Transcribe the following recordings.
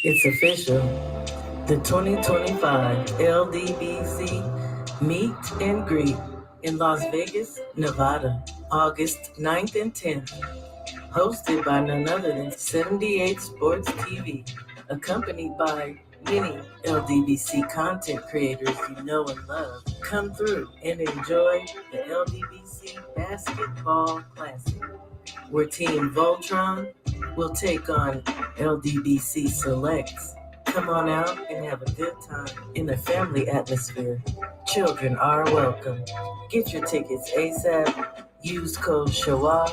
It's official. The 2025 LDBC Meet and Greet in Las Vegas, Nevada, August 9th and 10th. Hosted by none other than 78 Sports TV, accompanied by many LDBC content creators you know and love. Come through and enjoy the LDBC Basketball Classic, where Team Voltron will take on LDBC Selects. Come on out and have a good time in a family atmosphere. Children are welcome. Get your tickets ASAP. Use code SHAWA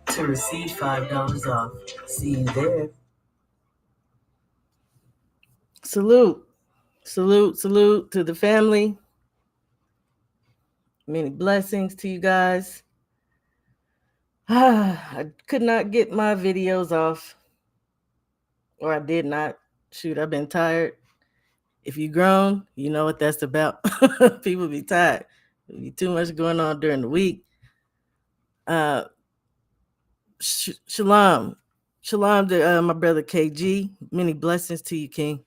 to receive $5 off. See you there. Salute to the family. Many blessings to you guys. I could not get my videos off, or I did not. Shoot, I've been tired. If you grown, you know what that's about. People be tired. There'll be too much going on during the week. Shalam to my brother KG. Many blessings to you, King.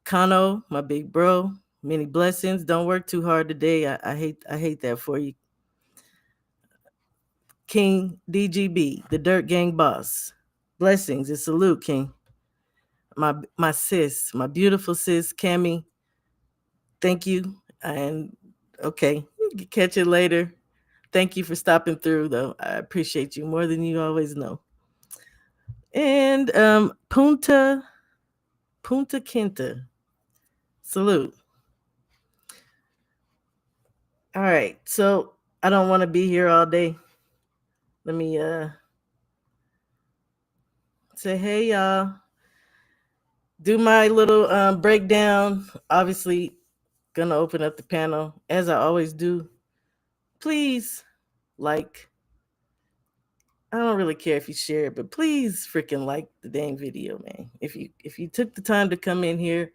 Kano, my big bro. Many blessings. Don't work too hard today. I hate that for you. King DGB, the Dirt Gang boss. Blessings and salute, King. My sis, my beautiful sis, Cammy. Thank you. And okay, catch you later. Thank you for stopping through, though. I appreciate you more than you always know. And Punta Quinta. Salute. All right. So I don't want to be here all day. Let me say hey, y'all. Do my little breakdown. Obviously, gonna open up the panel as I always do. Please, like, I don't really care if you share it, but please freaking like the dang video, man. If you took the time to come in here,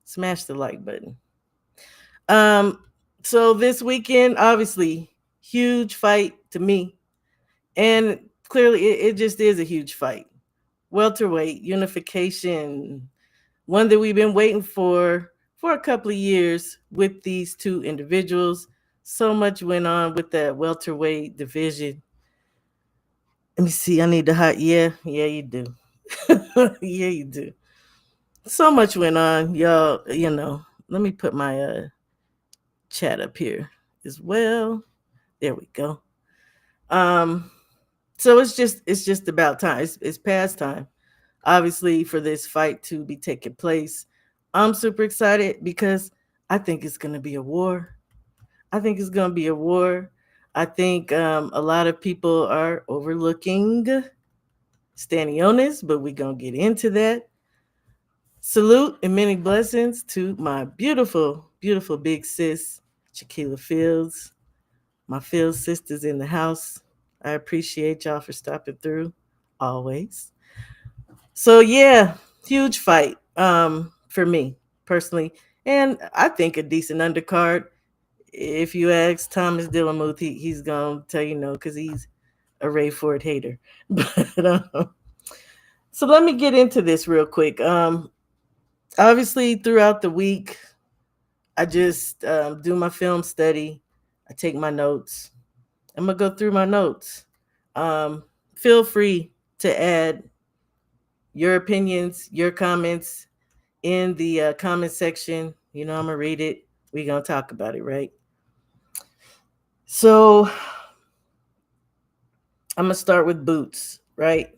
smash the like button. So this weekend, obviously, huge fight to me. And clearly it just is a huge fight. Welterweight unification, one that we've been waiting for a couple of years with these two individuals. So much went on with that welterweight division. Let me see. I need to hide. Yeah, you do. Yeah, you do. So much went on, y'all. You know, let me put my chat up here as well. There we go. So it's just about time. It's past time. obviously, for this fight to be taking place. I'm super excited because I think it's going to be a war. I think it's going to be a war. I think a lot of people are overlooking Stanionis, but we're going to get into that. Salute and many blessings to my beautiful, beautiful big sis, Shaquila Fields, my Fields sisters in the house. I appreciate y'all for stopping through always. So yeah, huge fight for me personally. And I think a decent undercard. If you ask Thomas Dillamuth, he's gonna tell you no because he's a Ray Ford hater. But so let me get into this real quick. Obviously, throughout the week, I just do my film study. I take my notes. I'm gonna go through my notes. Um, Feel free to add your opinions, your comments in the comment section. You know, I'm gonna read it. We're gonna talk about it, right? So I'm gonna start with Boots, right?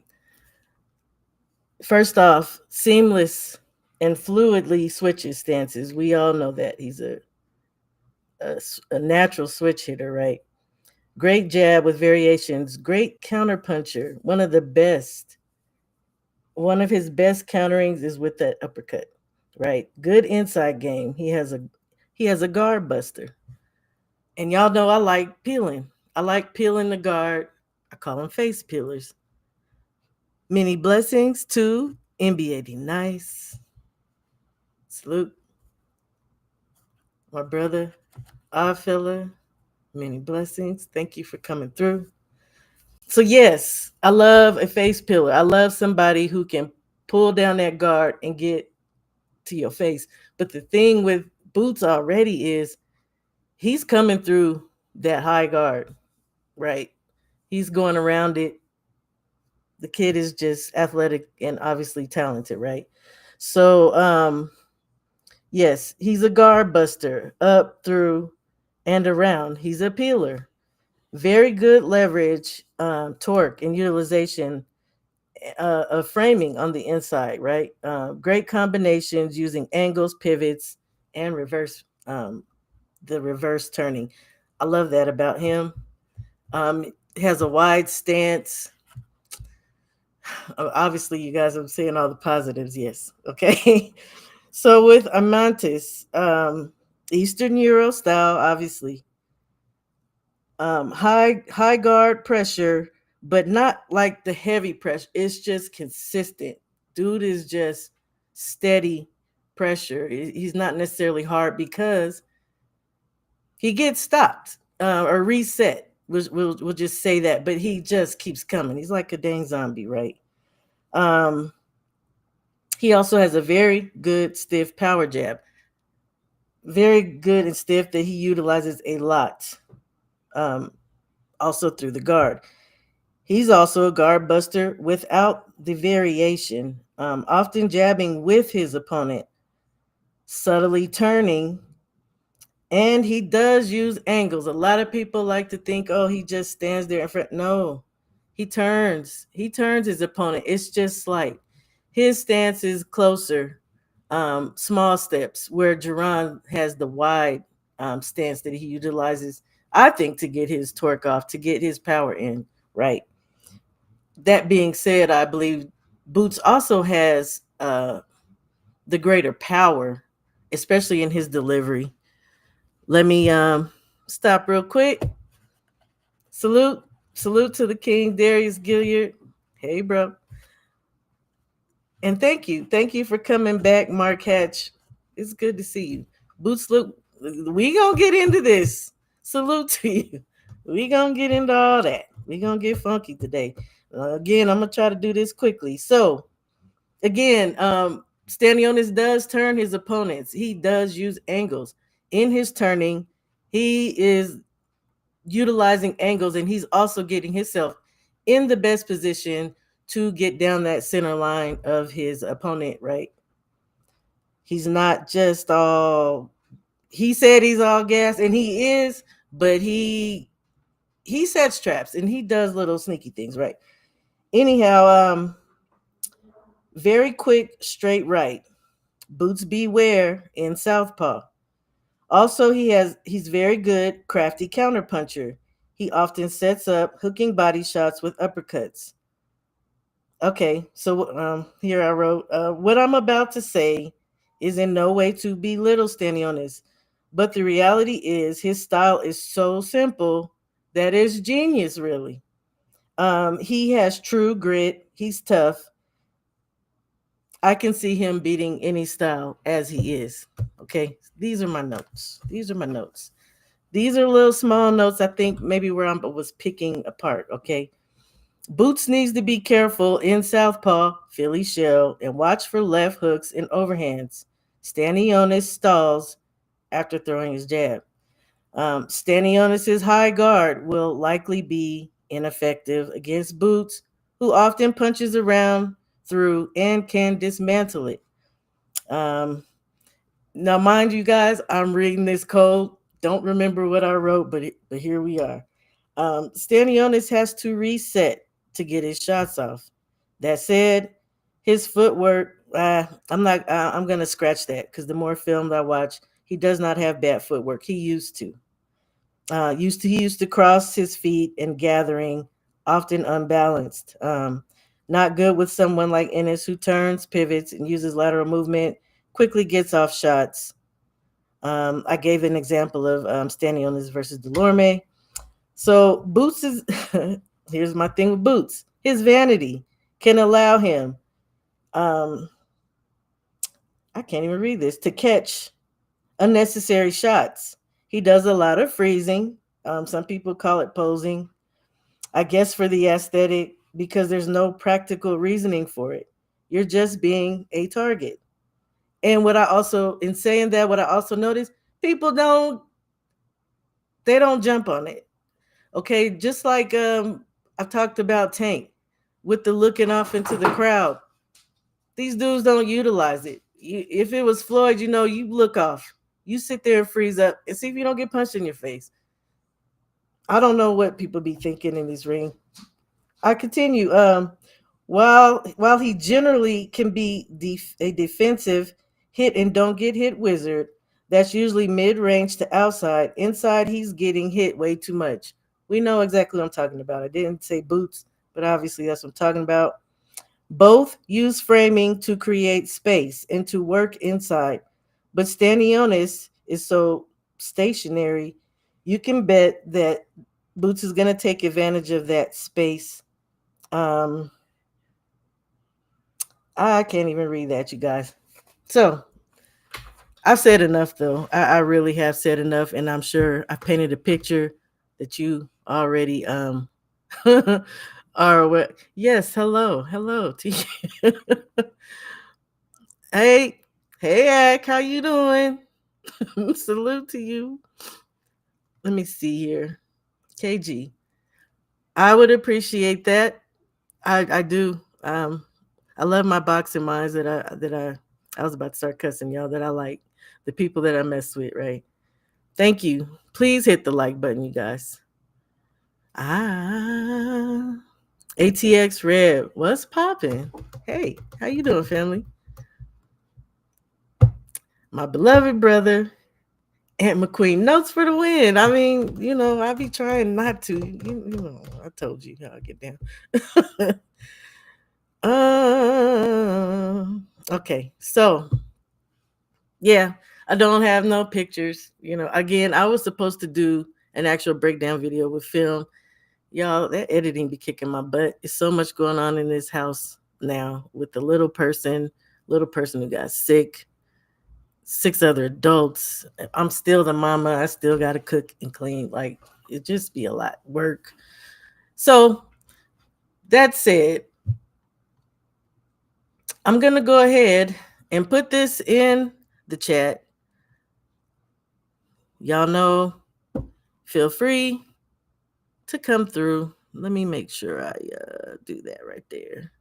First off, seamless and fluidly switches stances. We all know that he's a natural switch hitter, right? Great jab with variations. Great counterpuncher. One of his best counterings is with that uppercut, right? Good inside game. He has a guard buster. And y'all know I like peeling. I like peeling the guard. I call them face peelers. Many blessings to NBA Nice. Salute my brother, our fella. Many blessings. Thank you for coming through. So yes, I love a face peeler. I love somebody who can pull down that guard and get to your face. But the thing with Boots already is he's coming through that high guard, right? He's going around it. The kid is just athletic and obviously talented, right? So, yes, he's a guard buster up, through, and around. He's a peeler. Very good leverage, torque, and utilization of framing on the inside, right? Great combinations using angles, pivots, and the reverse turning. I love that about him. Has a wide stance. Obviously, you guys are saying all the positives. Yes. Okay. So with Amantis, Eastern Euro style, obviously, high guard pressure, but not like the heavy pressure. It's just consistent. Dude is just steady pressure. He's not necessarily hard because he gets stopped or reset. We'll just say that, but he just keeps coming. He's like a dang zombie, right? Um, he also has a very good stiff power jab, very good and stiff that he utilizes a lot. Um, Also through the guard. He's also a guard buster without the variation, often jabbing with his opponent, subtly turning, and he does use angles. A lot of people like to think, oh, he just stands there in front. No, he turns. He turns his opponent. It's just slight. His stance is closer, small steps, where Jerron has the wide stance that he utilizes, I think, to get his torque off, to get his power in, right? That being said, I believe Boots also has the greater power, especially in his delivery. Let me stop real quick. Salute, salute to the King Darius Gilliard. Hey, bro, and thank you for coming back, Mark Hatch. It's good to see you. Boots, look, we gonna get into this. Salute to you. We gonna get into all that. We gonna get funky today. Again, I'm gonna try to do this quickly. So again, Stanionis does turn his opponents. He does use angles in his turning. He is utilizing angles, and he's also getting himself in the best position to get down that center line of his opponent, right? He's not just all, he said he's all gas, and he is, but he sets traps and he does little sneaky things, right? Anyhow, Very quick, straight right. Boots beware in southpaw. Also, he's very good, crafty counterpuncher. He often sets up hooking body shots with uppercuts. Okay, so here I wrote, what I'm about to say is in no way to belittle Stanionis, but the reality is his style is so simple that it's genius, really. He has true grit. He's tough. I can see him beating any style as he is. Okay, these are my notes. These are my notes. These are little small notes. I think maybe where I was picking apart. Okay, Boots needs to be careful in southpaw, Philly shell, and watch for left hooks and overhands. Stanionis stalls after throwing his jab. Stanionis' high guard will likely be ineffective against Boots, who often punches around through and can dismantle it. Um, Now, mind you guys, I'm reading this code. Don't remember what I wrote, but here we are. Stanionis has to reset to get his shots off. That said, his footwork. I'm not. I'm gonna scratch that because the more films I watch, he does not have bad footwork. He used to. He used to cross his feet and gathering, often unbalanced. Not good with someone like Ennis who turns, pivots, and uses lateral movement. Quickly gets off shots. I gave an example of Stanionis versus Delorme. So Boots is here's my thing with Boots. His vanity can allow him, um, I can't even read this, to catch unnecessary shots. He does a lot of freezing. Some people call it posing. I guess for the aesthetic, because there's no practical reasoning for it. You're just being a target. And what I also, in saying that, what I also noticed, people they don't jump on it. Okay, just like I've talked about Tank with the looking off into the crowd. These dudes don't utilize it. If it was Floyd, you look off. You sit there and freeze up and see if you don't get punched in your face. I don't know what people be thinking in this ring. I continue. While he generally can be a defensive hit and don't get hit wizard, that's usually mid range to outside. Inside, he's getting hit way too much. We know exactly what I'm talking about. I didn't say Boots, but obviously that's what I'm talking about. Both use framing to create space and to work inside, but Stanionis is so stationary. You can bet that Boots is going to take advantage of that space. um, I can't even read that, you guys. So I've said enough, though. I really have said enough, and I'm sure I painted a picture that you already are aware. Yes, hello to you. Hey, hey, Ak, how you doing? Salute to you. Let me see here, KG. I would appreciate that. I do. I love my boxing minds I was about to start cussing y'all that I like the people that I mess with, right? Thank you. Please hit the like button, you guys. Ah, ATX Red, what's popping? Hey, how you doing, family? My beloved brother, Aunt McQueen, notes for the win. I mean, I be trying not to. I told you how I get down. Okay, so yeah, I don't have no pictures. Again, I was supposed to do an actual breakdown video with film. Y'all, that editing be kicking my butt. It's so much going on in this house now with the little person who got sick, 6 other adults. I'm still the mama. I still got to cook and clean. Like, it just be a lot of work. So, that said, I'm going to go ahead and put this in the chat. Y'all know, feel free to come through. Let me make sure I do that right there.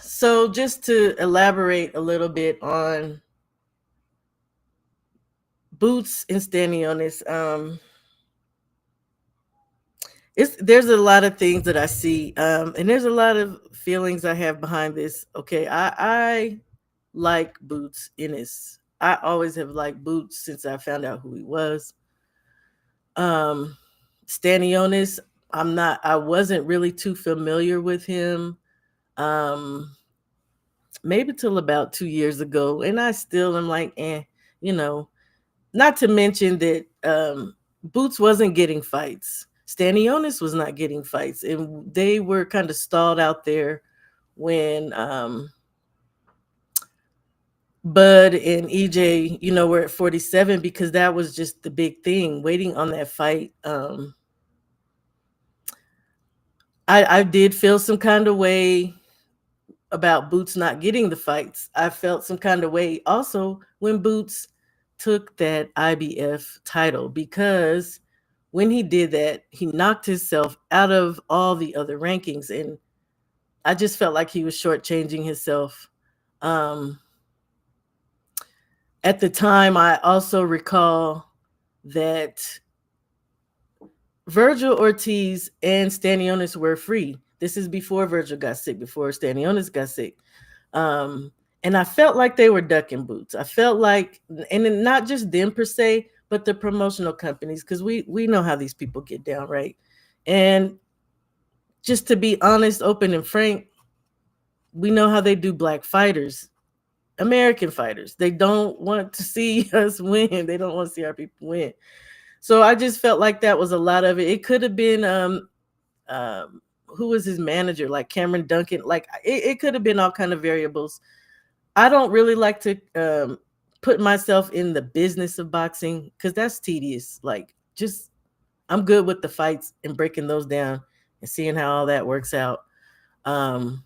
So just to elaborate a little bit on Boots and Stanionis, It's there's a lot of things that I see, and there's a lot of feelings I have behind this. Okay, I like Boots Ennis. I always have liked Boots since I found out who he was. Um, Stanionis, I wasn't really too familiar with him. Um, Maybe till about 2 years ago, and I still am like, you know. Not to mention that Boots wasn't getting fights. Stanionis was not getting fights, and they were kind of stalled out there when Bud and EJ, were at 47 because that was just the big thing, waiting on that fight. I did feel some kind of way about Boots not getting the fights. I felt some kind of way also when Boots took that IBF title because when he did that, he knocked himself out of all the other rankings. And I just felt like he was shortchanging himself. Um, at the time, I also recall that Virgil Ortiz and Stanionis were free. This is before Virgil got sick, before Stanionis got sick. Um, and I felt like they were ducking Boots. I felt like, and not just them per se, but the promotional companies, because we know how these people get down, right? And just to be honest, open, and frank, we know how they do black fighters, American fighters. They don't want to see us win. They don't want to see our people win. So I just felt like that was a lot of it. It could have been who was his manager, like Cameron Duncan. Like it could have been all kind of variables. I don't really like to put myself in the business of boxing because that's tedious. Like, just I'm good with the fights and breaking those down and seeing how all that works out. Um,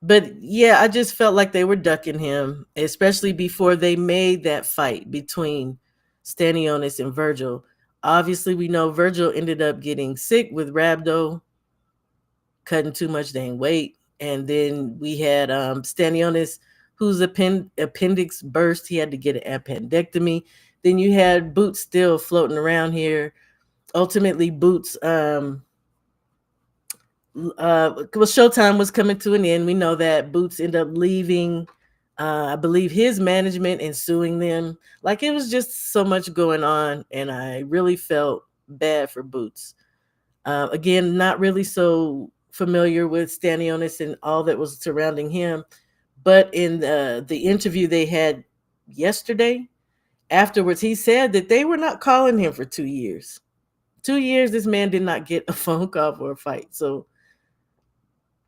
but yeah, I just felt like they were ducking him, especially before they made that fight between Stanionis and Virgil. Obviously, we know Virgil ended up getting sick with rhabdo, cutting too much dang weight. And then we had Stanionis, whose appendix burst. He had to get an appendectomy. Then you had Boots still floating around here. Ultimately, Boots, well, Showtime was coming to an end. We know that Boots ended up leaving, I believe, his management and suing them. Like, it was just so much going on, and I really felt bad for Boots. Again, not really so familiar with Stanionis and all that was surrounding him, but in the interview they had yesterday, afterwards, he said that they were not calling him for 2 years. 2 years, this man did not get a phone call for a fight. So,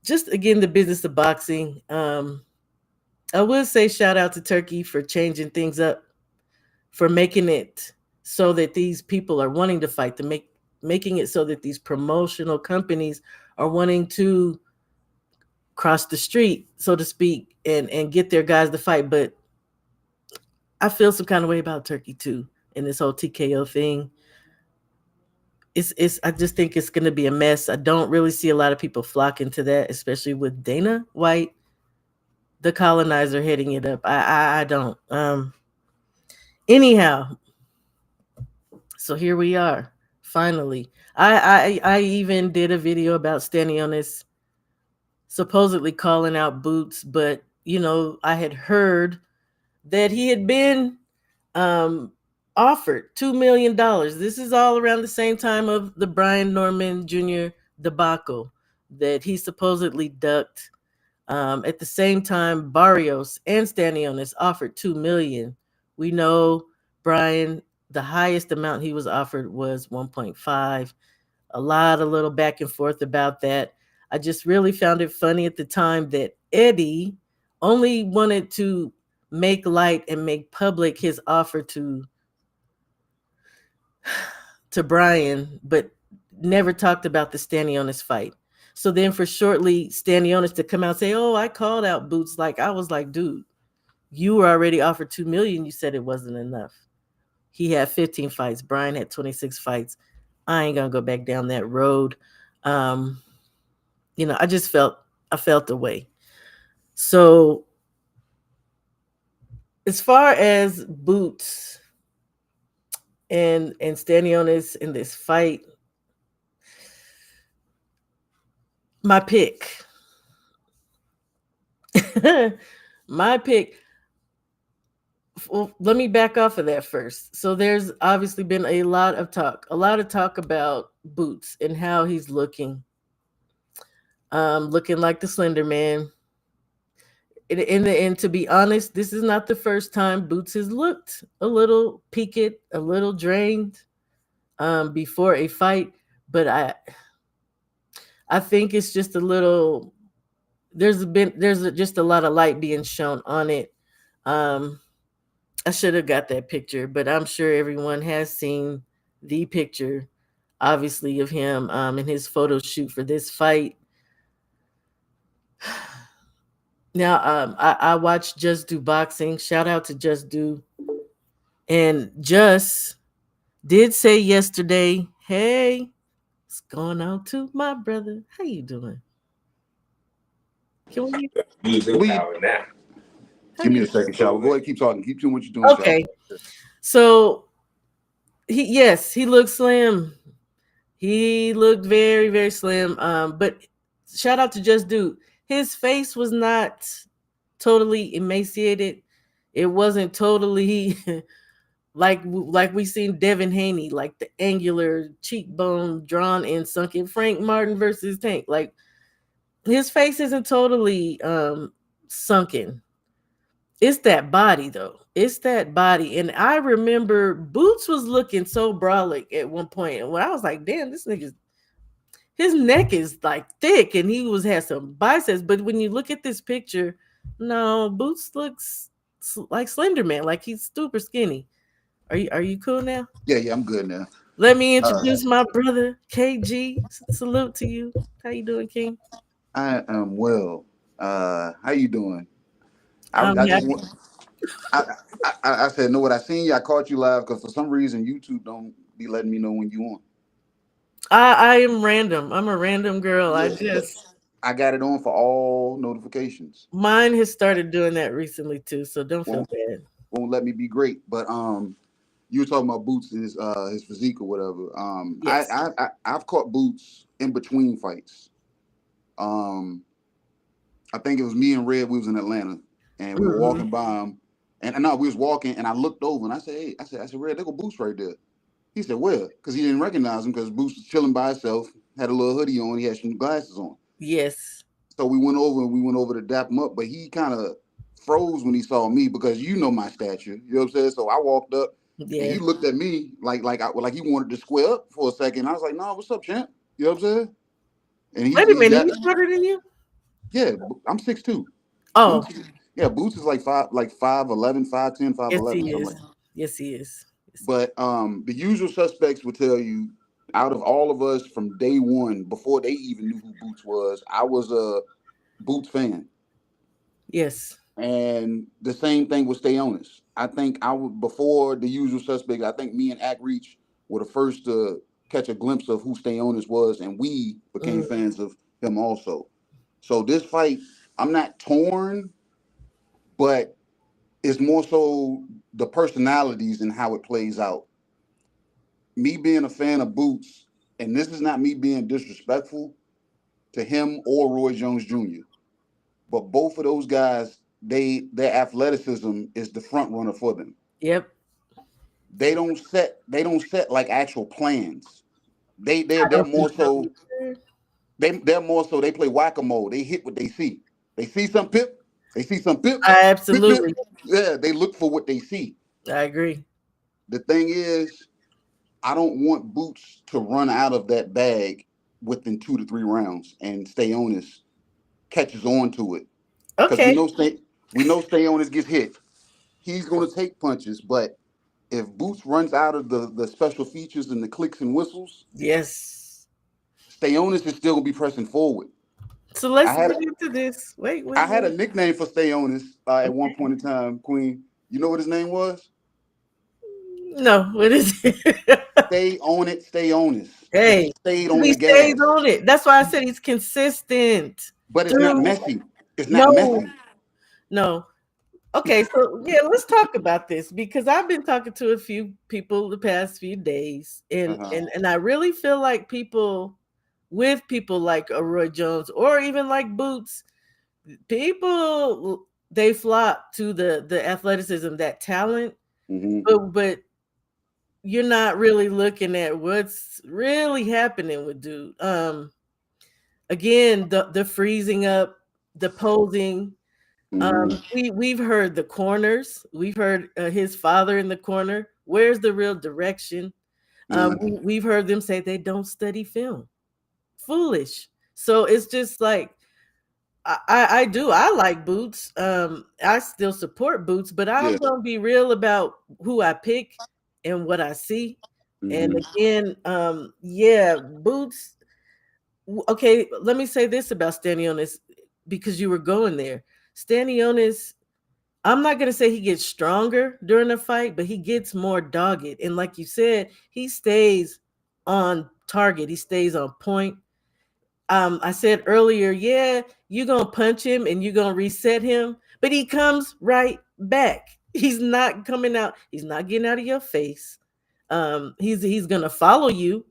just again, the business of boxing. I will say shout out to Turkey for changing things up, for making it so that these people are wanting to fight, to making it so that these promotional companies are wanting to cross the street, so to speak, and get their guys to fight. But I feel some kind of way about Turkey too, and this whole TKO thing. It's I just think it's going to be a mess. I don't really see a lot of people flocking to that, especially with Dana White, the colonizer, heading it up. I don't. Anyhow, so here we are. Finally, I even did a video about Stanionis supposedly calling out Boots, but I had heard that he had been um, offered $2 million. This is all around the same time of the Brian Norman Jr. debacle that he supposedly ducked. At the same time, Barrios and Stanionis offered $2 million. We know Brian, the highest amount he was offered was 1.5. A lot of little back and forth about that. I just really found it funny at the time that Eddie only wanted to make light and make public his offer to Brian, but never talked about the Stanionis fight. So then for shortly Stanionis to come out and say, "Oh, I called out Boots," like I was like, dude, you were already offered 2 million. You said it wasn't enough. He had 15 fights. Brian had 26 fights. I ain't gonna go back down that road. Um, I felt the way. So as far as Boots and Stanionis in this fight, My pick. My pick. Well, let me back off of that first. So there's obviously been a lot of talk about Boots and how he's looking like the Slender Man. And to be honest, this is not the first time Boots has looked a little peaked, a little drained before a fight. But I think it's just a little. Just a lot of light being shown on it. Um, I should have got that picture, but I'm sure everyone has seen the picture, obviously, of him in his photo shoot for this fight. Now, I watched Just Do Boxing. Shout out to Just Do. And Just did say yesterday, "Hey, it's going out to my brother. How you doing? Can we? Losing power now. How Give me you? a second, Shalam. Go ahead, keep talking. Keep doing what you're doing, Shalam. Okay. So he looked slim. He looked very, very slim. But shout out to Just Dude. His face was not totally emaciated. It wasn't totally like we seen Devin Haney, like the angular cheekbone drawn and sunken. Frank Martin versus Tank. Like his face isn't totally sunken. It's that body though. It's that body. And I remember Boots was looking so brolic at one point. And when I was like, damn, this nigga's his neck is like thick and he had some biceps. But when you look at this picture, no, Boots looks like Slender Man, like he's super skinny. Are you cool now? Yeah, I'm good now. Let me Uh, introduce my brother, KG. Salute to you. How you doing, King? I am well. How you doing? I'm I just happy. want. I, I said, know what I seen you. I caught you live because for some reason YouTube don't be letting me know when you on. I am random. I'm a random girl. I Yeah, but just I got it on for all notifications. mine has started doing that recently too, so don't feel Won't bad. won't let me be great. But you were talking about Boots and his physique or whatever. Yes. I've caught Boots in between fights. Um, I think it was me and Red. We was in Atlanta, and we were Mhm. walking by him. And no, we was walking, and I looked over, and I said, "Hey, I said, Red, there go Boots right there." He said, "Where?" Because he didn't recognize him because Boots was chilling by himself, had a little hoodie on, he had some glasses on. Yes. So we went over to dap him up, but he kind of froze when he saw me because you know my stature. You know what I'm saying? So I walked up, and Yeah. he looked at me like he wanted to square up for a second. I was like, "No, what's up, champ?" You know what I'm saying? And Wait a he minute. jacked. He's shorter than you? Yeah, I'm 6'2". Oh, Boots, yeah, Boots is like 5'11", 5'10", yes, 5'11", he something is. like that. Yes, he is. Yes, he is. But the usual suspects would tell you, out of all of us from day one, before they even knew who Boots was, I was a Boots fan. Yes. And the same thing with Stanionis. I think I was before the usual suspects. I think me and Act Reach were the first to catch a glimpse of who Stanionis was, and we became Mm, fans of him also. So this fight, I'm not torn, but it's more so the personalities and how it plays out. Me being a fan of Boots, and this is not me being disrespectful to him or Roy Jones Jr., but both of those guys, their athleticism is the front runner for them. yep. They don't set like actual plans. They they're I they're don't think more so so either. they're more so they play whack a mole. They hit what they see. They see some pip. They see some pip. I Pip pip. absolutely. Yeah, they look for what they see. I agree. The thing is, I don't want Boots to run out of that bag within 2 to 3 rounds and stay on this catches on to it because we Okay. know stay on this gets hit. He's going to take punches, but if Boots runs out of the special features and the clicks and whistles, Yes. Stayonis is still gonna be pressing forward. So I let's had get into this. Wait, I wait, had a wait. nickname for Stayonis at one Okay. point in time, Queen. You know what his name was? No, what is it? Stay on it, stay on it. Because he Hey, stayed on he the stays gas. on it. That's why I said he's consistent. But it's not Through messy. It's not no, messy. no. Okay, so yeah, let's talk about this because I've been talking to a few people the past few days, and Uh-huh. and and I really feel like people with people like a Roy Jones or even like Boots, people they flock to the athleticism, that talent, Mm-hmm. but you're not really looking at what's really happening with dude. Again, the freezing up, the posing. Mm-hmm. We've heard the corners. We've heard his father in the corner. Where's the real direction? Uh, We've heard them say they don't study film. Foolish. So it's just like I do. I like Boots. I still support Boots, but I'm yeah. gonna be real about who I pick and what I see. And Mm-hmm. again, yeah, Boots. Okay, let me say this about Stanionis because you were going there. Stanionis, I'm not gonna say he gets stronger during a fight, but he gets more dogged. And like you said, he stays on target. He stays on point. I said earlier, yeah, you're gonna punch him and you're gonna reset him, but he comes right back. He's not coming out, he's not getting out of your face. He's gonna follow you.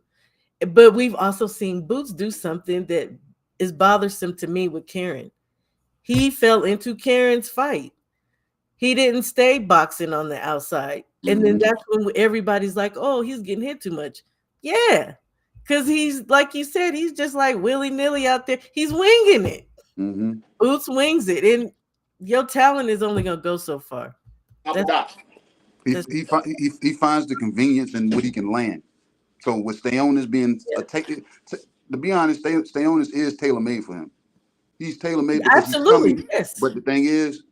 But we've also seen Boots do something that is bothersome to me with Karen. He fell into Karen's fight. He didn't stay boxing on the outside. And then Mm-hmm. that's when everybody's like, oh, he's getting hit too much. Yeah. Because he's, like you said, he's just like willy nilly out there. He's winging it. Mm-hmm. Boots wings it. And your talent is only going to go so far. That's, that's, He finds the convenience in what he can land. So with Stanionis being yeah. to be honest, Stanionis is tailor made for him. He's tailor made because he's Absolutely. coming. Yes. But the thing is,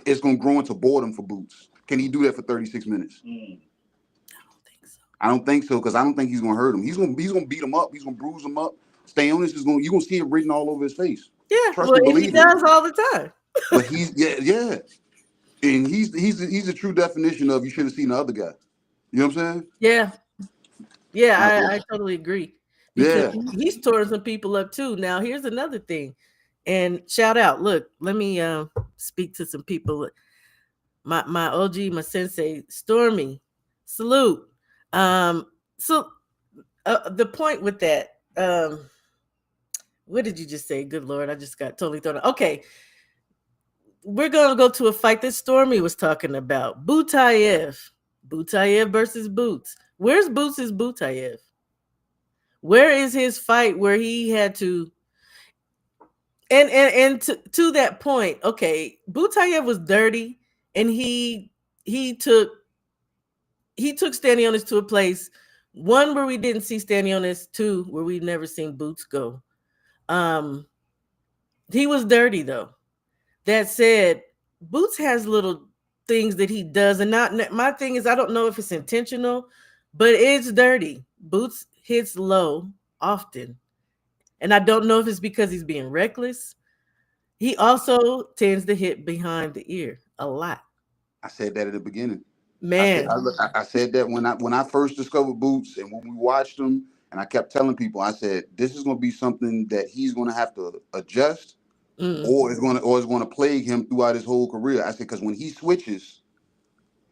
it's going to grow into boredom for Boots. Can he do that for 36 minutes? I don't think so. I don't think so because I don't think he's going to hurt him. He's going to beat him up. He's going to bruise him up. Stanionis is going. You're going to see it written all over his face. Yeah. Trust Well, and and he believe me. does all the time. But yeah, and he's a true definition of you should have seen the other guy. You know what I'm saying? Yeah. Yeah. Uh, I totally agree. Because yeah. he's torn some people up too. Now, here's another thing. And shout out. Look, let me speak to some people. My OG, my sensei, Stormy, salute. Um, so the point with that, what did you just say? Good Lord, I just got totally thrown out. Okay, we're gonna go to a fight that Stormy was talking about. Butayev versus Boots. Where's Boots' Butayev? Where is his fight where he had to and to that point, okay, Butayev was dirty and he took he took Stanionis to a place, one where we didn't see Stanionis, two where we've never seen Boots go. Um, he was dirty though. That said, Boots has little things that he does, and not my thing is I don't know if it's intentional, but it's dirty. Boots hits low often, and I don't know if it's because he's being reckless. He also tends to hit behind the ear a lot. I said that at the beginning. Man, I said that when I first discovered Boots and when we watched him, and I kept telling people, I said this is going to be something that he's going to have to adjust, mm, or it's going to plague him throughout his whole career. I said because when he switches,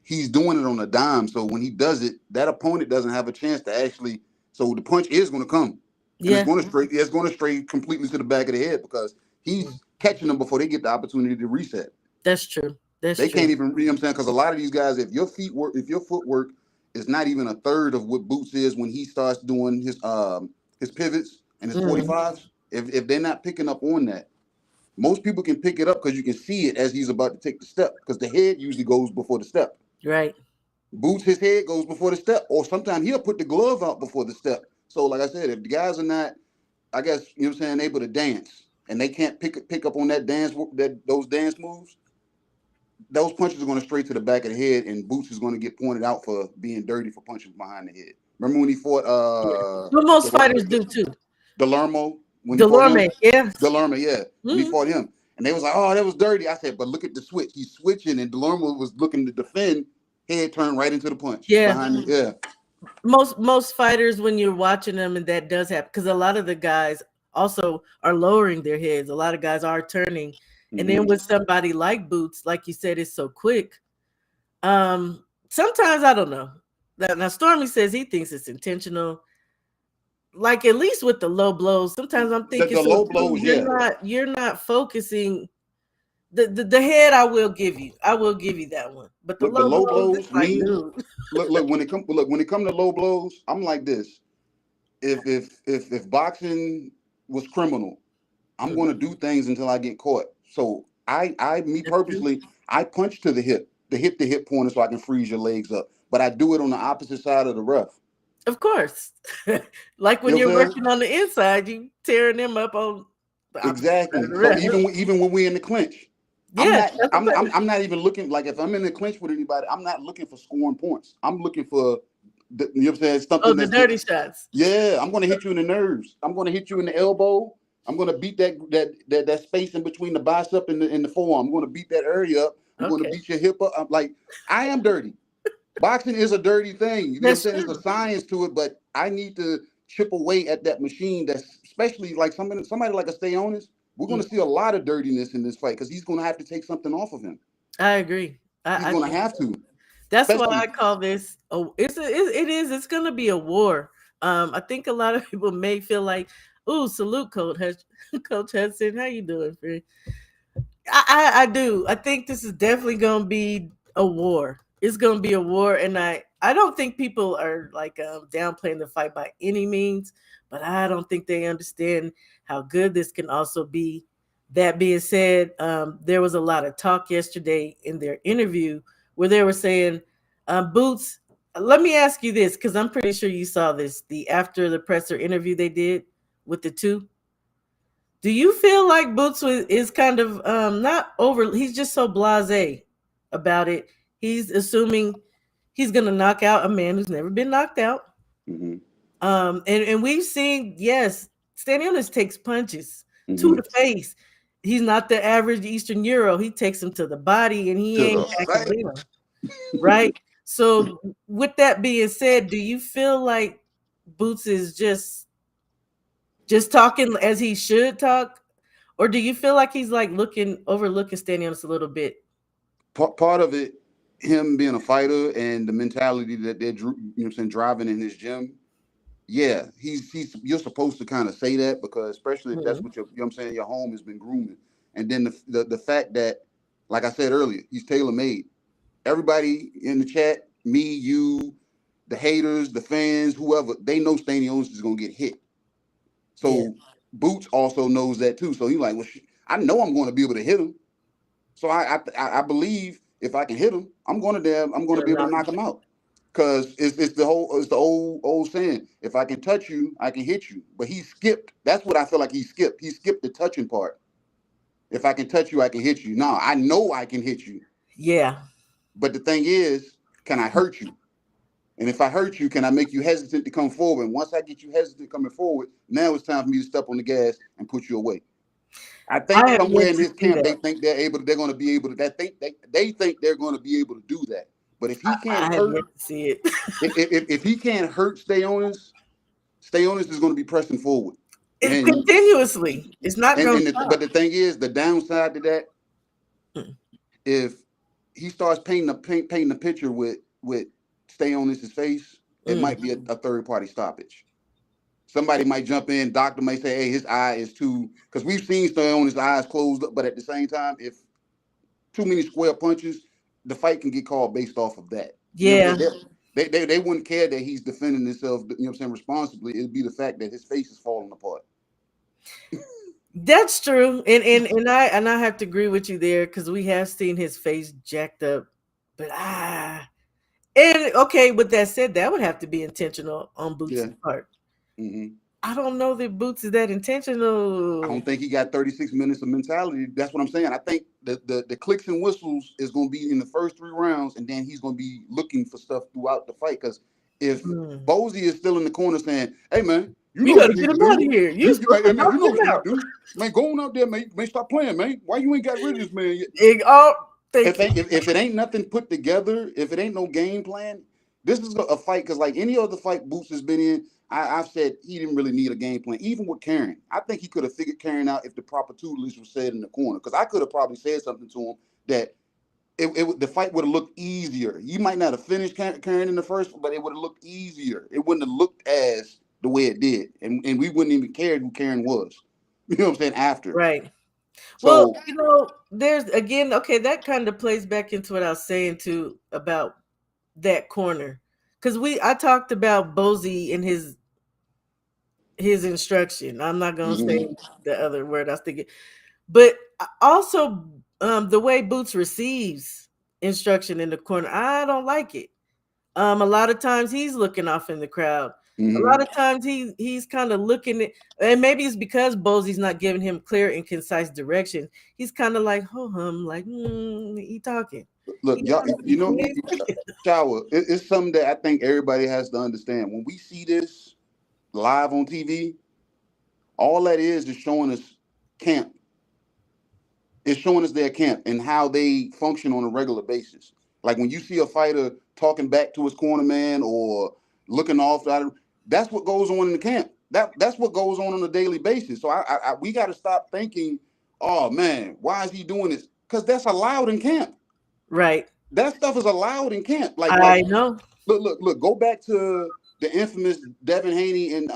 he's doing it on a dime. So when he does it, that opponent doesn't have a chance to actually. So the punch is going to come, and yeah, it's going to stray completely to the back of the head because he's catching them before they get the opportunity to reset. that's true. That's They true. can't even, you know what I'm saying? Because a lot of these guys, if your footwork is not even a third of what Boots is when he starts doing his pivots and his Mm, 45s, if they're not picking up on that, most people can pick it up because you can see it as he's about to take the step because the head usually goes before the step. right. Boots, his head goes before the step, or sometimes he'll put the glove out before the step. So, like I said, if the guys are not, I guess you know what I'm saying, able to dance and they can't pick up on those dance moves, those punches are going to straight to the back of the head, and Boots is going to get pointed out for being dirty for punching behind the head. Remember when he fought Yeah. But most fighters the do too. Delermo when he fought him? Delorme, yes. Delermo, yeah, when he Mm, fought him, and they was like, "Oh, that was dirty." I said, "But look at the switch. He's switching, and Delermo was looking to defend. Head turned right into the punch yeah. behind the yeah." Most fighters when you're watching them and that does happen because a lot of the guys also are lowering their heads. A lot of guys are turning. And then Mm-hmm. with somebody like Boots, like you said, it's so quick. Sometimes I don't know. Now Stormy says he thinks it's intentional. like at least with the low blows, sometimes I'm thinking The so low too. blows, yeah. You're not focusing the head. I will give you. I will give you that one. But the Look, the low low blows, it's blows, like, me, dude. look when it come to low blows, I'm like this. If boxing was criminal, I'm Mhm. gonna do things until I get caught. So me That's true. purposely, I punch to the hip to hip pointer so I can freeze your legs up. But I do it on the opposite side of the rough. Of course. Like You when know you're what I'm saying? working on the inside, you tearing them up on the opposite side of Exactly. the So rest. even when we're in the clinch, Yes, that's the better. I'm not even looking like if I'm in the clinch with anybody, I'm not looking for scoring points. I'm looking for you know what I'm saying, Oh, something the that's good. dirty shots. Yeah, I'm gonna hit you in the nerves. I'm gonna hit you in the elbow. I'm gonna beat that space in between the bicep and the forearm. I'm gonna beat that area up. I'm gonna Okay. beat your hip up. I'm like, I am dirty. Boxing is a dirty thing. You know what I'm That's saying? There's a true. science to it, but I need to chip away at that machine. That's especially like somebody like a Stanionis. We're gonna Mm, see a lot of dirtiness in this fight because he's gonna have to take something off of him. I agree. He's I gonna think have so. to, That's why especially. I call this it is it's gonna be a war. I think a lot of people may feel like, "Ooh, salute, Coach Hudson. How you doing, friend?" I do. I think this is definitely gonna be a war. It's gonna be a war, and I don't think people are like downplaying the fight by any means, but I don't think they understand how good this can also be. That being said, there was a lot of talk yesterday in their interview where they were saying, "Boots, let me ask you this because I'm pretty sure you saw this the after the presser interview they did with the two. Do you feel like is kind of not over? He's just so blasé about it. He's assuming he's gonna knock out a man who's never been knocked out. Hmm. And we've seen, yes, Stanionis takes punches to Hmm. the face. He's not the average Eastern Euro. He takes him to the body, and he To ain't the backing face. down. Right. So, with that being said, do you feel like Boots is just talking as he should talk, or do you feel like he's like overlooking Stanionis a little bit? Part of it, him being a fighter and the mentality that you know what I'm saying, driving in his gym. Yeah, he's you're supposed to kind of say that because especially if that's Mhm. what you know what I'm saying, your home has been grooming. And then the fact that, like I said earlier, he's tailor made. Everybody in the chat, me, you, the haters, the fans, whoever, they know Stanionis is gonna get hit. Yeah, So Boots also knows that too. So he's like, well, I know I'm going to be able to hit him. So I believe if I can hit him, I'm going to gonna be able to knock him knock him out. Cause it's the old saying. If I can touch you, I can hit you. But he skipped. That's what I feel like he skipped. He skipped the touching part. If I can touch you, I can hit you. No, I know I can hit you. yeah, But the thing is, can I hurt you? And if I hurt you, can I make you hesitant to come forward? And once I get you hesitant coming forward, now it's time for me to step on the gas and put you away. I think I have somewhere yet in to his see camp that. they're going to be able to they think they're going to be able to do that. But if he can't I have hurt yet to see it. if he can't hurt Stanionis is going to be pressing forward. It And continuously. It's not gonna but stop. the thing is, the downside to that, Mm. if he starts painting the picture with Stanionis' face, it might be Mhm. a third party stoppage. Somebody might jump in. Doctor may say, "Hey, his eye is too," because we've seen Stanionis' eyes closed up. But at the same time, if too many square punches, the fight can get called based off of that. You know what I'm Yeah, saying? They wouldn't care that he's defending himself, you know what I'm saying, responsibly. It'd be the fact that his face is falling apart. that's true. And I have to agree with you there because we have seen his face jacked up. But and okay, with that said, that would have to be intentional on Boots' Yeah. part. Hmm. I don't know that Boots is that I intentional. don't think he got 36 minutes of mentality. That's what I'm saying. I think the clicks and whistles is going to be in the first 3 rounds, and then he's going to be looking for stuff throughout the fight. Because if Mm. Bozy is still in the corner saying, "Hey man, you know You what gotta you need get to him out do. of here. You You supposed man, to hey, man, knock you know him what you need out. to do. Man, go on out there, man. Stop playing, man. Why you ain't got rid of this man yet?" Oh, thank you. If it ain't nothing put together, if it ain't no game plan, this is a fight because like any other fight Boots has been in, I've said he didn't really need a game plan. Even with Karen, I think he could have figured Karen out if the proper tutelage was said in the corner. Because I could have probably said something to him that the fight would have looked easier. You might not have finished Karen in the first, but it would have looked easier. It wouldn't have looked as the way it did, and we wouldn't even care who Karen was. You know what I'm saying? After, Right. Well, so there's again, okay, that kind of plays back into what I was saying too about that corner. Because I talked about Bozy and his instruction. I'm not gonna say mhm, the other word I was thinking. But also the way Boots receives instruction in the corner, I don't like it. A lot of times he's looking off in the crowd. A lot mhm. of times he's kind of looking at, and maybe it's because Bosey's not giving him clear and concise direction. He's kind of like ho hum, like he talking. Look, He y'all, talking. shower. It's something that I think everybody has to understand. When we see this live on TV, all that is showing us camp. It's showing us their camp and how they function on a regular basis. Like when you see a fighter talking back to his corner man or looking off, that's what goes on in the camp. That's what goes on a daily basis. So we got to stop thinking, oh man, why is he doing this? Because that's allowed in camp. Right. That stuff is allowed in camp. I know. Look. Go back to the infamous Devin Haney and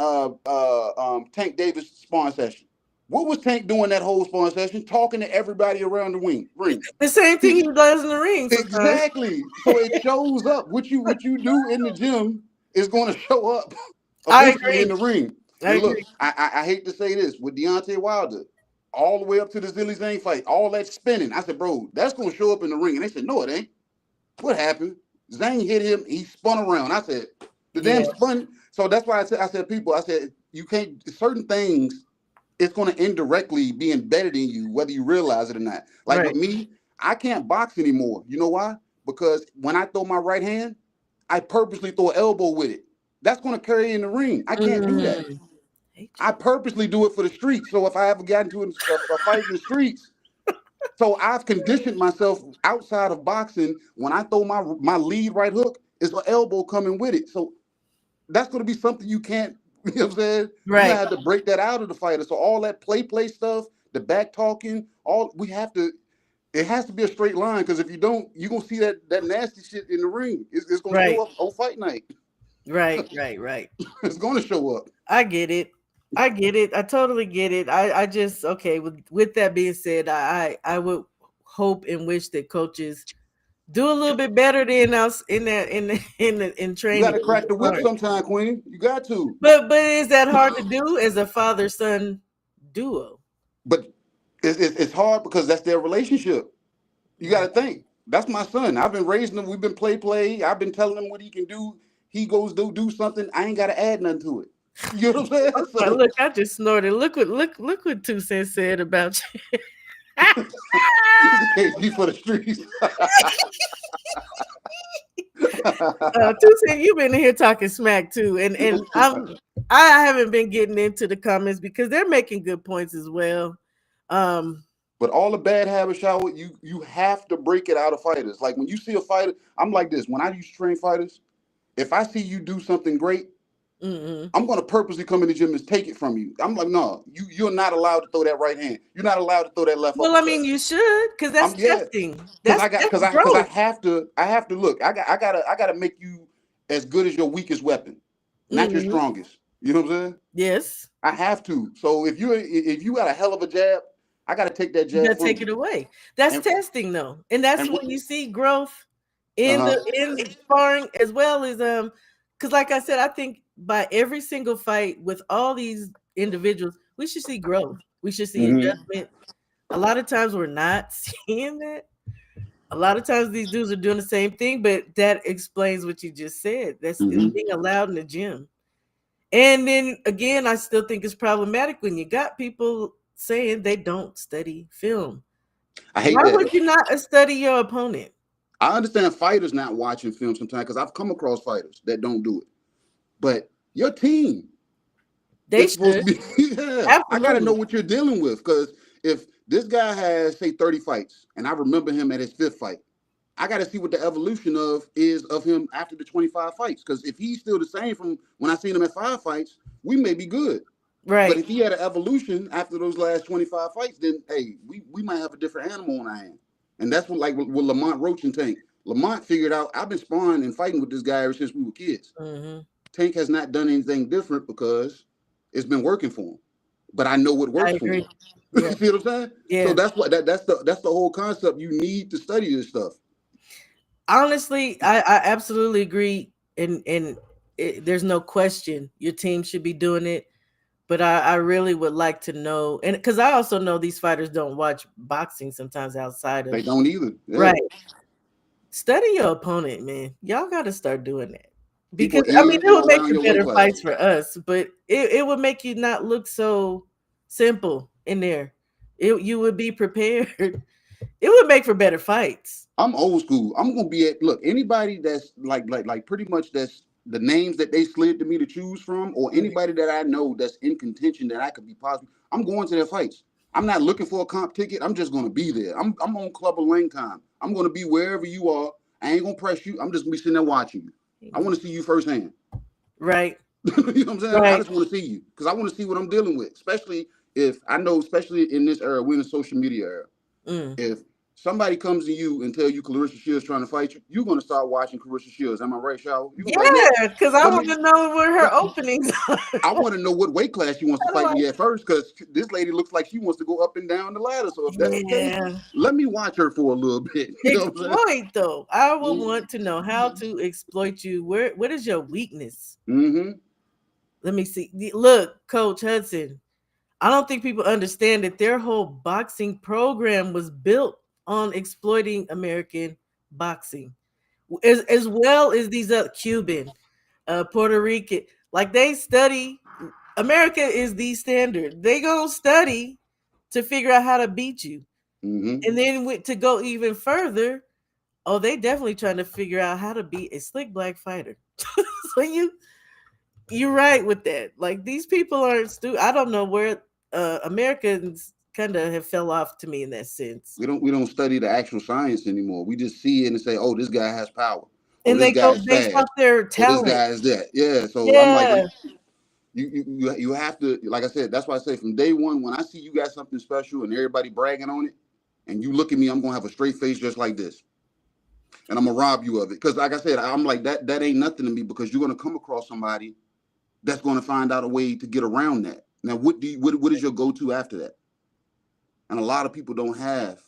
Tank Davis sparring session. What was Tank doing that whole sparring session? Talking to everybody around the ring. The same thing He he does in the ring sometimes. exactly. So it shows up. What you do in the gym is going to show up I eventually in agree. the ring. I And look, agree. I hate to say this with Deontay Wilder, all the way up to the Zilly Zane fight, all that spinning. I said, bro, that's going to show up in the ring. And they said, no, it ain't. What happened? Zhang hit him. He spun around. I said, the damn Yeah. spun. So that's why I said, people, I said, you can't, certain things, it's going to indirectly be embedded in you, whether you realize it or not. Like with Right. me, I can't box anymore. You know why? Because when I throw my right hand, I purposely throw an elbow with it. That's going to carry in the ring. I can't do that. Mm. Hate I you. purposely do it for the streets. So if I ever got into a fight in the streets, so I've conditioned myself outside of boxing. When I throw my lead right hook, is an elbow coming with it. So that's going to be something you can't. You know what I'm saying? You're gonna Right. have to break that out of the fighter. So all that play stuff, the back talking, all we have to. It has to be a straight line because if you don't, you're gonna see that nasty shit in the ring. It's gonna Right. show up on fight night. Right. Right. Right. It's gonna show up. I get it. I get it. I totally get it. I just okay. With that being said, I would hope and wish that coaches do a little bit better than us in that in You got training. to crack the whip sometime, Queen. You got to. But is that hard to do as a father son duo? But it's hard because that's their relationship. You got to think. That's my son. I've been raising him. We've been play. I've been telling him what he can do. He goes do something. I ain't got to add nothing to it. You know what I'm saying? But So look, I just snorted. Look what 2 Cents said about you. he's a KG for the streets. 2 Cents, you've been in here talking smack too, and I haven't been getting into the comments because they're making good points as well. Um, But all the bad habits, shower, you have to break it out of fighters. Like when you see a fighter, I'm like this. When I used to train fighters, if I see you do something great, mm-mm. I'm gonna purposely come in the gym and take it from you. I'm like, no, you're not allowed to throw that right hand. You're not allowed to throw that left Well, I uppercut. mean, you should because that's I'm yeah, testing. because That's I got that's because I growth. have to look. I gotta make you as good as your weakest weapon, not your Hmm. strongest. You know what I'm saying? Yes, I have to. So if you got a hell of a jab, I gotta take that you jab gotta from take you. it away. That's And testing though, and that's and when you see growth in uh-huh. the sparring as well as because like I said, I think by every single fight with all these individuals, we should see growth. We should see Hmm. adjustment. A lot of times we're not seeing that. A lot of times these dudes are doing the same thing, but that explains what you just said. It's Hmm. being allowed in the gym. And then again, I still think it's problematic when you got people saying they don't study film. I hate Why that. would you not study your opponent? I understand fighters not watching film sometimes because I've come across fighters that don't do it. But your team They is supposed should. to be. Yeah, I got to know Absolutely. what you're dealing with because if this guy has say 30 fights and I remember him at his fifth fight, I got to see what the evolution of him after the 25 fights. Because if he's still the same from when I seen him at 5 fights, we may be good. But Right. if he had an evolution after those last 25 fights, then hey, we might have a different animal on our hand. And that's what like with Lamont Roach and Tank. Lamont figured out I've been sparring and fighting with this guy ever since we were kids. Hmm. Tank has not done anything different because it's been working for him. But I know what I works for him. agree. You Yeah. see what I'm saying? So Yeah. that's the whole concept. You need to study this stuff. Honestly, I absolutely agree. There's no question your team should be doing it. But I really would like to know, and because I also know these fighters don't watch boxing sometimes outside They of don't either. Yeah. right. Study your opponent, man. Y'all got to start doing that Keep an because I mean ear, it would make around for your weight better class. fights for us, but it would make you not look so simple in there. You would be prepared. It would make for better fights. I'm old school. I'm gonna be at look, anybody that's like pretty much that's the names that they slid to me to choose from, or Mhm. anybody that I know that's in contention that I could be possible. I'm going to their fights. I'm not looking for a comp ticket. I'm just gonna be there. I'm on Club of Lane time. I'm gonna be wherever you are. I ain't gonna press you. I'm just gonna be sitting there watching you. I want to see you firsthand. Right, You know what I'm saying? I right. just want to see you because I want to see what I'm dealing with, especially if I know, especially in this era, we're in the social media era. Mm. If somebody comes to you and tell you Clarissa Shields trying to fight you, you're gonna start watching Clarissa Shields. Am I right, Shaw? You're gonna be like, look, Yeah, because I let want me. to know where her Let, openings are. I want to know what weight class she wants to How do fight I? me at first, because this lady looks like she wants to go up and down the ladder. So if that's the case, Yeah. let me watch her for a little bit. You know what I'm Exploit though. I will saying? want to know how to exploit you. What is your weakness? Mm-hmm. Let me see. Look, Coach Hudson. I don't think people understand that their whole boxing program was built on exploiting American boxing, as well as these other Cuban, Puerto Rican. Like they study. America is the standard. They gonna study to figure out how to beat you, Mm-hmm. and then to go even further. Oh, they definitely trying to figure out how to be a slick black fighter. So you're right with that. Like these people aren't stupid. I don't know where Americans kind of have fell off to me in that sense, We don't study the actual science anymore. We just see it and say, oh, this guy has power. Oh, and this they guy go is based off fast. their Oh, this talent. guy is that. Yeah. So I'm like, Yeah, you have to, like I said, that's why I say from day one, when I see you got something special and everybody bragging on it, and you look at me, I'm gonna have a straight face just like this, and I'm gonna rob you of it. Because like I said, I'm like that ain't nothing to me, because you're gonna come across somebody that's gonna find out a way to get around that. Now, what is your go to after that? And a lot of people don't have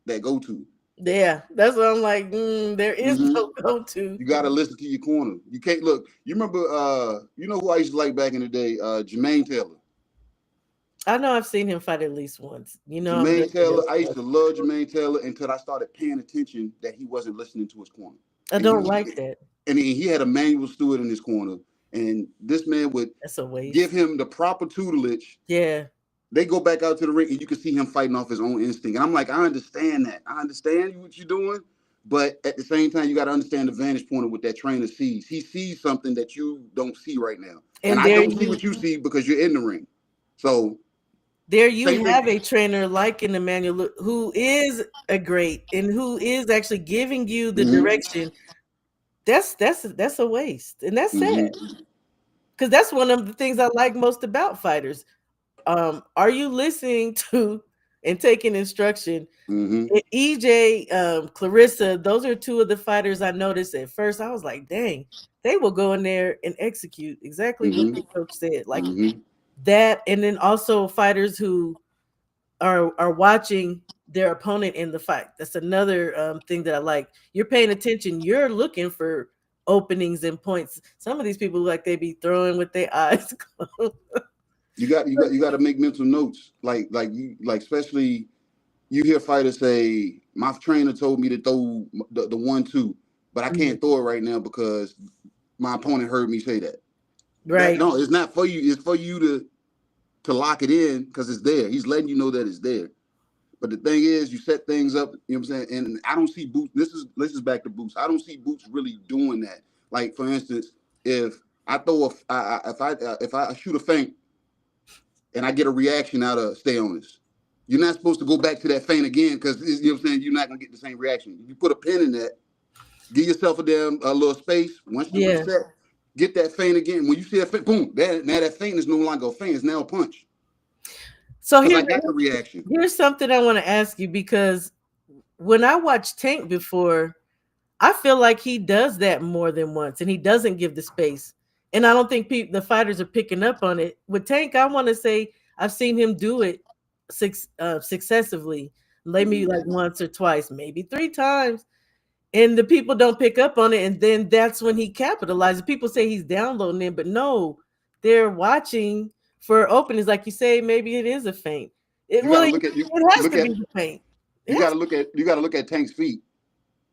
that go to. yeah. That's what I'm like. There is Mm-hmm. no go to. You gotta listen to your corner. You can't look. You remember? You know who I used to like back in the day? Jermaine Taylor. I know I've seen him fight at least once. You know, I'm Jermaine definitely. Taylor. I used to love Jermaine Taylor until I started paying attention that he wasn't listening to his corner, I and don't like that. he had Emmanuel Stewart in his corner, and this man would That's a give waste. him the proper tutelage. Yeah, They go back out to the ring, and you can see him fighting off his own instinct. And I'm like, I understand that. I understand what you're doing, but at the same time, you got to understand the vantage point of what that trainer sees. He sees something that you don't see right now, and and I don't see what you see because you're in the ring. So there you same thing. have a trainer like an Emmanuel who is a great and who is actually giving you the Mm-hmm. direction. That's a waste, and that's sad Mm-hmm. because that's one of the things I like most about fighters. Are you listening to and taking instruction? Mm-hmm. EJ, Clarissa, those are two of the fighters I noticed at first. I was like, dang, they will go in there and execute exactly what Mm-hmm. the coach said. Like Mm-hmm. that, and then also fighters who are watching their opponent in the fight. That's another thing that I like. You're paying attention. You're looking for openings and points. Some of these people like they be throwing with their eyes closed. You got to make mental notes. Like especially you hear fighters say, "My trainer told me to throw the 1-2, but I Mhm. can't throw it right now because my opponent heard me say that." That Right. no, it's not for you. It's for you to lock it in because it's there. He's letting you know that it's there. But the thing is, you set things up. You know what I'm saying? And I don't see Boots. This is back to Boots. I don't see Boots really doing that. Like for instance, if I throw a, if I shoot a feint and I get a reaction out of Stanionis, you're not supposed to go back to that feint again because you know what I'm saying. You're not gonna get the same reaction. If you put a pin in that, give yourself a little space. Once you Yeah. reset, get that feint again. When you see that feint, boom, now that feint is no longer a feint. It's now a punch So because I got the reaction. here's something I want to ask you because when I watched Tank before, I feel like he does that more than once and he doesn't give the space. and I don't think the fighters are picking up on it. With Tank, I want to say I've seen him do it successively, maybe Mhm. like once or twice, maybe three times, and the people don't pick up on it, and then that's when he capitalizes. People say he's downloading it, but no, they're watching for openings, like you say. Maybe it is a feint. It You got well, to it, look at you it has look to be at the feint. It you got has to to. look at you got to look at Tank's feet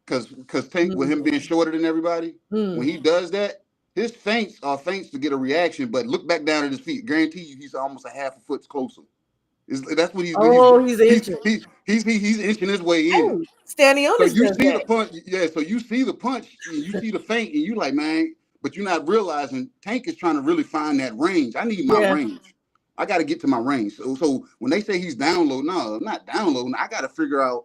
because Tank with him being shorter than everybody, when Mm. he does that, his feints are feints to get a reaction. But look back down at his feet. Guarantee you, he's almost a half a foot closer. That's what he's doing. Oh, he's He's injured. he's inching his way in. Hey, So Stanionis you does see the that. punch, yeah. So you see the punch, and you see the feint, and you like, man, but you're not realizing Tank is trying to really find that range. I need my Yeah, range. I got to get to my range. So when they say he's downloading, no, I'm not downloading. I got to figure out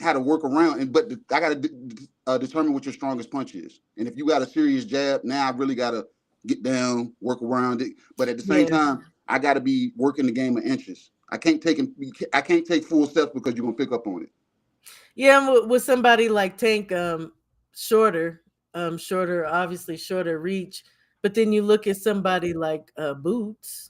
how to work around, and I got to determine what your strongest punch is. And if you got a serious jab, now I really got to get down, work around it. But at the same yeah, time, I got to be working the game of inches. I can't take full steps because you're gonna pick up on it. yeah. With somebody like Tank, shorter, shorter, obviously shorter reach. But then you look at somebody like Boots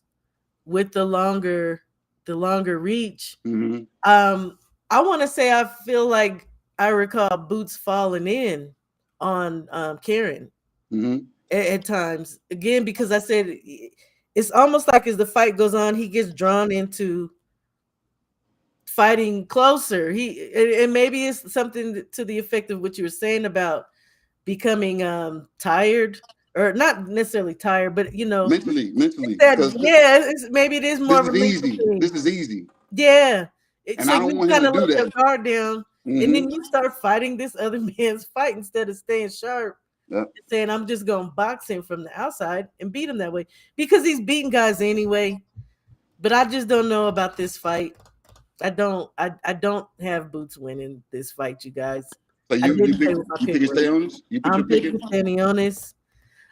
with the longer reach. Mm-hmm. Um, I want to say I feel like I recall Boots falling in on Karen Mm-hmm. at times again because I said it's almost like as the fight goes on, he gets drawn into fighting closer. And maybe it's something to the effect of what you were saying about becoming tired or not necessarily tired, but Mentally, that because maybe it is this more is easy. relinquishing. This is easy, Yeah. and So I you don't want him kind to of do let your that. guard down, and Mm-hmm. then you start fighting this other man's fight instead of staying sharp Yep. and saying, I'm just going to box him from the outside and beat him that way because he's beating guys anyway. But I just don't know about this fight. I don't have Boots winning this fight, you guys. So I you didn't pick say what my you pick pick and was. stay on this. You pick your I'm pick. picking Stanionis.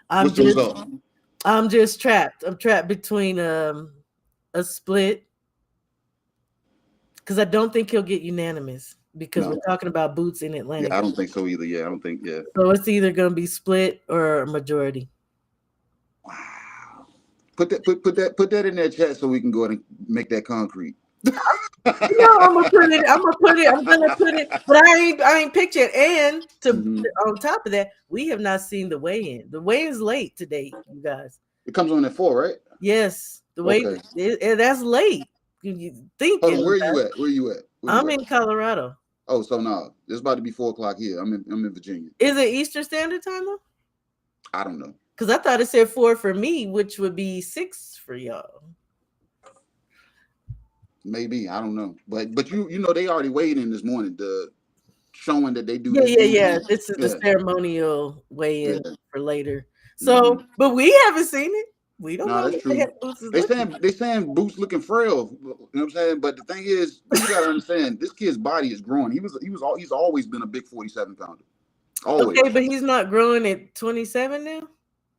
I'm What's the just result? I'm just trapped. I'm trapped between a split because I don't think he'll get unanimous because we're No. talking about Boots in Yeah, Atlantic. I don't think so either. Yeah, I don't think. Yeah. So it's either going to be split or a majority. Wow. Put that in that chat so we can go ahead and make that concrete. I'm gonna put it. I'm gonna put it. I'm gonna put it. But I ain't pictured. And Hmm. on top of that, we have not seen the weigh-in. The weigh-in's late today, you guys. It comes on at 4, right? Yes, the weigh Okay. that's late. You Hold on. thinking Where are about you it. at? Where you at? Where you I'm at? in Colorado. Oh, so no, it's about to be 4 o'clock here. I'm in Virginia. Is it Eastern Standard Time though? I don't know. Because I thought it said 4 for me, which would be 6 for y'all. Maybe I don't know. But you know they already weighed in this morning. The showing that they do Yeah, this yeah, yeah. usually. This is the Yeah. ceremonial weigh-in Yeah. for later. Hmm. So, but we haven't seen it. We don't No, know that's what the true. heck Boots is looking like. They saying Boots looking frail. You know what I'm saying? But the thing is, people gotta understand this kid's body is growing. He's always been a big 47 pounder. Okay, Always. but he's not growing at 27 now?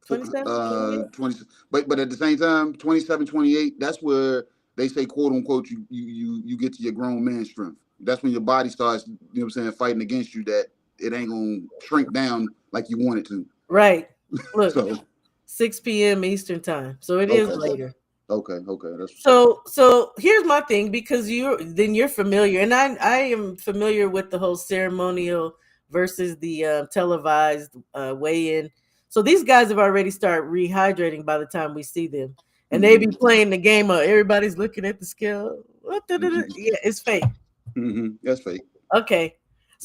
27, 28? 20, but at the same time, 27, 28. That's where they say, quote unquote, you get to your grown man strength. That's when your body starts, you know what I'm saying, fighting against you that it ain't gonna shrink down like you want it to. Right. Look, So 6 p.m. Eastern time. So it is okay. later. Okay, that's what's up. So here's my thing because you're familiar and I am familiar with the whole ceremonial versus the televised weigh-in. So these guys have already started rehydrating by the time we see them, and they be Hmm. playing the game of everybody's looking at the scale. Hmm. Yeah, it's fake. That's fake. Okay,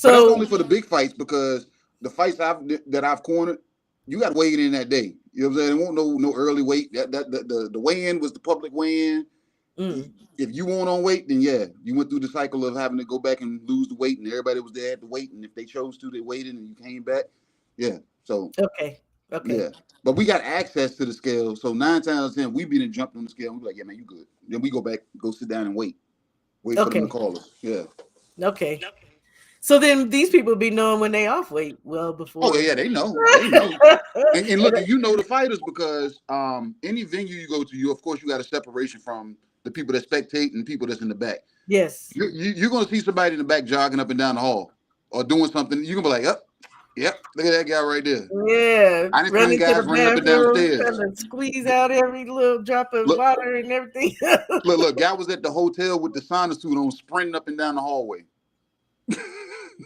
But that's so only for the big fights because the fights that I've cornered, you got to weigh in that day. You know what I'm saying? There won't no early weight. The weigh in was the public weigh in. mm, If you weren't on weight, then yeah, you went through the cycle of having to go back and lose the weight, and everybody was there at the weight, and if they chose to, they waited, and you came back. Yeah, so okay, okay, yeah, but we got access to the scale, so 9 times 10, we been and jumped on the scale, and we like, yeah, man, you good. Then we go back, go sit down and wait for them to okay, call us. Yeah. okay. So then these people be knowing when they off weight well Oh before. yeah, they know, they know. And look, you know the fighters because any venue you go to, you of course you got a separation from the people that spectate and people that's in the back. Yes. You're gonna see somebody in the back jogging up and down the hall or doing something. You're gonna be like, up. Yep. Look at that guy right there. Yeah, I done seen running to the guys running up and down bathroom, trying stairs. to squeeze out every little drop of Look, water and everything. look. Guy was at the hotel with the sauna suit on, sprinting up and down the hallway.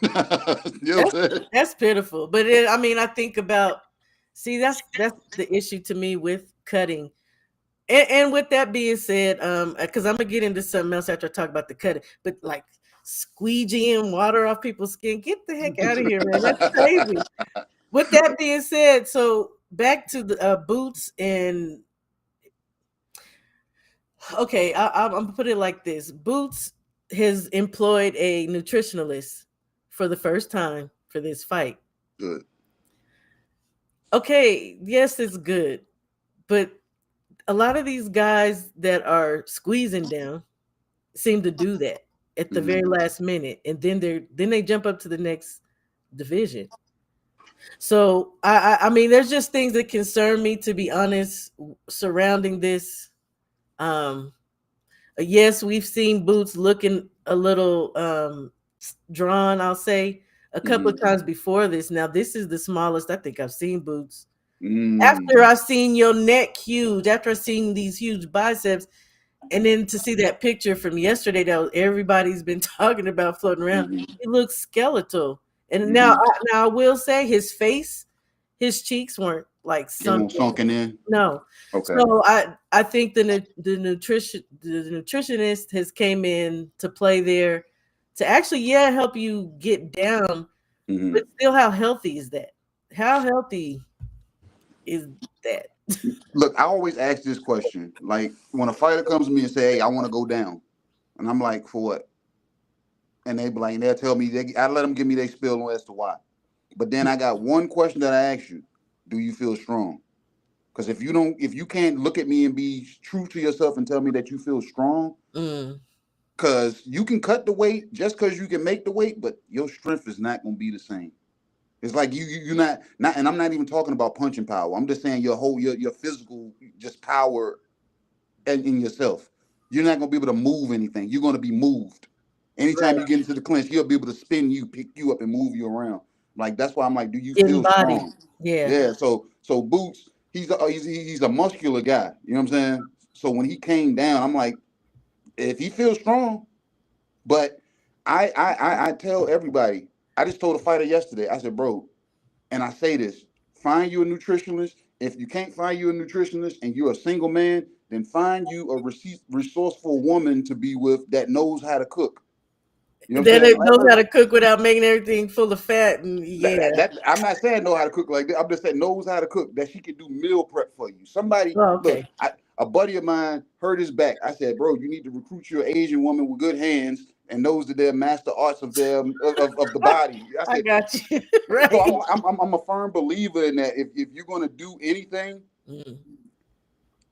You know that's what I'm saying? that's pitiful. But I mean, I think about see that's the issue to me with cutting. And with that being said, because I'm gonna get into something else after I talk about the cutting, but like squeegeeing water off people's skin, get the heck out of here, man. That's crazy. With that being said, so back to the boots and okay, I'm gonna put it like this: Boots has employed a nutritionalist for the first time for this fight. Good. Okay, yes, it's good, but a lot of these guys that are squeezing down seem to do that at the very Mm-hmm. last minute, and then they jump up to the next division. So I mean, there's just things that concern me, to be honest, surrounding this. Um, yes, we've seen Boots looking a little drawn, I'll say, a couple Mm-hmm. of times before this. Now, this is the smallest I think I've seen Boots. After Mm. I seen your neck huge, after I seen these huge biceps, and then to see that picture from yesterday that everybody's been talking about floating around, Mm-hmm. he looks skeletal. And now, Mm-hmm. now I will say his face, his cheeks weren't like It sunk won't in. sunken in. No. Okay. So I think the nutritionist has came in to play there to actually help you get down, but Mm-hmm. still how healthy is that? How healthy is that? Look, I always ask this question. Like when a fighter comes to me and say, "Hey, I want to go down," and I'm like, "For what?" And they be like, and they'll tell me. I let them give me their spiel as to why. But then I got one question that I ask you: do you feel strong? Because if you don't, if you can't look at me and be true to yourself and tell me that you feel strong, Mm, because you can cut the weight just because you can make the weight, but your strength is not going to be the same. It's like you're not, and I'm not even talking about punching power. I'm just saying your physical just power in yourself. You're not going to be able to move anything. You're going to be moved. Anytime you right. get into the clinch, he'll be able to spin you, pick you up, and move you around. Like that's why I'm like, do you feel Embodied. strong? Yeah. Yeah. So Boots, he's a muscular guy. You know what I'm saying? So when he came down, I'm like, if he feels strong, but I tell everybody. I just told a fighter yesterday. I said, bro, and I say this: find you a nutritionist. If you can't find you a nutritionist and you're a single man, then find you a resourceful woman to be with that knows how to cook. You know what I'm That saying? it Let knows how her. to cook without making everything full of fat and yeah. I'm not saying know how to cook like that. I'm just saying knows how to cook. That she can do meal prep for you. Somebody Oh, look. okay. A buddy of mine hurt his back. I said, bro, you need to recruit your Asian woman with good hands and knows that they're master arts of their of the body. I I said, got you. so Right. I'm a firm believer in that. If you're gonna do anything, Mm,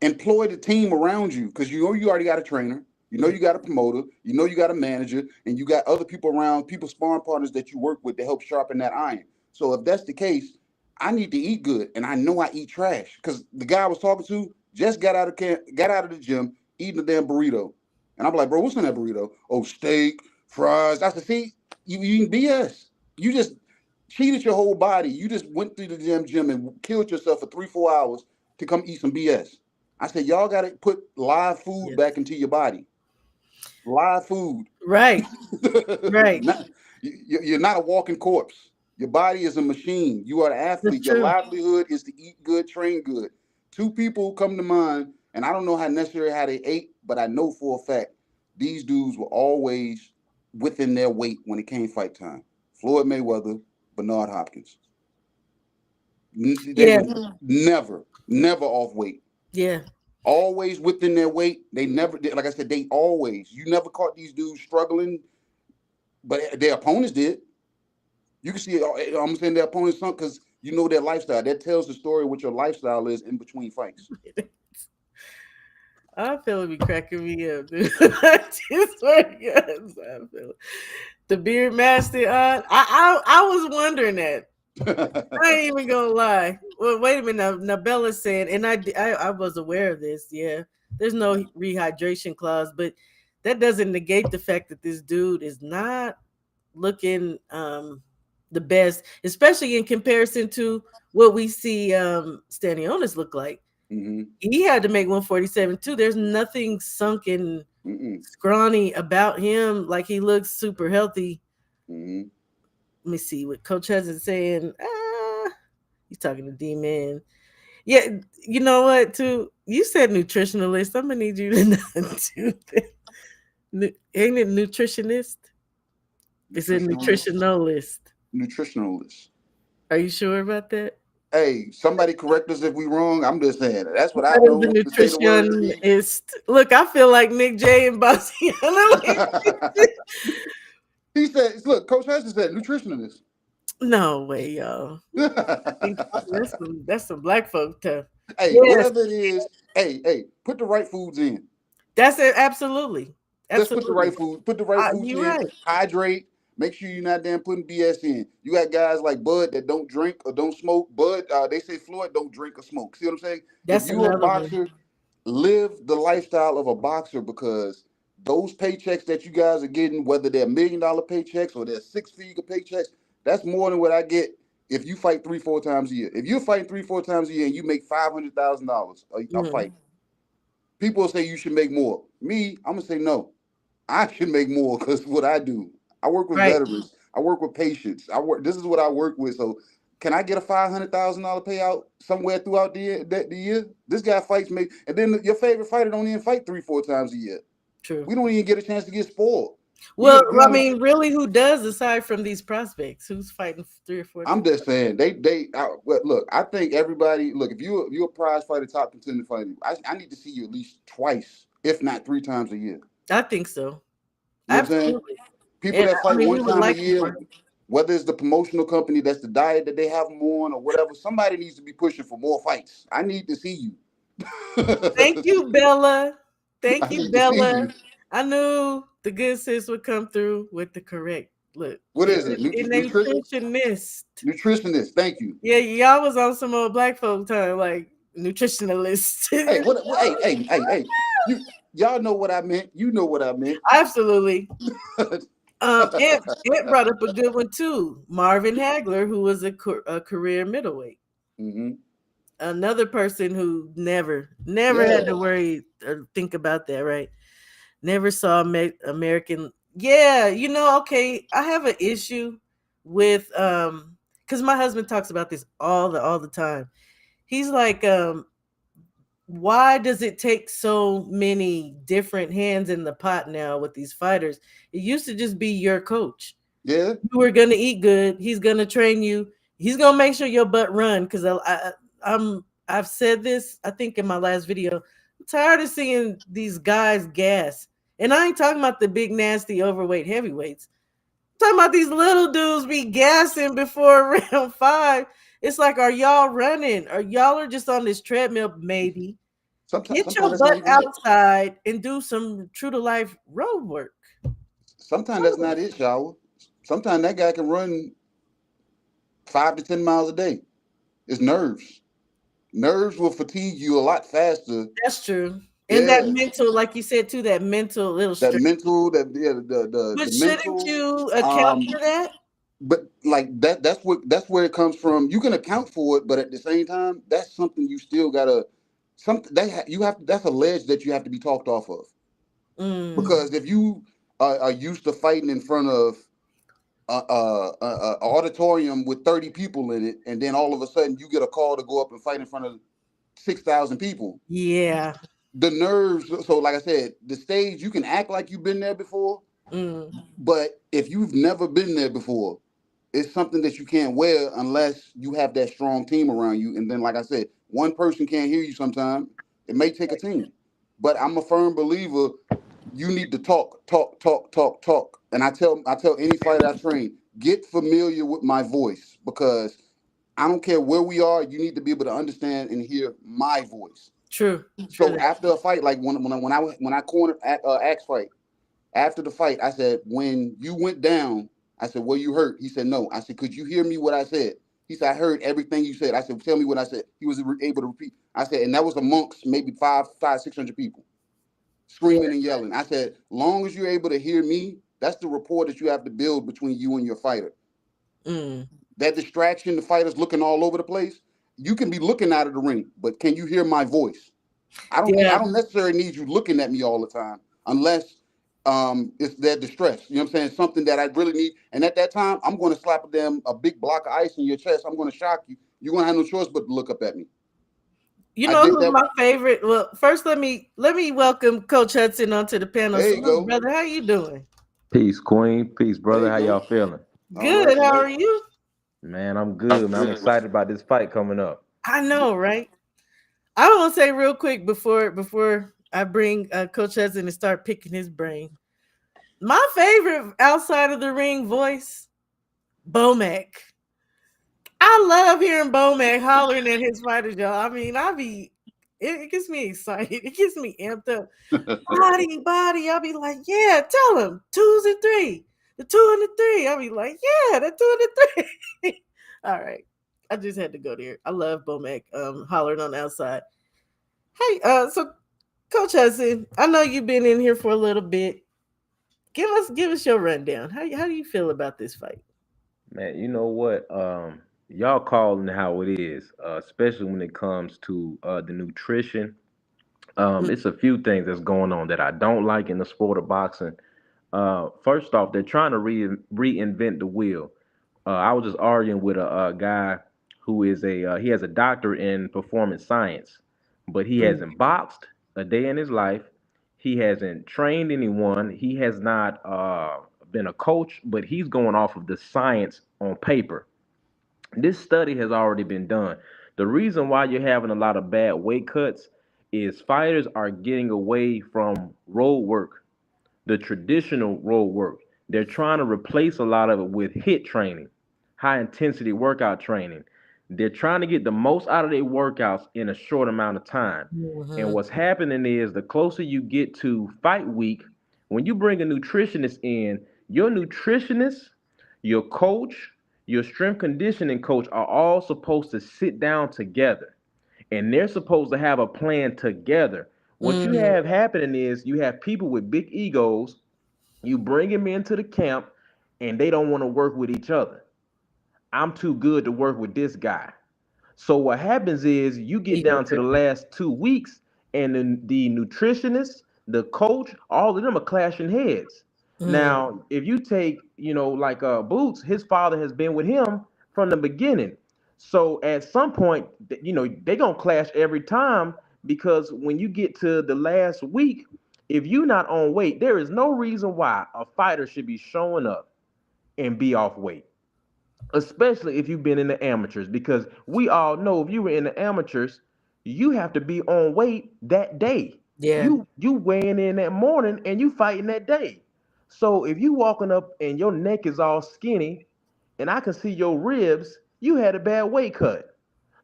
employ the team around you because you know you already got a trainer, you know mm. you got a promoter, you know you got a manager, and you got other people around, people sparring partners that you work with to help sharpen that iron. So if that's the case, I need to eat good, and I know I eat trash because the guy I was talking to just got out of the gym eating a damn burrito, and I'm like, bro, what's in that burrito? Oh, steak, fries. I said, see, you eating BS. You just cheated your whole body. You just went through the gym and killed yourself for 3 4 hours to come eat some BS. I said, y'all got to put live food Yes. back into your body. Live food. Right. Right. Not, you're not a walking corpse. Your body is a machine. You are an That's athlete. Your true. livelihood is to eat good, train good. Two people come to mind, and I don't know how necessarily how they ate, but I know for a fact these dudes were always within their weight when it came fight time. Floyd Mayweather, Bernard Hopkins. They Yeah. was never off weight. Yeah. Always within their weight. They never did. Like I said, they always. You never caught these dudes struggling, but their opponents did. You can see. I'm saying their opponents sunk because you know their lifestyle. That tells the story what your lifestyle is in between fights. I feel it be cracking me up, dude. I just swear to God, I feel it. The beard master. I was wondering that. I ain't even gonna lie. Well, wait a minute. Now Bella said, and I was aware of this. Yeah, there's no rehydration clause, but that doesn't negate the fact that this dude is not looking. the best, especially in comparison to what we see Stanionis look like. Mm-hmm. He had to make 147 too. There's nothing sunken, Mm-mm. scrawny about him. Like he looks super healthy. Mm-hmm. Let me see what Coach Hudson saying. He's talking to D Man. Yeah, you know what? Too, you said nutritionalist. I'm gonna need you to not do that. Ain't it nutritionist? It's a Nutritionalist. nutritionalist. Nutritionalist. Are you sure about that? Hey, somebody correct us if we wrong. I'm just saying that's what I What is know the to say the word. nutritionist? Look, I feel like Nick J and Bossy. He said, "Look, Coach Hester said nutritionalist." No way, y'all. I think that's some black folk stuff. Hey, Yes, whatever it is, hey, put the right foods in. that's it. Absolutely, Just put the absolutely. right food. Put the right foods You're in. right. Hydrate. Make sure you're not damn putting BS in. You got guys like Bud that don't drink or don't smoke. Bud, they say Floyd don't drink or smoke. See what I'm saying? If That's you a another one. boxer, live the lifestyle of a boxer because those paychecks that you guys are getting, whether they're $1 million paychecks or they're six-figure paychecks, that's more than what I get if you fight 3-4 times a year. If you're fighting 3-4 times a year and you make $500,000 a Mm, fight, people will say you should make more. Me, I'm gonna say no. I should make more because what I do. I work with right. veterans. I work with patients. I work. This is what I work with. So, can I get a $500,000 payout somewhere throughout the year? This guy fights me, and then your favorite fighter don't even fight 3-4 times a year. True. We don't even get a chance to get spoiled. Well, We I only. mean, really, who does aside from these prospects? Who's fighting 3 or 4 I'm times? just saying well, look. I think everybody look. If you're a prize fighter, top contender fighter, I need to see you at least twice, if not 3 times a year. I think so. You know what I'm saying? Absolutely. People And that I fight mean, one we would time a like year, more. whether it's the promotional company, that's the diet that they have them on, or whatever, somebody needs to be pushing for more fights. I need to see you. Thank you, Bella. Thank I you, need to see Bella. you. I knew the good sis would come through with the correct look. What It's is it? a nutritionist. Nutritionist. Thank you. Yeah, y'all was on some old black folk time, like nutritionalist. Hey, hey. Y'all know what I meant. You know what I meant. Absolutely. It brought up a good one too. Marvin Hagler, who was a career middleweight. Hmm. Another person who never had Yeah. to worry or think about that, right? Never saw American. Yeah, okay. I have an issue with because my husband talks about this all the time. He's like, why does it take so many different hands in the pot now with these fighters? It used to just be your coach. Yeah. You were gonna eat good. He's gonna train you. He's gonna make sure your butt run. Because I've said this. I think in my last video. I'm tired of seeing these guys gas, and I ain't talking about the big nasty overweight heavyweights. I'm talking about these little dudes be gassing before round 5. It's like, are y'all running? Or y'all are just on this treadmill? Maybe get Sometimes your that's not butt even it. outside and do some true to life road work. Sometimes that's not it, Shower. Sometimes that guy can run 5 to 10 miles a day. It's nerves. Nerves will fatigue you a lot faster. That's true. And that Yeah, mental, like you said too, that mental little that stress. mental, that yeah, the But shouldn't mental. you account Um, for that? but like that, that's where it comes from. You can account for it, but at the same time, that's something you still gotta something that you have. That's a ledge that you have to be talked off of. Mm, Because if you are used to fighting in front of a auditorium with 30 people in it, and then all of a sudden you get a call to go up and fight in front of 6,000 people, yeah. the nerves. So like I said, the stage, you can act like you've been there before, Mm, but if you've never been there before, it's something that you can't wear unless you have that strong team around you. And then like I said, one person can't hear you sometimes. It may take a team, but I'm a firm believer you need to talk. And I tell any fighter I train, get familiar with my voice, because I don't care where we are, you need to be able to understand and hear my voice. true. True So that. after a fight, like when I cornered Axe fight, after the fight, I said, when you went down, I said, were you hurt? He said, no. I said, could you hear me what I said? He said, I heard everything you said. I said, tell me what I said. He was able to repeat. I said, and that was amongst maybe 600 people Yeah. screaming and yelling. I said, long as you're able to hear me, that's the rapport that you have to build between you and your fighter. Mm. That distraction, the fighters looking all over the place. You can be looking out of the ring, but can you hear my voice? I Yeah. don't necessarily need you looking at me all the time unless it's that distress. You know what I'm saying? Something that I really need. And at that time, I'm going to slap a big block of ice in your chest. I'm going to shock you. You're going to have no choice but to look up at me. You I know did who's that. my favorite? Well, first let me welcome Coach Hudson onto the panel. There you Salute, go. brother. How you doing? Peace, Queen. Peace, There brother. you How go. y'all feeling? All right. Good. All How right. are you? Man, I'm good, man. I'm excited about this fight coming up. I know, right? I want to say real quick before I bring Coach Hudson and start picking his brain. My favorite outside of the ring voice, Bomac. I love hearing Bomac hollering at his fighters, y'all. I mean, it gets me excited. It gets me amped up. Body. I'll be like, yeah, tell him twos and three, the two and the three. I'll be like, yeah, the two and the three. All right, I just had to go there. I love Bomac hollering on the outside. Hey, so Coach Hudson, I know you've been in here for a little bit. Give us your rundown. How do you feel about this fight? Man, you know what? Y'all calling it how it is, especially when it comes to the nutrition. Mm, It's a few things that's going on that I don't like in the sport of boxing. First off, they're trying to reinvent the wheel. I was just arguing with a guy who is he has a doctorate in performance science, but he mm, hasn't boxed a day in his life. He hasn't trained anyone. He has not been a coach, but he's going off of the science on paper. This study has already been done. The reason why you're having a lot of bad weight cuts is fighters are getting away from road work, the traditional road work. They're trying to replace a lot of it with HIT training, high intensity workout training. They're trying to get the most out of their workouts in a short amount of time. And mhm, what's happening is the closer you get to fight week, when you bring a nutritionist in, your nutritionist, your coach, your strength conditioning coach are all supposed to sit down together and they're supposed to have a plan together. What you mm, have happening is you have people with big egos, you bring them into the camp, and they don't want to work with each other. I'm too good to work with this guy. So what happens is you get ego down to the tripping. last 2 weeks, and then the nutritionist, the coach, all of them are clashing heads. Mm, Now, if you take, like Boots, his father has been with him from the beginning. So at some point, they're gonna clash every time because when you get to the last week, if you're not on weight, there is no reason why a fighter should be showing up and be off weight, especially if you've been in the amateurs, because we all know if you were in the amateurs, you have to be on weight that day. yeah. You weighing in that morning and you fighting that day. So if you walking up and your neck is all skinny and I can see your ribs, you had a bad weight cut.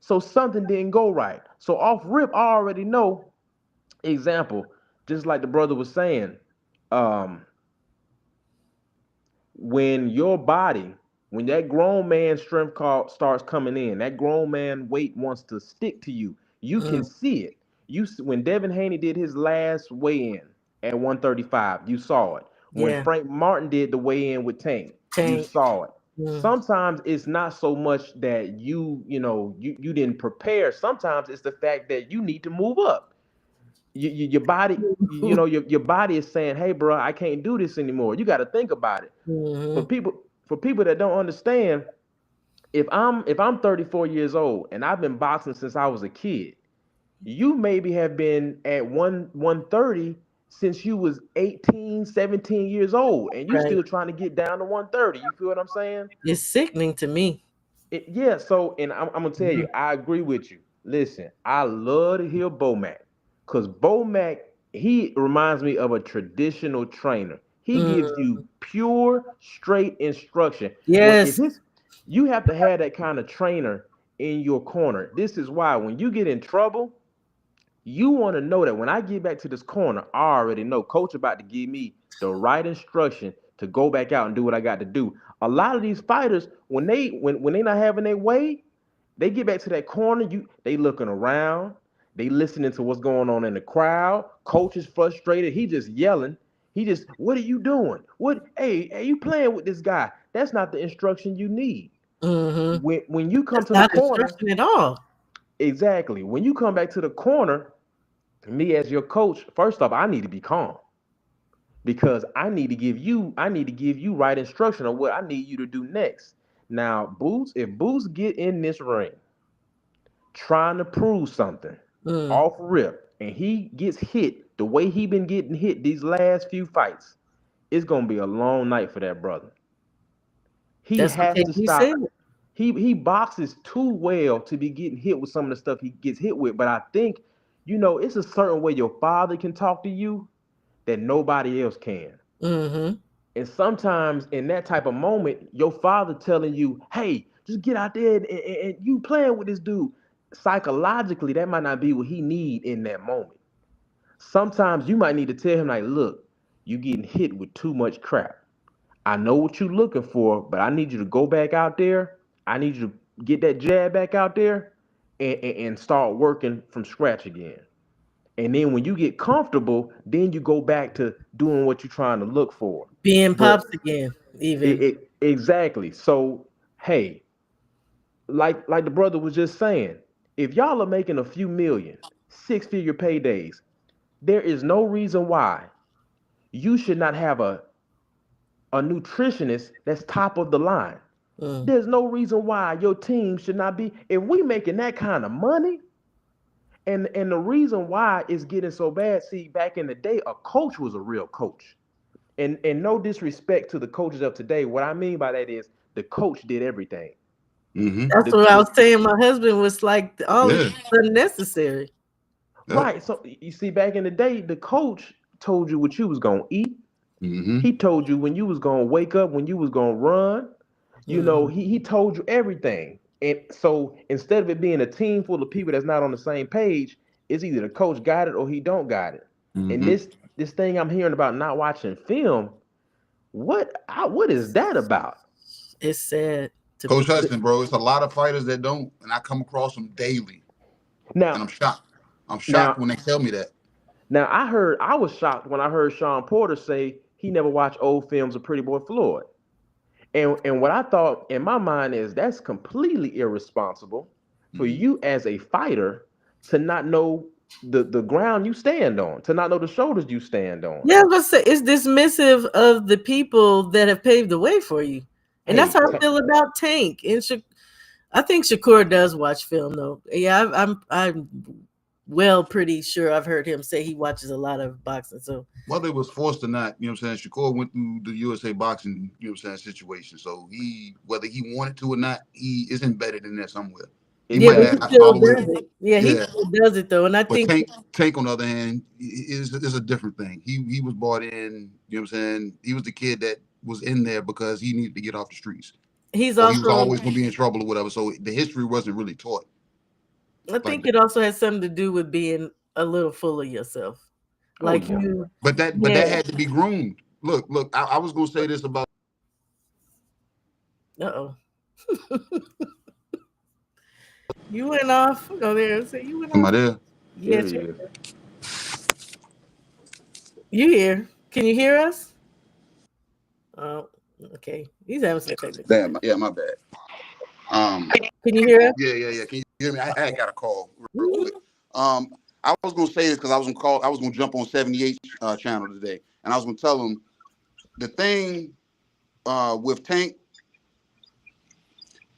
So something didn't go right. So off rip, I already know. Example, just like the brother was saying, um, when your body, when that grown man strength call starts coming in, that grown man weight wants to stick to you. You can Mm, see it. When Devin Haney did his last weigh-in at 135, you saw it. When yeah. Frank Martin did the weigh-in with Tank, you Tank. saw it. Mm, Sometimes it's not so much that you didn't prepare. Sometimes it's the fact that you need to move up. Your body, your body is saying, "Hey, bro, I can't do this anymore." You got to think about it. for mhm, people for people that don't understand, if I'm 34 years old and I've been boxing since I was a kid, you maybe have been at 130 since you was 18, 17 years old, and you right. still trying to get down to 130. You feel what I'm saying? It's sickening to me. Yeah, so and I'm gonna tell Mhm, you, I agree with you. Listen, I love to hear Bomac, because Bomac, he reminds me of a traditional trainer. He gives mm, you pure, straight instruction. When if yes. his You have to have that kind of trainer in your corner. This is why when you get in trouble, you want to know that when I get back to this corner, I already know coach about to give me the right instruction to go back out and do what I got to do. A lot of these fighters, when they not having their way, they get back to that corner. They looking around, they listening to what's going on in the crowd. Coach is frustrated. He just yelling. He just, what are you doing? What? Hey, you playing with this guy? That's not the instruction you need. Mm-hmm. When you come That's to the not corner, instruction at all. exactly. When you come back to the corner, me as your coach, first off, I need to be calm because I need to give you right instruction on what I need you to do next. Now, Boots, if Boots get in this ring trying to prove something Mm. off rip and he gets hit the way he been getting hit these last few fights, it's gonna be a long night for that brother. He That's what has to KG said. stop. He boxes too well to be getting hit with some of the stuff he gets hit with. But I think, it's a certain way your father can talk to you that nobody else can. Mm-hmm. And sometimes in that type of moment, your father telling you, hey, just get out there and you playing with this dude. Psychologically, that might not be what he need in that moment. Sometimes you might need to tell him, like, look, you getting hit with too much crap. I know what you're looking for, but I need you to go back out there. I need you to get that jab back out there and start working from scratch again. And then when you get comfortable, then you go back to doing what you're trying to look for. Being But pops again, even. it exactly. So hey, like the brother was just saying, if y'all are making a few million, six-figure paydays, there is no reason why you should not have a nutritionist that's top of the line. Mm. There's no reason why your team should not be. If we making that kind of money, and the reason why it's getting so bad, see, back in the day, a coach was a real coach. And no disrespect to the coaches of today. What I mean by that is the coach did everything. Mm-hmm. That's The, what I the was saying. My husband was like, all this Yeah. is unnecessary. Yep. right. So you see, back in the day, the coach told you what you was gonna eat. Mm-hmm. He told you when you was gonna wake up, when you was gonna run. Mm-hmm. He told you everything. And so instead of it being a team full of people that's not on the same page, it's either the coach got it or he don't got it. And Mm-hmm. this thing I'm hearing about not watching film, what is that about? It's sad to Coach be. Hudson, bro, it's a lot of fighters that don't, and I come across them daily, and Now I'm shocked. I'm shocked now when they tell me that. now I was shocked when I heard Sean Porter say he never watched old films of Pretty Boy Floyd. And what I thought in my mind is that's completely irresponsible for Mm-hmm. you as a fighter to not know the ground you stand on, to not know the shoulders you stand on. Yeah, I was gonna say it's dismissive of the people that have paved the way for you, and that's Hey, how I feel about Tank. And I think Shakur does watch film though. Yeah, I'm well pretty sure I've heard him say he watches a lot of boxing. So Whether it was forced or not, you know what I'm saying? Shakur went through the USA boxing, you know what I'm saying, situation. So whether he wanted to or not, he is embedded in there somewhere. He yeah, might but have he exactly. not still followed does it. it. Yeah, he Yeah. still does it though, and I But think Tank on the other hand is a different thing. He was brought in, you know what I'm saying? He was the kid that was in there because he needed to get off the streets. he's Or he was also. always gonna be in trouble or whatever. So the history wasn't really taught I like think that. it also has something to do with being a little full of yourself, Oh like yeah. you. But that Yeah. had to be groomed. Look, I was gonna say this about Uh oh. You went off. Go there and say you went am I off. there? There Yes, he is. you here. Can you hear us? Oh, okay. He's having some technical Damn, difficulties. yeah, my bad. Um, Can you hear us? yeah. Can you hear me? I got a call real quick. Mhm. I was gonna say this because I was gonna jump on 78 channel today, and I was gonna tell them the thing with Tank,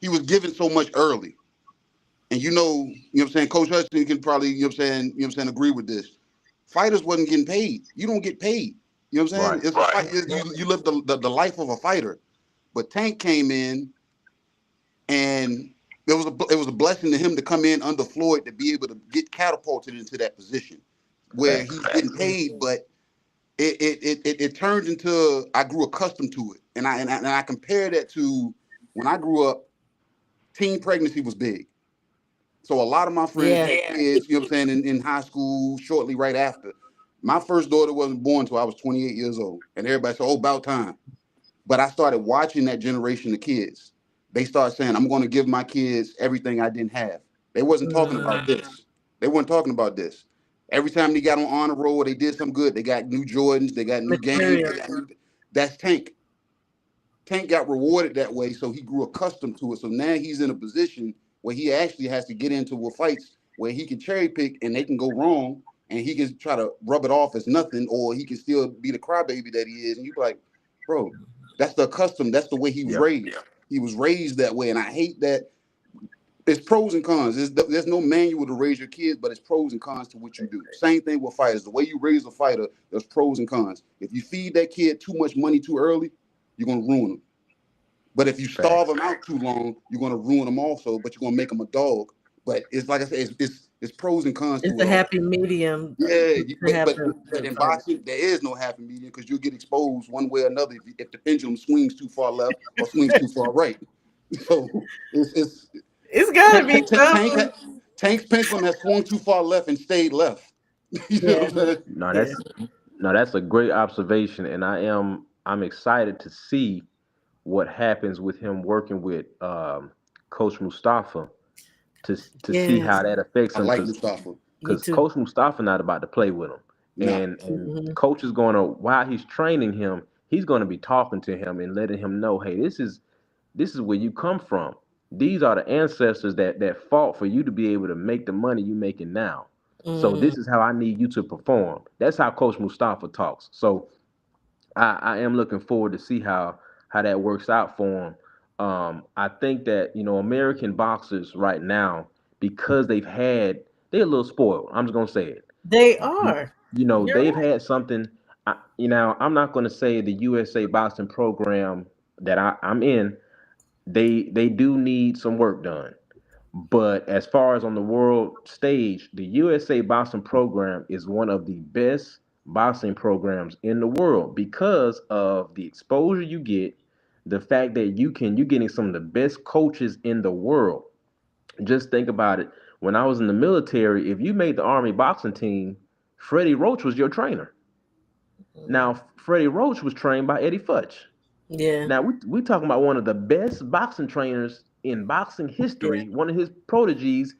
he was given so much early. And you know what I'm saying, Coach Hudson can probably, you know what I'm saying, agree with this. Fighters wasn't getting paid. You don't get paid. You know what I'm saying? Right. It's a fight. You live the life of a fighter. But Tank came in, and it was a blessing to him to come in under Floyd to be able to get catapulted into that position where Facts. he's getting paid, but it turned into I grew accustomed to it, and I compare that to when I grew up. Teen pregnancy was big. So a lot of my friends Yeah. had kids, you know what I'm saying, in high school shortly right after. My first daughter wasn't born until I was 28 years old. And everybody said, oh, about time. But I started watching that generation of kids. They started saying, I'm going to give my kids everything I didn't have. They wasn't talking about Mm, this. They weren't talking about this. Every time they got on honor roll or they did something good, they got new Jordans, they got new games. material. That's Tank. Tank got rewarded that way, so he grew accustomed to it. So now he's in a position where he actually has to get into fights where he can cherry pick and they can go wrong, and he can try to rub it off as nothing, or he can still be the crybaby that he is. And you be like, bro, that's the custom. That's the way he was Yep. raised. He was raised that way, and I hate that. It's pros and cons. There's no manual to raise your kids, but it's pros and cons to what you do. Same thing with fighters. The way you raise a fighter, there's pros and cons. If you feed that kid too much money too early, you're gonna ruin him. But if you starve Facts. them out too long, you're gonna ruin them also. But you're gonna make them a dog. But it's like I said, it's pros and cons It's to a it all. happy medium Yeah, to have but the in fighter. boxing there is no happy medium because you'll get exposed one way or another if the pendulum swings too far left or swings too far right. So it's It's got to be Tank, something. Tank's pendulum has swung too far left and stayed left. You know Yeah, what I'm saying? No, yeah, that's a great observation, and I'm excited to see what happens with him working with Coach Mustafa to see how yes. that affects I him like because Mustafa. Me too. Coach Mustafa not about to play with him, Nah. and Hmm. Coach is going to while he's training him, he's going to be talking to him and letting him know, hey, this is where you come from. These are the ancestors that fought for you to be able to make the money you making now. So Mm. this is how I need you to perform. That's how Coach Mustafa talks. So I am looking forward to see how that works out for him. I think that American boxers right now because they're a little spoiled. I'm just gonna say it. They are. You're They've right. had something. I'm not gonna say the USA boxing program that I'm in. They do need some work done. But as far as on the world stage, the USA boxing program is one of the best boxing programs in the world because of the exposure you get, the fact that you're getting some of the best coaches in the world. Just think about it. When I was in the military, if you made the Army boxing team, Freddie Roach was your trainer. Mhm. Now, Freddie Roach was trained by Eddie Futch. Yeah, Now we talking about one of the best boxing trainers in boxing yeah. history. One of his proteges.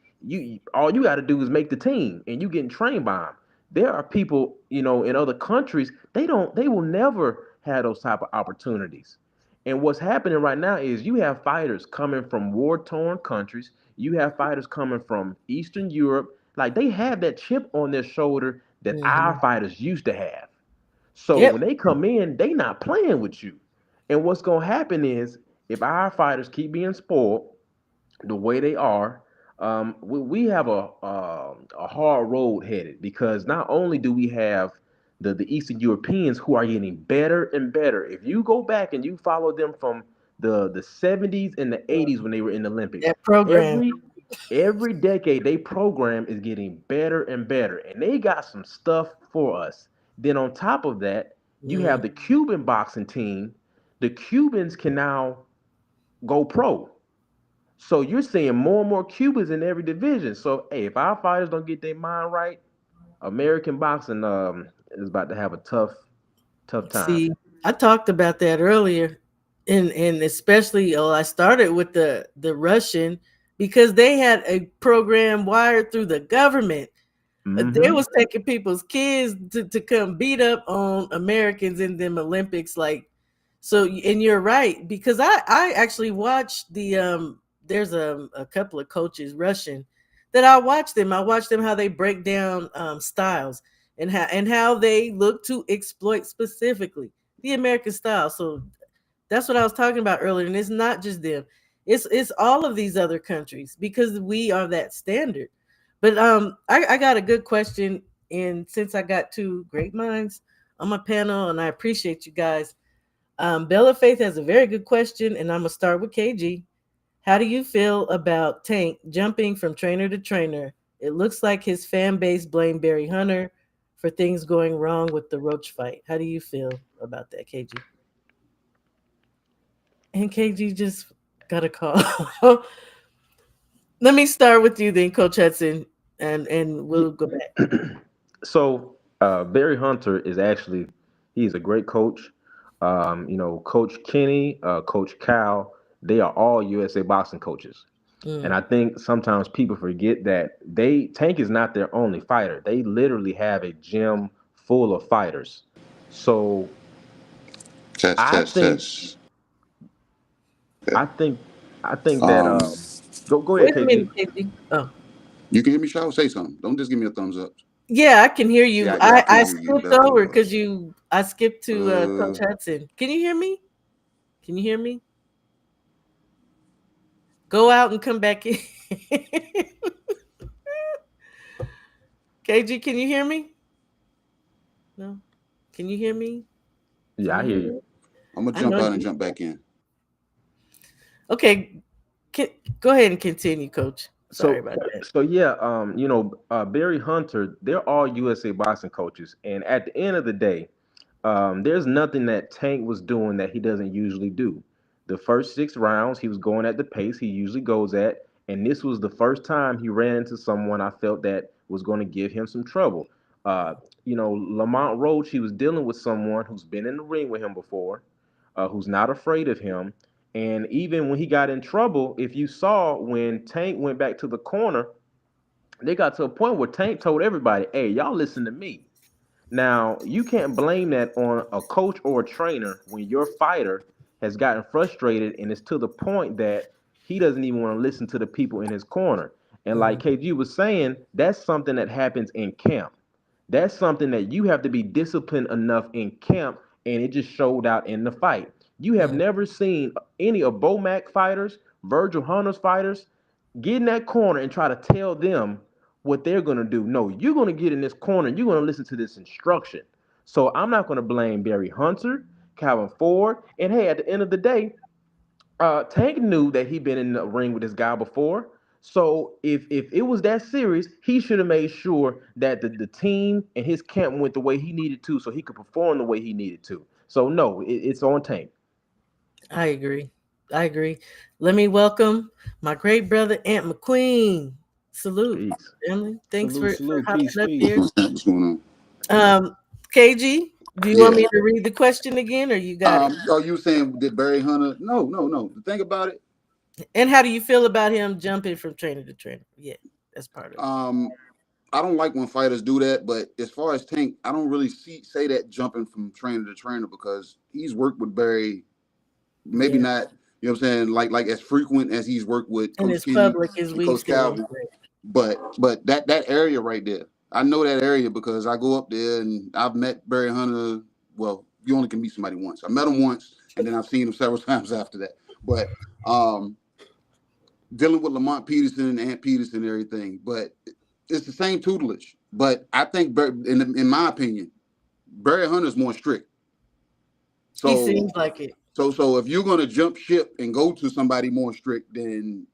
All you got to do is make the team, and you getting trained by him. There are people, in other countries. They will never have those type of opportunities. And what's happening right now is you have fighters coming from war torn countries. You have fighters coming from Eastern Europe. Like they have that chip on their shoulder that our Hmm. fighters used to have. So Yep. when they come in, they not playing with you. And what's gonna happen is if our fighters keep being spoiled the way they are, we have a hard road headed because not only do we have the Eastern Europeans who are getting better and better. If you go back and you follow them from the 70s and the 80s when they were in the Olympics, That program. every decade they program is getting better and better, and they got some stuff for us. Then on top of that, you Mm. have the Cuban boxing team. The Cubans can now go pro. So you're seeing more and more Cubans in every division. So hey, if our fighters don't get their mind right, American boxing is about to have a tough time. See, I talked about that earlier, and especially I started with the Russian because they had a program wired through the government. They Mm-hmm. was taking people's kids to come beat up on Americans in them Olympics, like so. And you're right because I actually watched there's a couple of coaches Russian that I watch them. I watch them how they break down styles and how they look to exploit specifically the American style. So that's what I was talking about earlier, and it's not just them. It's all of these other countries because we are that standard. But I got a good question, and since I got two great minds on my panel, and I appreciate you guys. Bella Faith has a very good question, and I'm gonna start with KG. How do you feel about Tank jumping from trainer to trainer? It looks like his fan base blamed Barry Hunter for things going wrong with the Roach fight. How do you feel about that, KG? And KG just got a call. Let me start with you then, Coach Hudson, and Yeah. we'll go back. So Barry Hunter is actually he's a great coach. Coach Kenny, Coach Cal, they are all USA boxing coaches. And Mm, I think sometimes people forget that Tank is not their only fighter. They literally have a gym full of fighters. So Test, I test, think test. I think that Um, go ahead, Wait a minute, KG. KG. Oh, you can hear me, shout. Say something. Don't just give me a thumbs up. yeah, I can hear you. Yeah, yeah, I I couldn't hear you. skipped That's what it over was. because I skipped to Coach Uh, Hudson. Can you hear me? Can you hear me? Go out and come back in. KG, can you hear me? No. Can you hear me? Can Yeah, I you hear hear you. me? I'm gonna I jump know out and you. jump back in. Okay, go ahead and continue, Coach. Sorry So about that. so yeah, Barry Hunter, they're all USA boxing coaches, and at the end of the day, there's nothing that Tank was doing that he doesn't usually do. The first 6 rounds, he was going at the pace he usually goes at, and this was the first time he ran into someone I felt that was going to give him some trouble. Uh, Lamont Roach, he was dealing with someone who's been in the ring with him before, who's not afraid of him. And even when he got in trouble, if you saw when Tank went back to the corner, they got to a point where Tank told everybody, "Hey, y'all listen to me." Now, you can't blame that on a coach or a trainer when your fighter has gotten frustrated and it's to the point that he doesn't even want to listen to the people in his corner. And like Mhm. KG was saying, that's something that happens in camp. That's something that you have to be disciplined enough in camp, and it just showed out in the fight. You have Mhm. never seen any of Bomac fighters, Virgil Hunter's fighters, get in that corner and try to tell them what they're going to do. No, you're going to get in this corner and you're going to listen to this instruction. So I'm not going to blame Barry Hunter, Calvin Ford. And hey, at the end of the day, Tank knew that he'd been in the ring with this guy before. So if it was that serious, he should have made sure that the team and his camp went the way he needed to so he could perform the way he needed to. So no, it's on Tank. I agree. I agree. Let me welcome my great brother Aunt McQueen. Salute, Peace. family. Thanks Salute, for salute, peace, hopping up peace. here. What's going on? KG, do you want Yeah. me to read the question again, or you got it? Oh, you saying did Barry Hunter? No, no, no. The thing about it, And how do you feel about him jumping from trainer to trainer? Yeah, that's part of it. um, I don't like when fighters do that. But as far as Tank, I don't really say that jumping from trainer to trainer because he's worked with Barry. Maybe Yeah, not. You know what I'm saying? Like as frequent as he's worked with and Coach it's Kenny public as and we've Coach seen. Calvin. But that area right there, I know that area because I go up there and I've met Barry Hunter. Well, you only can meet somebody once. I met him once, and then I've seen him several times after that. But um, dealing with Lamont Peterson and Ant Peterson and everything, but it's the same tutelage. But I think, in my opinion, Barry Hunter's more strict. He So seems like it. so if you're gonna jump ship and go to somebody more strict, then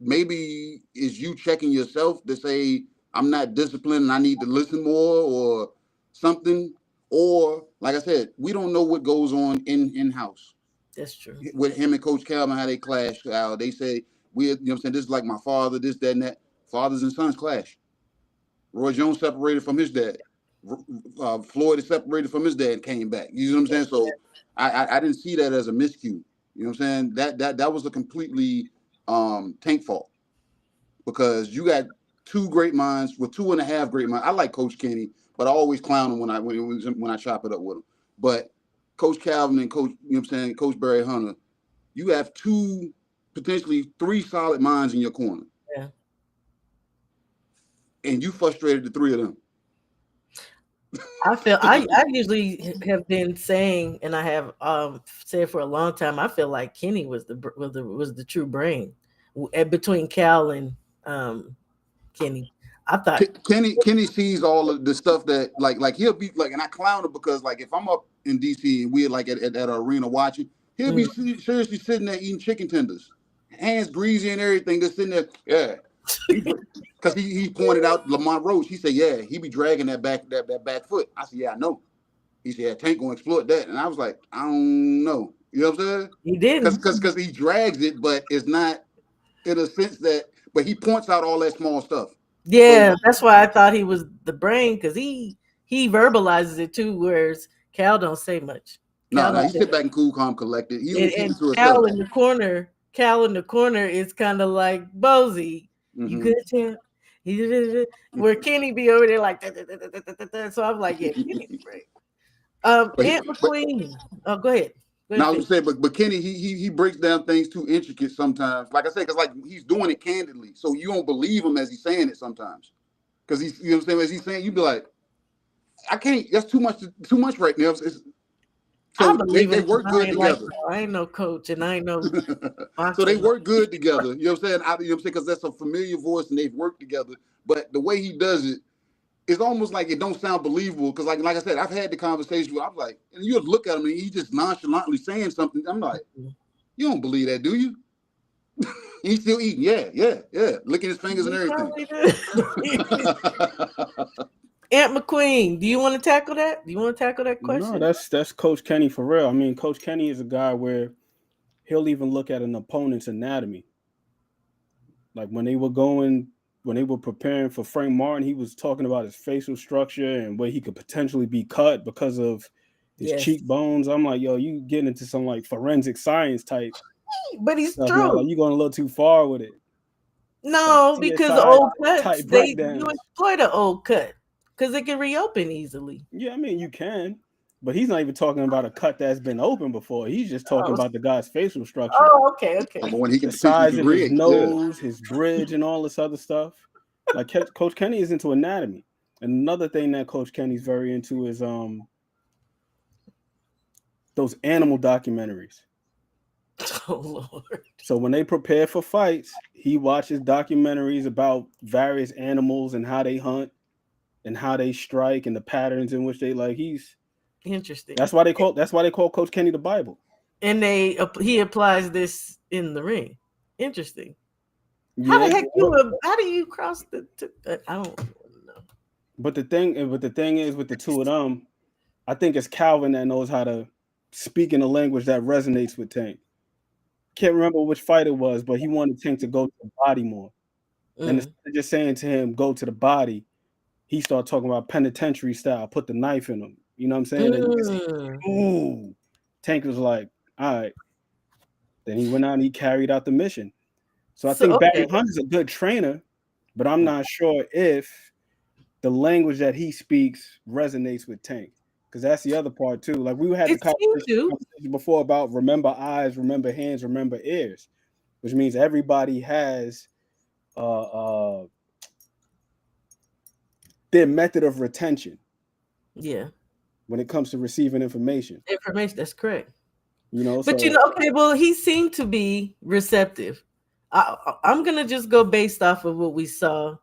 maybe is you checking yourself to say I'm not disciplined and I need to listen more or something. Or like I said, we don't know what goes on in house That's true. with him and Coach Calvin, how they clash. How they say we, you know what I'm saying, this is like my father, this, that, and that. Fathers and sons clash. Roy Jones separated from his dad. Floyd is separated from his dad and came back. You know what I'm saying? So I didn't see that as a miscue. You know what I'm saying? That was a completely Tank fault because you got two great minds with two and a half great minds. I like Coach Kenny, but I always clown him when I chop it up with him. But Coach Calvin and Coach, you know what I'm saying, Coach Barry Hunter, you have two, potentially three solid minds in your corner, Yeah. and you frustrated the three of them. I feel I usually have been saying, and I have said for a long time. I feel like Kenny was the true brain between Cal and um, Kenny. I thought. Kenny sees all of the stuff that like he'll be like, and I clown him because like if I'm up in DC and we're like at an arena watching, he'll be Mm. seriously sitting there eating chicken tenders, hands greasy and everything, just sitting there. Yeah, because he pointed out Lamont Roach. He said, yeah, he be dragging that back foot. I said, yeah, I know. He said, yeah, Tank gonna exploit that, and I was like, I don't know. You know what I'm saying? He Because didn't. because he drags it, but it's not in a sense that. But he points out all that small stuff. So Yeah, that's why I thought he was the brain because he verbalizes it too, whereas Cal don't say much. no, Cal no, don't he say sit back and cool, calm, collected. He only keep and it to Cal himself. in the corner, Cal in the corner is kind of like Bozy. You Mm-hmm. good, champ? He did it. Where Kenny be over there like "Da, da, da, da, da, da." So I'm like, yeah, Kenny the brain. But Aunt McQueen. Oh, go ahead. Go ahead, Now I was finish. gonna say, but Kenny, he breaks down things too intricate sometimes. Like I said, because like he's doing it candidly, so you don't believe him as he's saying it sometimes. Because he's, you know what I'm saying, as he's saying, you be like, I can't. That's too much right now. I So believe they him because work I good ain't like together. y'all. I ain't no coach and I ain't no So they boxer. work good together. You know what I'm saying? You know what I'm saying? Because that's a familiar voice and they've worked together. But the way he does it, it's almost like it don't sound believable. Because like I said, I've had the conversation where I'm like, and you look at him and he's just nonchalantly saying something. I'm like, you don't believe that, do you? He's still eating. Yeah, yeah, yeah. Licking his fingers and He everything. probably do. Aunt McQueen, do you want to tackle that? Do you want to tackle that No, question? that's Coach Kenny for real. I mean, Coach Kenny is a guy where he'll even look at an opponent's anatomy. Like when they were preparing for Frank Martin, he was talking about his facial structure and where he could potentially be cut because of his Yes, cheekbones. I'm like, yo, you getting into some like forensic science type but he's stuff now. true. Like you going a little too far with it. Like No, because CSI old cuts, type you breakdowns. exploit an old cut because it can reopen easily. Yeah, I mean you can, but he's not even talking about a cut that's been open before. He's just talking Oh, about the guy's facial structure, okay, Number okay. one, he can the potentially size be of his rigged. Yeah. nose, his bridge, and all this other stuff. Like Coach Kenny is into anatomy. And another thing that Coach Kenny's very into is those animal documentaries. Oh Lord. So when they prepare for fights, he watches documentaries about various animals and how they hunt and how they strike and the patterns in which they like. Interesting. That's why they call Coach Kenny the Bible. And he applies this in the ring. Interesting. How Yeah, the heck how do you cross I don't know. but the thing is with the two of them, I think it's Calvin that knows how to speak in a language that resonates with Tank. Can't remember which fight it was, but he wanted Tank to go to the body more. And Mm. instead of just saying to him, go to the body, he started talking about penitentiary style, put the knife in him. You know what I'm saying? And you can see, Mm. ooh, Tank was like, all right. Then he went out and he carried out the mission. So I think So okay. Barry Hunt is a good trainer, but I'm not sure if the language that he speaks resonates with Tank. Because that's the other part too. Like we had the It seemed to. conversation before about remember eyes, remember hands, remember ears, which means everybody has uh their method of retention Yeah. when it comes to receiving information. Information, that's correct. You know, But so okay, well, he seemed to be receptive. I'm gonna just go based off of what we saw,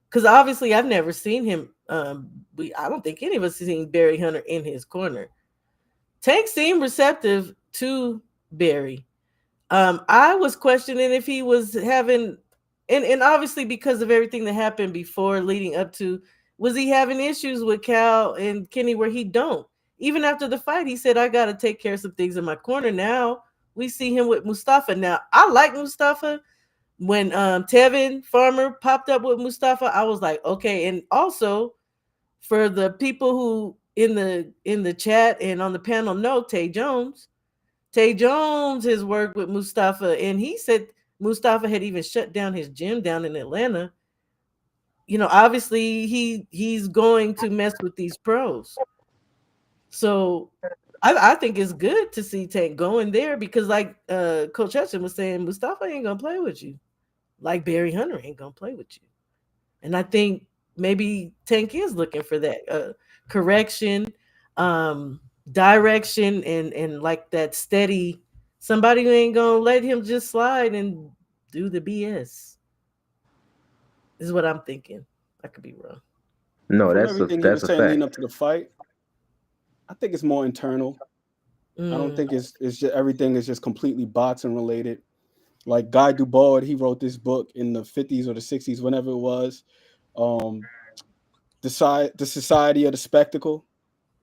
because obviously I've never seen him. I don't think any of us have seen Barry Hunter in his corner. Tank seemed receptive to Barry. I was questioning if he was having, and obviously because of everything that happened before leading up to, was he having issues with Cal and Kenny where he don't? Even after the fight, he said, I got to take care of some things in my corner. Now we see him with Mustafa. Now, I like Mustafa. When Tevin Farmer popped up with Mustafa, I was like, okay. And also for the people who in the chat and on the panel know Tay Jones. Tay Jones has worked with Mustafa, and he said Mustafa had even shut down his gym down in Atlanta. Obviously he's going to mess with these pros. So I think it's good to see Tank going there because, like Coach Hudson was saying, Mustafa ain't gonna play with you, like Barry Hunter ain't gonna play with you. And I think maybe Tank is looking for that correction, um, direction, and like that steady somebody who ain't gonna let him just slide and do the BS. Is what I'm thinking. I could be wrong. No, from that's a everything he that's was a saying leading fact. up to the fight, I think it's more internal. I don't Mm, think it's just everything is just completely bots and related. Like Guy Dubard, he wrote this book in the 50s or the 60s, whenever it was. Um, the Society of the Spectacle.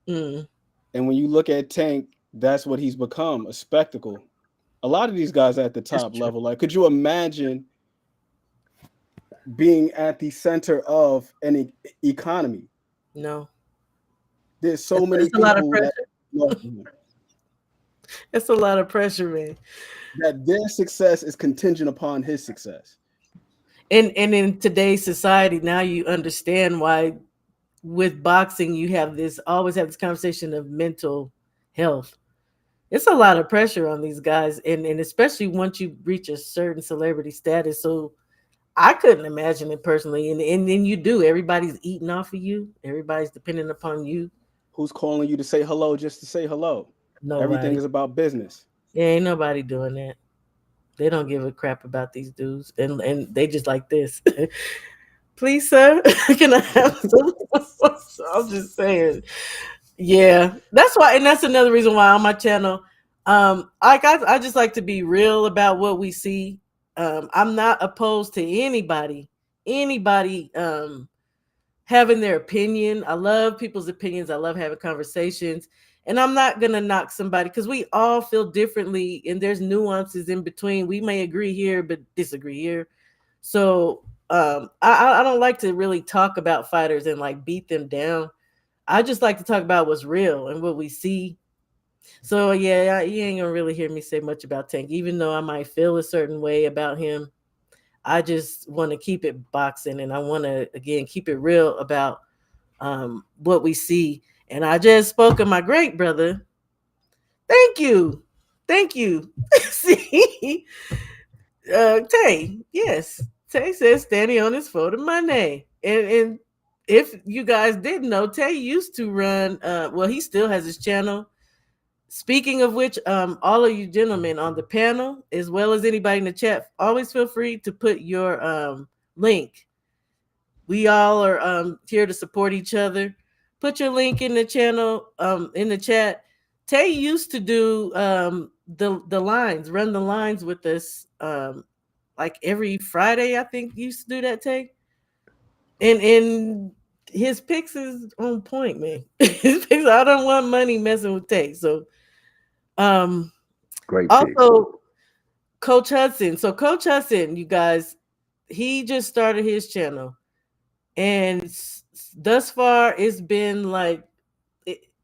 mm, And when you look at Tank, that's what he's become, a spectacle. A lot of these guys at the it's top true. level, like, could you imagine being at the center of an economy? No, There's so many it's a lot of people that pressure. It's a lot of pressure, man. that their success is contingent upon his success. And in today's society, now you understand why with boxing you have this always have this conversation of mental health. It's a lot of pressure on these guys, and especially once you reach a certain celebrity status. So I couldn't imagine it personally. And then you do. Everybody's eating off of you. Everybody's depending upon you. Who's calling you to say hello just to say hello? Everything Nobody. is about business. Yeah, ain't nobody doing that. They don't give a crap about these dudes, and they just like this. Please, sir, can I have some? I'm just saying. Yeah, that's why, and that's another reason why on my channel, I just like to be real about what we see. I'm not opposed to anybody having their opinion. I love people's opinions. I love having conversations. And I'm not going to knock somebody because we all feel differently and there's nuances in between. We may agree here, but disagree here. So I don't like to really talk about fighters and like beat them down. I just like to talk about what's real and what we see. So yeah, you ain't gonna really hear me say much about Tank, even though I might feel a certain way about him. I just want to keep it boxing, and I want to again keep it real about what we see. And I just spoke of my great brother. Thank you, thank you. See, Tay, yes, Tay says Stanionis for the money, and if you guys didn't know, Tay used to run. Well, he still has his channel. Speaking of which, all of you gentlemen on the panel, as well as anybody in the chat, always feel free to put your link. We all are here to support each other. Put your link in the channel, in the chat. Tay used to do the lines, run the lines with us, like every Friday. I think used to do that, Tay. And his picks is on point, man. His picks, I don't want money messing with Tay. So um Great picks. also Coach Hudson. So Coach Hudson, you guys, he just started his channel, and thus far it's been like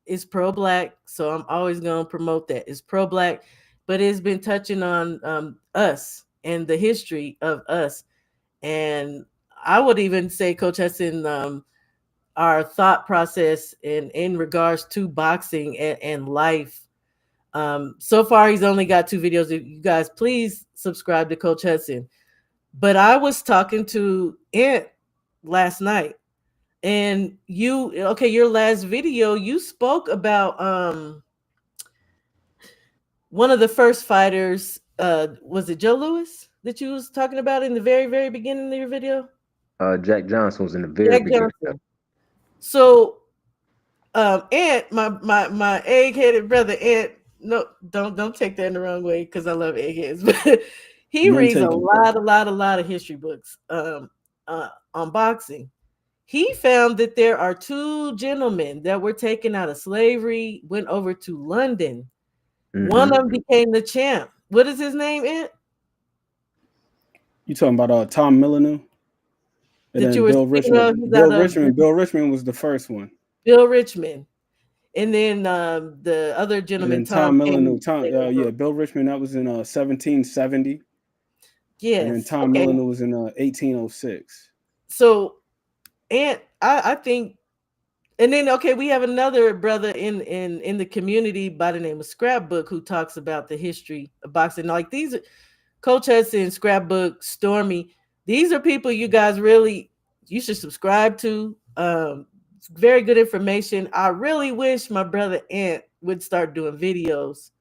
it's pro black. So I'm always gonna promote that. It's pro black, but it's been touching on us and the history of us. And I would even say, Coach Hudson, our thought process in regards to boxing and life. So far, he's only got 2 videos. You guys, please subscribe to Coach Hudson. But I was talking to Ant last night, and you, okay, your last video, you spoke about one of the first fighters. Was it Joe Louis that you was talking about in the very beginning of your video? Jack Johnson was in the very Jack beginning. Johnson. So Ant, my egg-headed brother Ant, no, don't take that in the wrong way because I love eggheads, but he None reads a taken. lot of history books on boxing. He found that there are 2 gentlemen that were taken out of slavery, went over to London. One Mm-hmm. of them became the champ. What is his name, Ant? You talking about Tom Millennium and That then you were Bill speaking of? Richmond. He's out of Bill Richmond was the first one, Bill Richmond. And then the other and gentleman, then Tom, Tom came Millennium. and Tom, played over. yeah, Bill Richmond. That was in 1770, and then Yes. Tom Okay. Millennium was in 1806. So, and I think, and then okay, we have another brother in the community by the name of Scrapbook who talks about the history of boxing. Like these, Coach Hudson, Scrapbook, Stormy. These are people you guys really you should subscribe to. Very good information. I really wish my brother Ant would start doing videos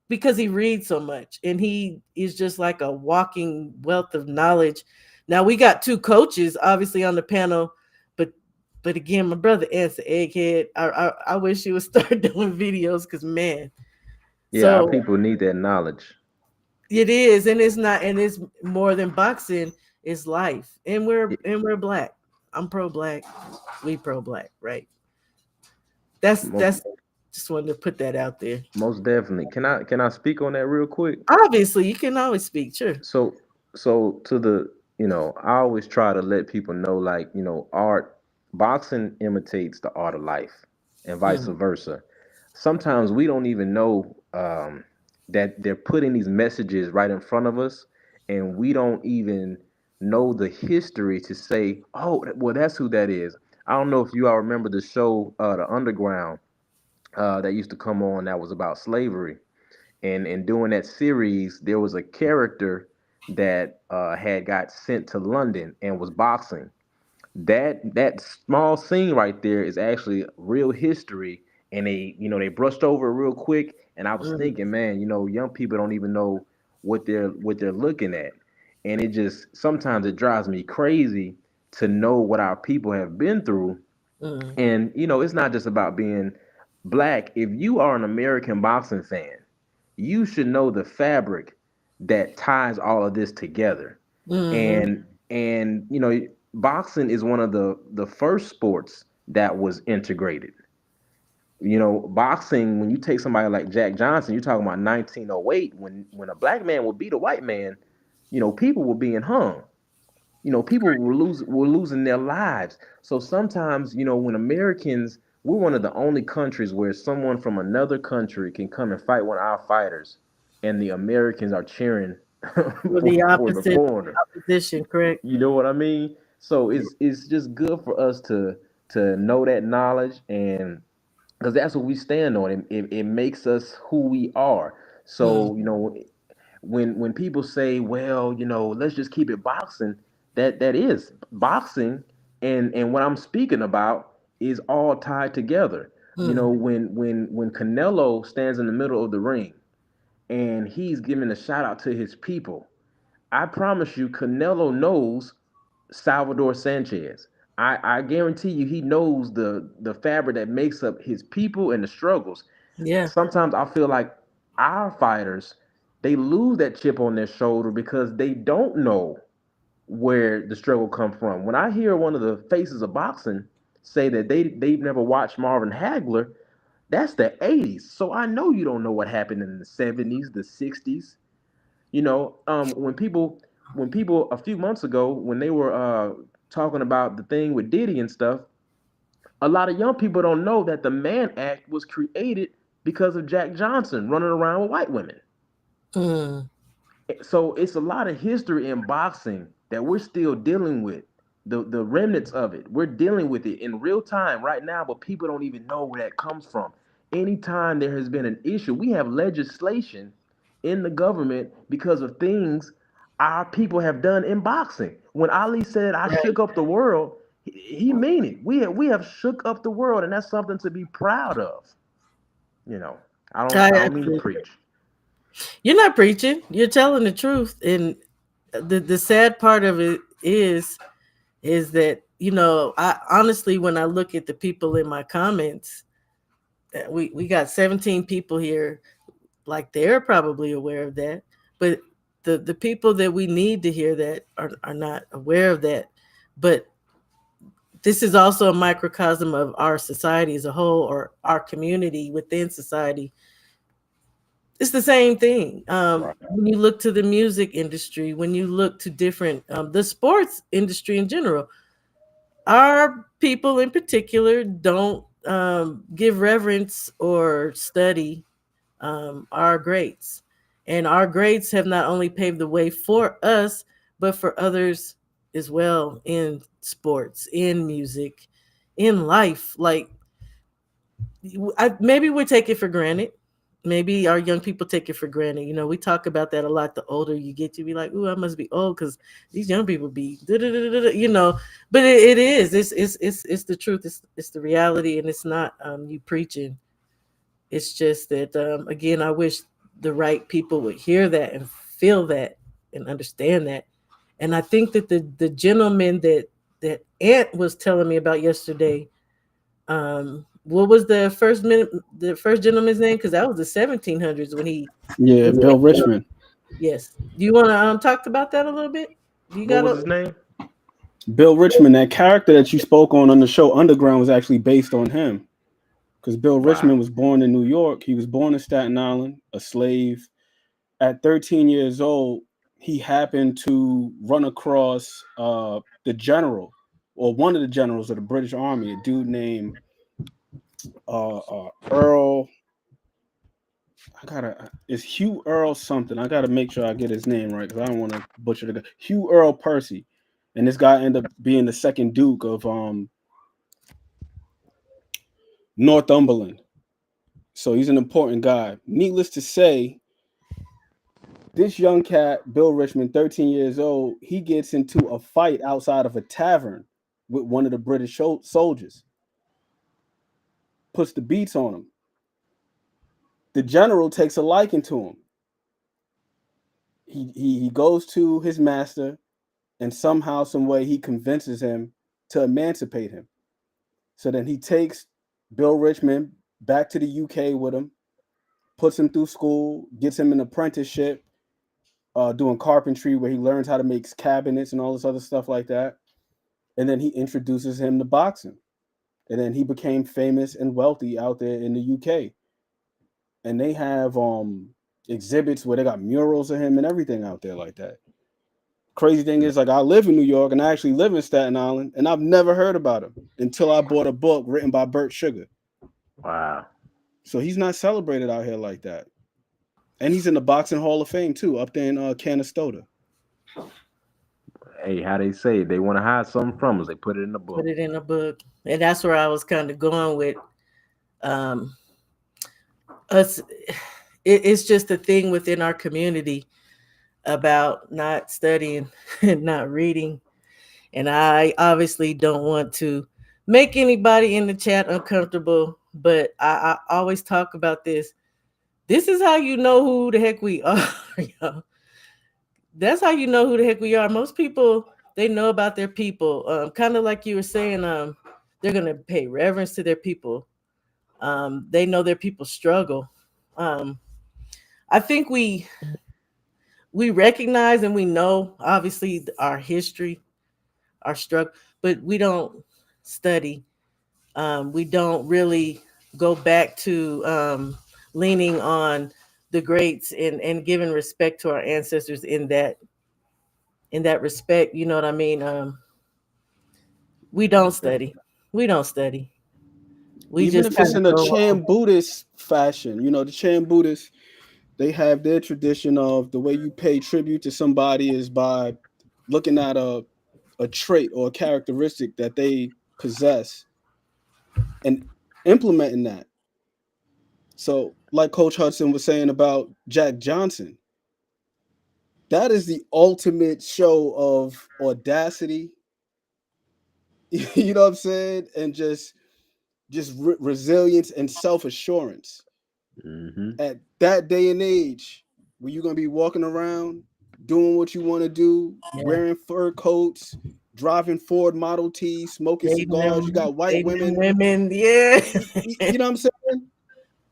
because he reads so much and he is just like a walking wealth of knowledge. Now we got 2 coaches obviously on the panel, but again, my brother Ant's an egghead. I wish he would start doing videos because man. Yeah, our So people need that knowledge. it is, and it's not, and it's more than boxing. It's life, and Yeah, we're black. I'm pro black. We pro black, right? most That's just wanted to put that out there. most definitely. Can I speak on that real quick? Obviously, you can always speak. Sure. So to the I always try to let people know, like, art boxing imitates the art of life and vice Mm. versa. Sometimes we don't even know that they're putting these messages right in front of us, and we don't even know the history to say, oh, well, that's who that is. I don't know if you all remember the show, The Underground, that used to come on, that was about slavery. And in doing that series, there was a character that had got sent to London and was boxing. That small scene right there is actually real history, and they brushed over it real quick. And I was Mm, thinking, man, young people don't even know what they're looking at, and it just sometimes it drives me crazy to know what our people have been through. mm, And it's not just about being black. If you are an American boxing fan, you should know the fabric that ties all of this together. mm, And boxing is one of the first sports that was integrated. Boxing, when you take somebody like Jack Johnson, you're talking about 1908, when a black man would beat a white man, people were being hung. People were losing their lives. So sometimes, when Americans, we're one of the only countries where someone from another country can come and fight one of our fighters, and the Americans are cheering for for the for the opposite foreigner. opposition, correct? You know what I mean? So it's just good for us to know that knowledge, and because that's what we stand on. It makes us who we are. Mm, So when people say, well, let's just keep it boxing, that is boxing, and what I'm speaking about is all tied together. mm, When Canelo stands in the middle of the ring and he's giving a shout out to his people, I promise you, Canelo knows Salvador Sanchez. I guarantee you, he knows the fabric that makes up his people and the struggles. yeah, Sometimes I feel like our fighters, they lose that chip on their shoulder because they don't know where the struggle come from. When I hear one of the faces of boxing say that they've never watched Marvin Hagler, that's the 80s. So I know you don't know what happened in the 70s, the 60s. When people a few months ago, when they were talking about the thing with Diddy and stuff, a lot of young people don't know that the Mann Act was created because of Jack Johnson running around with white women. mm, So it's a lot of history in boxing that we're still dealing with. The remnants of it. We're dealing with it in real time right now, but people don't even know where that comes from. Anytime there has been an issue, we have legislation in the government because of things our people have done in boxing. When Ali said, I right. shook up the world, he mean it. We have shook up the world, and that's something to be proud of. You know, I don't I I don't mean to absolutely. preach. You're not preaching. You're telling the truth, and the sad part of it is that I honestly, when I look at the people in my comments, we got 17 people here. Like they're probably aware of that, but the people that we need to hear that are not aware of that. But this is also a microcosm of our society as a whole, or our community within society. It's the same thing. Right. When you look to the music industry, when you look to different, the sports industry in general, our people in particular don't give reverence or study our greats. And our greats have not only paved the way for us, but for others as well in sports, in music, in life. Like, maybe we take it for granted. Maybe our young people take it for granted. We talk about that a lot. The older you get, you be like, "Ooh, I must be old because these young people be da-da-da-da-da," But it is. It's the truth. It's the reality, and it's not you preaching. It's just that again, I wish the right people would hear that and feel that and understand that. And I think that the gentleman that Aunt was telling me about yesterday, what was the first gentleman's name? Because that was the 1700s when he Yeah, was. Bill Richmond. Yes. Do you want to talk about that a little bit? You What got was a his name? Bill Richmond, that character that you spoke on the show Underground was actually based on him. Because Bill Wow. Richmond was born in New York. He was born in Staten Island, a slave. At 13 years old, he happened to run across the general, or one of the generals of the British Army, a dude named Earl. It's Hugh Earl something. I gotta make sure I get his name right because I don't want to butcher the guy. Hugh Earl Percy, and this guy ended up being the second Duke of Northumberland. So he's an important guy. Needless to say, This young cat, Bill Richmond, 13 years old, he gets into a fight outside of a tavern with one of the British soldiers, puts the beats on him. The general takes a liking to him. He goes to his master, and somehow, some way, he convinces him to emancipate him. So then he takes Bill Richmond back to the UK with him, puts him through school, gets him an apprenticeship, doing carpentry where he learns how to make cabinets and all this other stuff like that. And then he introduces him to boxing. And then he became famous and wealthy out there in the UK. And they have exhibits where they got murals of him and everything out there like that. Crazy thing is, like, I live in New York and I actually live in Staten Island, and I've never heard about him until I bought a book written by Bert Sugar. Wow. So he's not celebrated out here like that. And he's in the Boxing Hall of Fame too, up there in Canastota. Hey, how they say they want to hide something from us, they put it in the book. Put it in a book, and that's where I was kind of going with um, us. It's just a thing within our community about not studying and not reading, and I obviously don't want to make anybody in the chat uncomfortable, but I always talk about this. This is how you know who the heck we are. Yo. That's how you know who the heck we are. Most people, they know about their people. Kind of like you were saying, they're gonna pay reverence to their people. They know their people struggle. Um, I think we recognize and we know obviously our history, our struggle, but we don't study. We don't really go back to leaning on the greats and giving respect to our ancestors in that respect. You know what I mean? We don't study. We don't study. We Even just if it's kind of in a go on. Chan Buddhist fashion, the Chan Buddhists, they have their tradition of the way you pay tribute to somebody is by looking at a trait or a characteristic that they possess and implementing that. So, like Coach Hudson was saying about Jack Johnson, that is the ultimate show of audacity. You know what I'm saying? And just resilience and self assurance. Mm-hmm. At that day and age, where you're gonna be walking around doing what you want to do, Yeah, wearing fur coats, driving Ford Model T, smoking cigars. You got white dating them women. women. Yeah, You know what I'm saying? But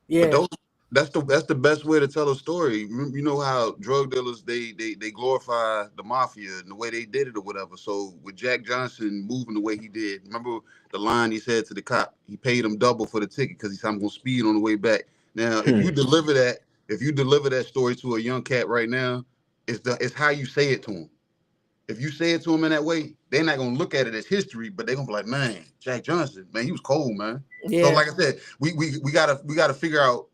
yeah, those that's the best way to tell a story. You know how drug dealers they glorify the mafia and the way they did it or whatever. So with Jack Johnson moving the way he did, remember the line he said to the cop? He paid him double for the ticket because he said, "I'm gonna speed on the way back." Now, if you deliver that story to a young cat right now, it's how you say it to him. If you say it to them in that way, they're not gonna look at it as history, but they're gonna be like, man, Jack Johnson, man, he was cold, man. So yeah, like I said, we gotta figure out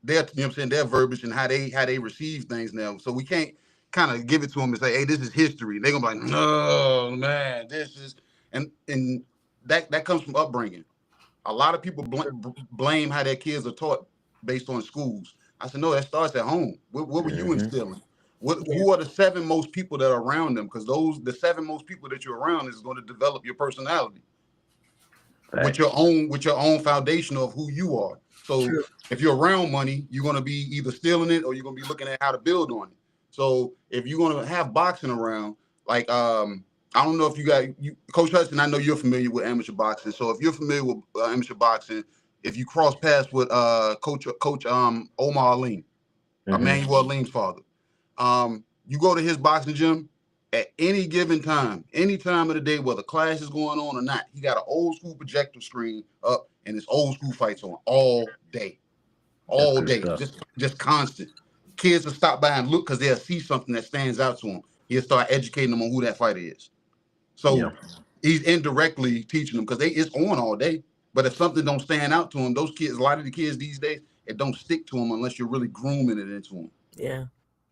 their, you know what I'm saying, their verbiage and how they receive things now. So we can't kind of give it to them and say, hey, this is history. They're gonna be like, no, man, this is and that comes from upbringing. A lot of people blame how their kids are taught based on schools. I said, no, that starts at home. What were you Mm-hmm. instilling? What yeah, Who are the seven most people that are around them? Because the seven most people that you're around is going to develop your personality Facts. with your own foundation of who you are. So true. if you're around money, you're going to be either stealing it or you're going to be looking at how to build on it. So if you're going to have boxing around, like I don't know if Coach Hudson, I know you're familiar with amateur boxing. So if you're familiar with amateur boxing, if you cross paths with Coach Omar Alim, Mm-hmm. Emmanuel Alim's father, you go to his boxing gym at any given time, any time of the day, whether class is going on or not. He got an old school projector screen up and his old school fights on That's all good day, stuff. just constant. Kids will stop by and look because they'll see something that stands out to them. He'll start educating them on who that fighter is. Yeah. So he's indirectly teaching them because it's on all day. But if something don't stand out to them, those kids, a lot of the kids these days, it don't stick to them unless you're really grooming it into them. Yeah,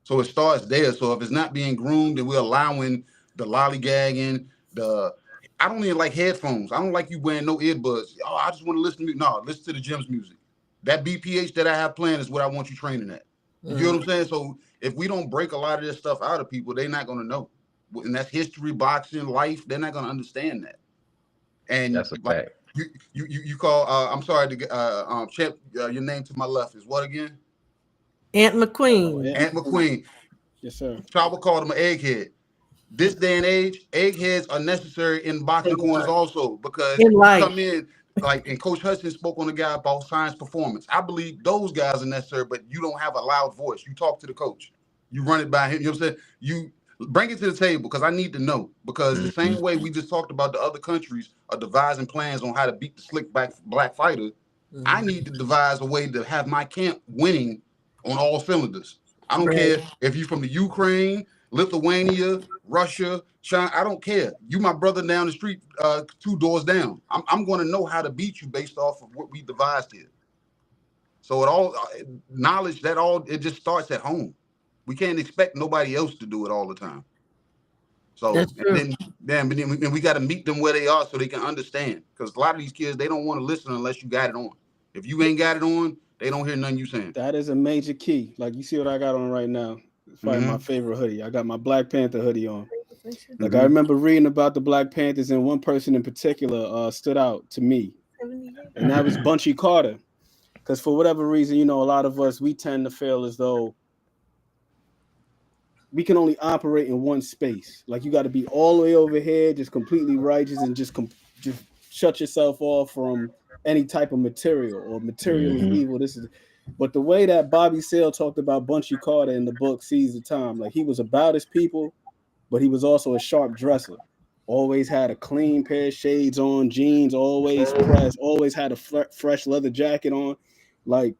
So it starts there. So if it's not being groomed and we're allowing the lollygagging, I don't even like headphones. I don't like you wearing no earbuds. Oh, I just want to listen to music. No, listen to the gym's music. That BPH that I have playing is what I want you training at. You get mm, what I'm saying? So if we don't break a lot of this stuff out of people, they're not going to know. And that's history, boxing, life. They're not going to understand that. And That's a like fact. you call. I'm sorry to get Champ. Your name to my left is what again? Aunt Oh, McQueen. yeah. Aunt McQueen. Yes, sir. Chopper called him an egghead. This day and age, eggheads are necessary in They boxing corners are. also because In you life. come in like and Coach Hudson spoke on the guy about science performance. I believe those guys are necessary, but you don't have a loud voice. You talk to the coach. You run it by him. You know what I'm saying? You bring it to the table because I need to know. Because the Hmm. same way we just talked about the other countries are devising plans on how to beat the slick back black fighter, I need to devise a way to have my camp winning on all cylinders. I don't Right. care if you're from the Ukraine, Lithuania, Russia, China. I don't care. You my brother down the street, two doors down. I'm going to know how to beat you based off of what we devised here. So it all knowledge that all it just starts at home. We can't expect nobody else to do it all the time. So That's and true. then we got to meet them where they are so they can understand. Because a lot of these kids they don't want to listen unless you got it on. If you ain't got it on, they don't hear nothing you saying. That is a major key. Like you see what I got on right now. It's probably my Mm-hmm. favorite hoodie. I got my Black Panther hoodie on. Like I Mm-hmm. remember reading about the Black Panthers, and one person in particular stood out to me, and that was Bunchy Carter. Because for whatever reason, you know, a lot of us we tend to feel as though we can only operate in one space. Like you got to be all the way over here, just completely righteous, and just shut yourself off from any type of material or material is Hmm. evil. This is, but the way that Bobby Sale talked about Bunchy Carter in the book Seize the Time, like he was about his people, but he was also a sharp dresser. Always had a clean pair of shades on, jeans always pressed, always had a fresh leather jacket on. Like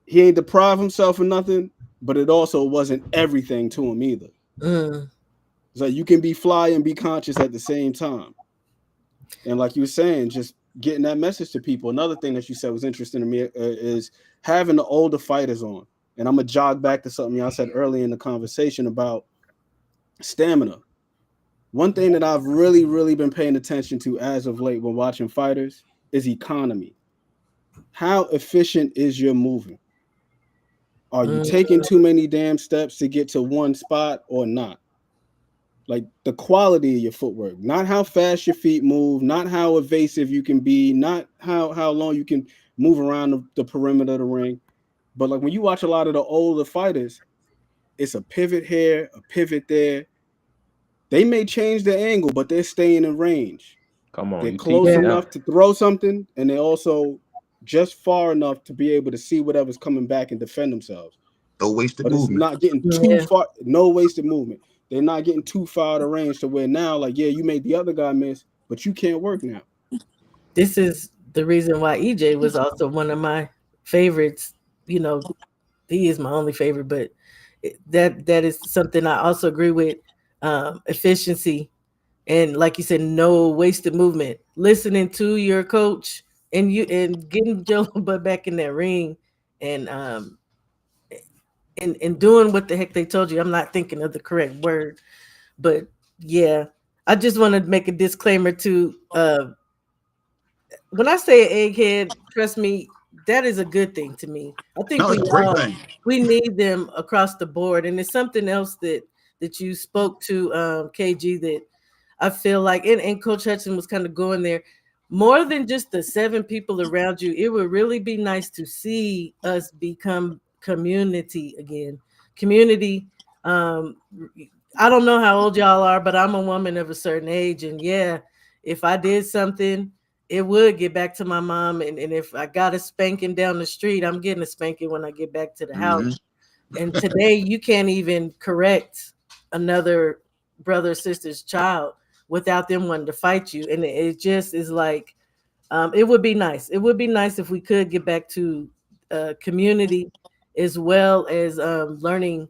he ain't deprive himself of nothing, but it also wasn't everything to him either. Mm. It's like you can be fly and be conscious at the same time. And like you were saying, just getting that message to people. Another thing that you said was interesting to me is having the older fighters on. And I'm gonna jog back to something y'all said earlier in the conversation about stamina. One thing that I've really, really been paying attention to as of late when watching fighters is economy. How efficient is your moving? Are you Mm. taking too many damn steps to get to one spot or not? Like the quality of your footwork, not how fast your feet move, not how evasive you can be, not how long you can move around the perimeter of the ring. But like when you watch a lot of the older fighters, it's a pivot here, a pivot there. They may change the angle, but they're staying in range. Come on, They're you close teaching Yeah. now. enough to throw something, and they're also just far enough to be able to see whatever's coming back and defend themselves. No wasted But it's movement. not getting too Yeah. far, no wasted movement. They're not getting too far out of range to where now, like, yeah, you made the other guy miss, but you can't work now. This is the reason why EJ was also one of my favorites. You know, he is my only favorite, but that is something I also agree with. Efficiency and, like you said, no wasted movement. Listening to your coach and getting Joe butt back in that ring and and doing what the heck they told you. I'm not thinking of the correct word, but yeah, I just want to make a disclaimer to when I say egghead, trust me, that is a good thing to me. I think No, it's a great thing. we need them across the board, and it's something else that you spoke to KG that I feel like, and Coach Hudson was kind of going there. More than just the seven people around you, it would really be nice to see us become community again. Community. Um, I don't know how old y'all are, but I'm a woman of a certain age, and yeah, if I did something it would get back to my mom. And if I got a spanking down the street, I'm getting a spanking when I get back to the house. Mm-hmm. And today you can't even correct another brother or sister's child without them wanting to fight you. And it just is like, it would be nice. It would be nice if we could get back to community as well as learning,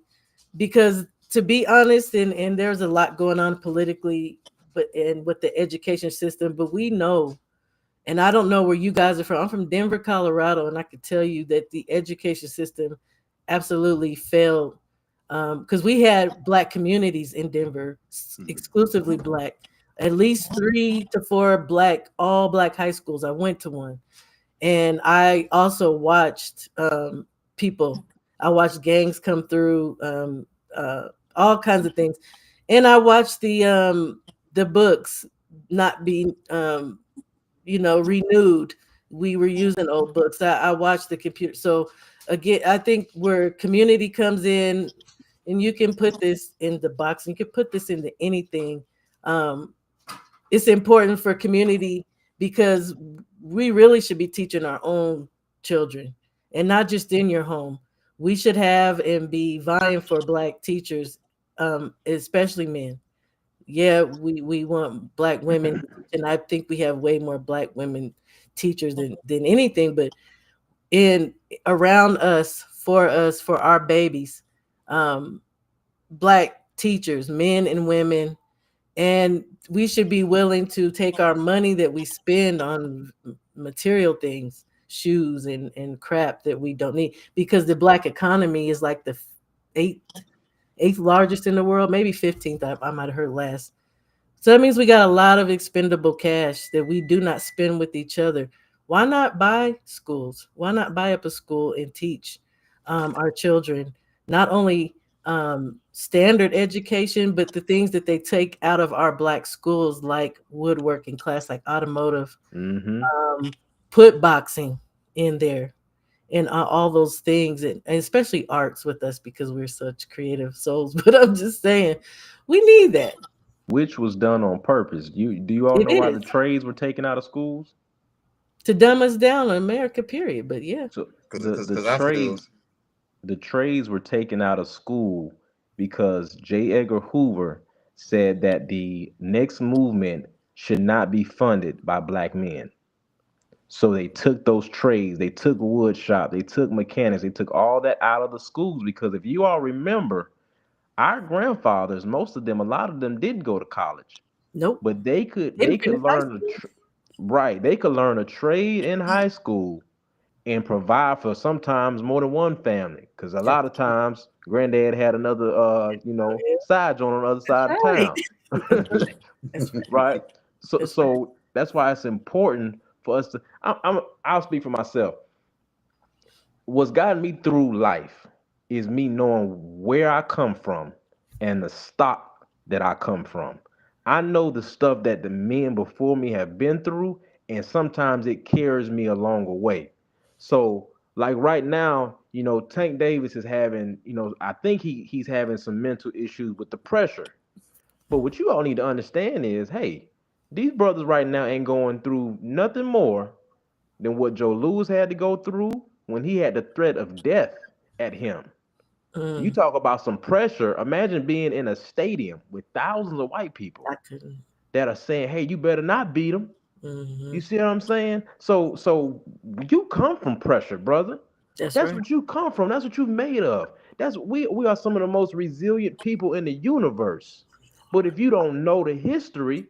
because to be honest, and there's a lot going on politically, but and with the education system, but we know, and I don't know where you guys are from. I'm from Denver, Colorado, and I can tell you that the education system absolutely failed because we had black communities in Denver, exclusively black. At least 3 to 4 black, all black high schools. I went to one, and I also watched people. I watched gangs come through, all kinds of things, and I watched the books not be renewed. We were using old books. I watched the computer. So again, I think where community comes in, and you can put this in the box, and you can put this into anything. Um, it's important for community because we really should be teaching our own children and not just in your home. We should have and be vying for black teachers, especially men. Yeah, we want black women, and I think we have way more black women teachers than anything. But in around us, for our babies, um, black teachers, men and women, and we should be willing to take our money that we spend on material things, shoes and crap that we don't need, because the black economy is like the eighth eighth largest in the world, maybe 15th. I might have heard last. So that means we got a lot of expendable cash that we do not spend with each other. Why not buy schools? Why not buy up a school and teach our children not only standard education, but the things that they take out of our black schools, like woodworking class, like automotive, Mm-hmm. um, put boxing in there, and all those things, and especially arts with us because we're such creative souls. But I'm just saying, we need that. Which was done on purpose. Do you all It know why is the trades were taken out of schools? to dumb us down in America, period. But yeah. So Cause, the cause, the cause I feel trades the trades were taken out of school because J. Edgar Hoover said that the next movement should not be funded by black men. So they took those trades, they took wood shop, they took mechanics, they took all that out of the schools because if you all remember, our grandfathers, most of them, a lot of them didn't go to college, Nope. but they could Didn't they could finish high learn school. right, they could learn a trade in high school and provide for sometimes more than one family. Because a lot That's, of times, granddad had another, side joint on the other that's side of right. town, That's right. That's right. right? So, That's right. so that's why it's important for us to. I'll speak for myself. What's gotten me through life is me knowing where I come from and the stock that I come from. I know the stuff that the men before me have been through, and sometimes it carries me along the way. So, like right now, Tank Davis is having, I think he's having some mental issues with the pressure. But what you all need to understand is, hey, these brothers right now ain't going through nothing more than what Joe Louis had to go through when he had the threat of death at him. You Mm, talk about some pressure. Imagine being in a stadium with thousands of white people I couldn't. that are saying, "Hey, you better not beat them." You Hmm. see what I'm saying? So you come from pressure, brother. That's That's right. what you come from. That's what you've made of. We are some of the most resilient people in the universe. But if you don't know the history,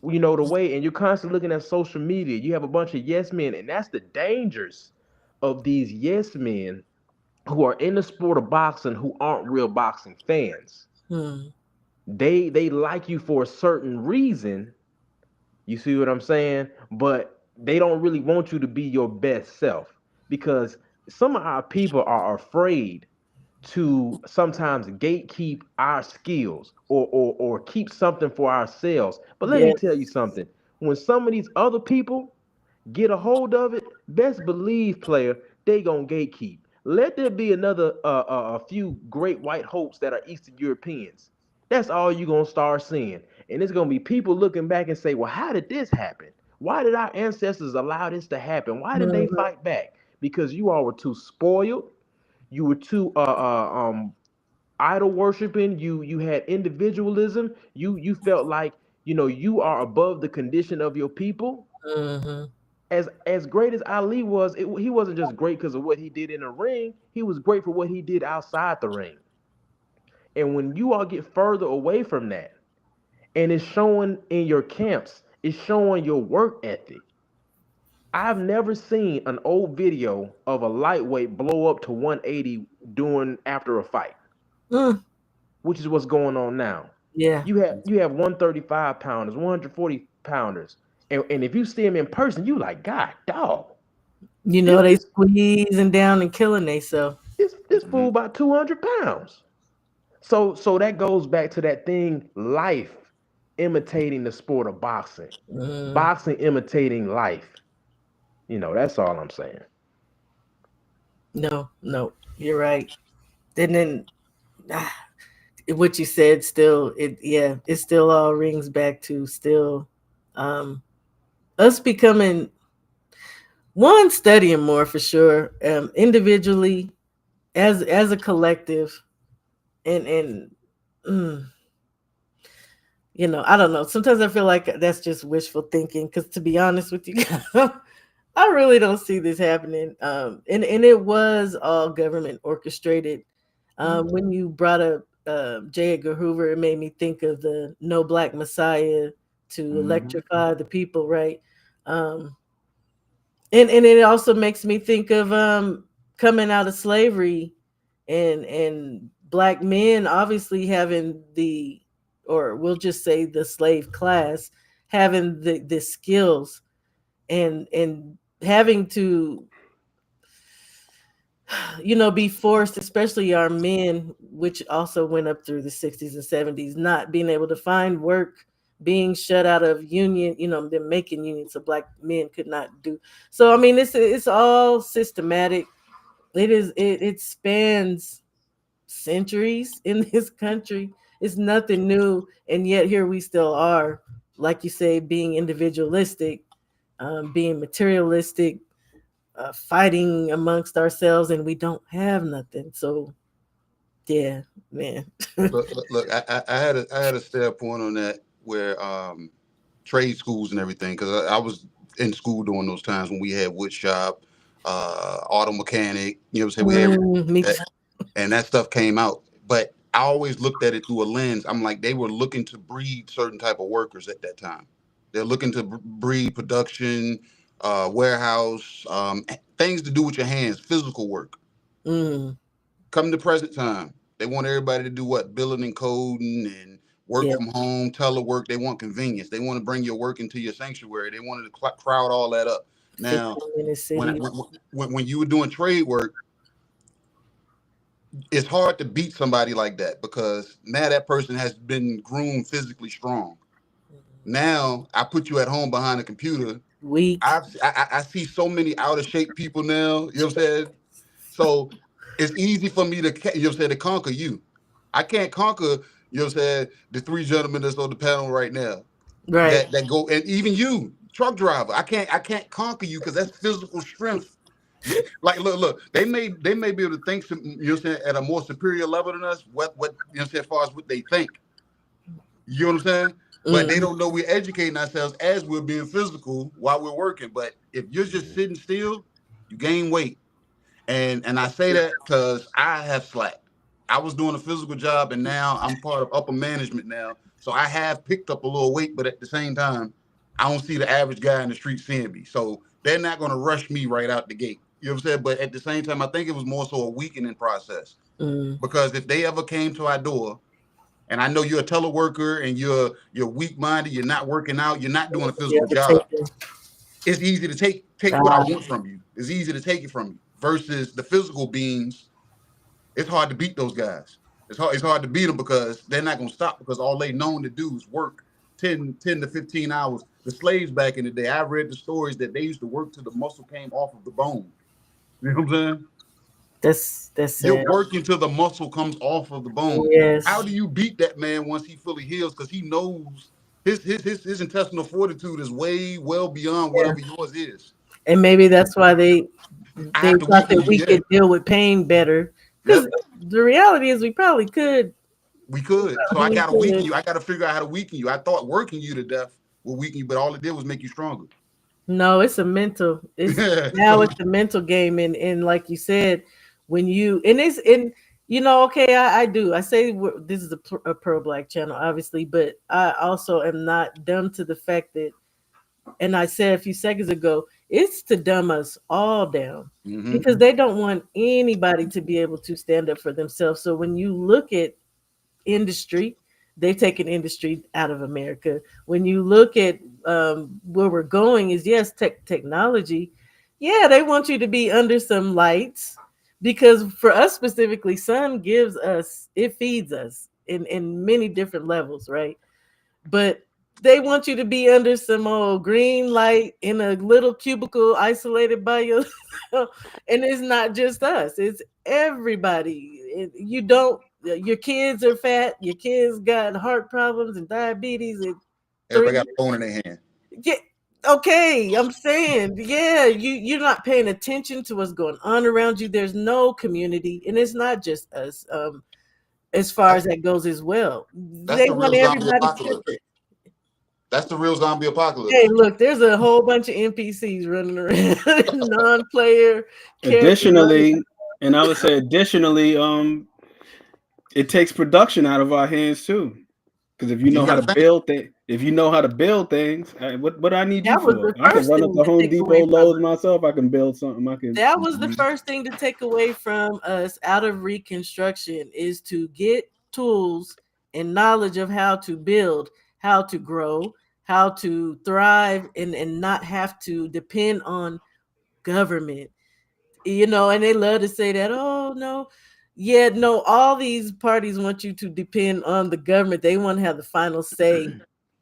the way, and you're constantly looking at social media, you have a bunch of yes men, and that's the dangers of these yes men who are in the sport of boxing who aren't real boxing fans. Mm, They like you for a certain reason. You see what I'm saying? But they don't really want you to be your best self because some of our people are afraid to sometimes gatekeep our skills or keep something for ourselves. But let me tell you yes. something. When some of these other people get a hold of it, best believe, player, they gonna gatekeep. Let there be another a few great white hopes that are Eastern Europeans. That's all you gonna start seeing, and it's gonna be people looking back and say, "Well, how did this happen? Why did our ancestors allow this to happen? Why didn't they Mhm. fight back? Because you all were too spoiled. You were too idol worshiping. You had individualism. You felt like you are above the condition of your people. Mhm. As great as Ali was, he wasn't just great because of what he did in the ring. He was great for what he did outside the ring. And when you all get further away from that, and it's showing in your camps, it's showing your work ethic. I've never seen an old video of a lightweight blow up to 180 during after a fight, Mm, which is what's going on now. yeah. You have 135 pounders, 140 pounders, and if you see them in person, you like, God, dog, You know this they this squeezing down and killing themselves. this This Hmm. fool about 200 pounds. So that goes back to that thing, life imitating the sport of boxing, Mm, boxing imitating life. That's all I'm saying. no, no, you're right. Then ah, what you said still, it still all rings back to still um us becoming one, studying more for sure, individually, as a collective, and mm, I don't know. Sometimes I feel like that's just wishful thinking. Because to be honest with you, I really don't see this happening. And it was all government orchestrated. When you brought up J. Edgar Hoover, it made me think of the No Black Messiah to Hmm. electrify the people, right? Um, and it also makes me think of coming out of slavery, and black men obviously having the, or we'll just say the slave class, having the skills, and having to be forced, especially our men, which also went up through the 60s and 70s, not being able to find work, being shut out of union, they're making unions so black men could not do. So I mean, it's all systematic. It spans centuries in this country. It's nothing new, and yet here we still are, like you say, being individualistic, being materialistic, fighting amongst ourselves, and we don't have nothing. So yeah, man. Look, I had a standpoint on that where trade schools and everything, because I was in school during those times when we had wood shop, auto mechanic. You know what I'm saying? We had Me that, too. and that stuff came out. But I always looked at it through a lens. I'm like, they were looking to breed certain type of workers at that time. They're looking to breed production, warehouse, things to do with your hands, physical work. Mm, Come to present time, they want everybody to do what? Billing and coding and work yeah, from home, telework. They want convenience. They want to bring your work into your sanctuary. They wanted to crowd all that up. Now, 15-minute when, cities. when when you were doing trade work, it's hard to beat somebody like that because now that person has been groomed physically strong. Now I put you at home behind a computer. Weak. I see so many out of shape people now. You know what I'm saying? So it's easy for me to, you know what I'm saying, to conquer you. I can't conquer, you know what I'm saying, the three gentlemen that's on the panel right now Right. that go, and even you, truck driver. I can't conquer you because that's physical strength. Like look, they may be able to think some, you know what I'm saying, at a more superior level than us, what you know what I'm saying, as far as what they think. You know what I'm saying? But they Mm, don't know we're educating ourselves as we're being physical while we're working. But if you're just Mhm. sitting still, you gain weight. And I say that because I have slacked. I was doing a physical job, and now I'm part of upper management now. So I have picked up a little weight, but at the same time, I don't see the average guy in the street seeing me. So they're not going to rush me right out the gate. You know what I'm saying? But at the same time, I think it was more so a weakening process. mm. Because if they ever came to our door, and I know you're a teleworker and you're weak minded, you're not working out, you're not doing a The physical other job, taker. it's easy to take what I Ah, want from you. It's easy to take it from you. Versus the physical beings, it's hard to beat those guys. It's hard to beat them because they're not gonna stop because all they known to do is work 10 to 15 hours. The slaves back in the day, I read the stories that they used to work till the muscle came off of the bone. You know what I'm saying? that's You're sad. working till the muscle comes off of the bone. How Yes, do you beat that man once he fully heals? Because he knows his intestinal fortitude is way well beyond yeah. whatever yours is. And maybe that's why I they have to thought weaken that you. we Yeah. could deal with pain better. Because Yep. the reality is, we probably could. We could. So I We gotta weaken could. you. I gotta figure out how to weaken you. I thought working you to death will weaken you, but all it did was make you stronger. No, it's a mental. It's Yeah. now So it's a mental game, and like you said, when you and it's and okay, I do. I say this is a pro black channel, obviously, but I also am not dumb to the fact that, and I said a few seconds ago, it's to dumb us all down hmm because they don't want anybody to be able to stand up for themselves. So when you look at industry, they've taken industry out of America. When you look at where we're going, is yes, technology. Yeah, they want you to be under some lights, because for us specifically, sun gives us, it feeds us in many different levels, right? But they want you to be under some old green light in a little cubicle isolated by yourself. And it's not just us, it's everybody. You don't, your kids are fat, your kids got heart problems and diabetes and Everybody got three. a phone in their hand. Yeah, okay, I'm saying, yeah, you're not paying attention to what's going on around you. There's no community, and it's not just us. As far That's as that goes as well, that's they the want real zombie everybody apocalypse. separate. That's the real zombie Hey, apocalypse. look, there's a whole bunch of NPCs running around, non-player characters running. Additionally, and I would say additionally, it takes production out of our hands too. Because if you You know how gotta to think. build if you know how to build things, what do I need you That was for? the I can first run up thing to to Home take away Depot, from Lowe's us. myself. I can build something. I can. That was the Mhm. first thing to take away from us out of Reconstruction is to get tools and knowledge of how to build, how to grow, how to thrive, and not have to depend on government. And they love to say that, oh no. Yeah, no, all these parties want you to depend on the government. They want to have the final say,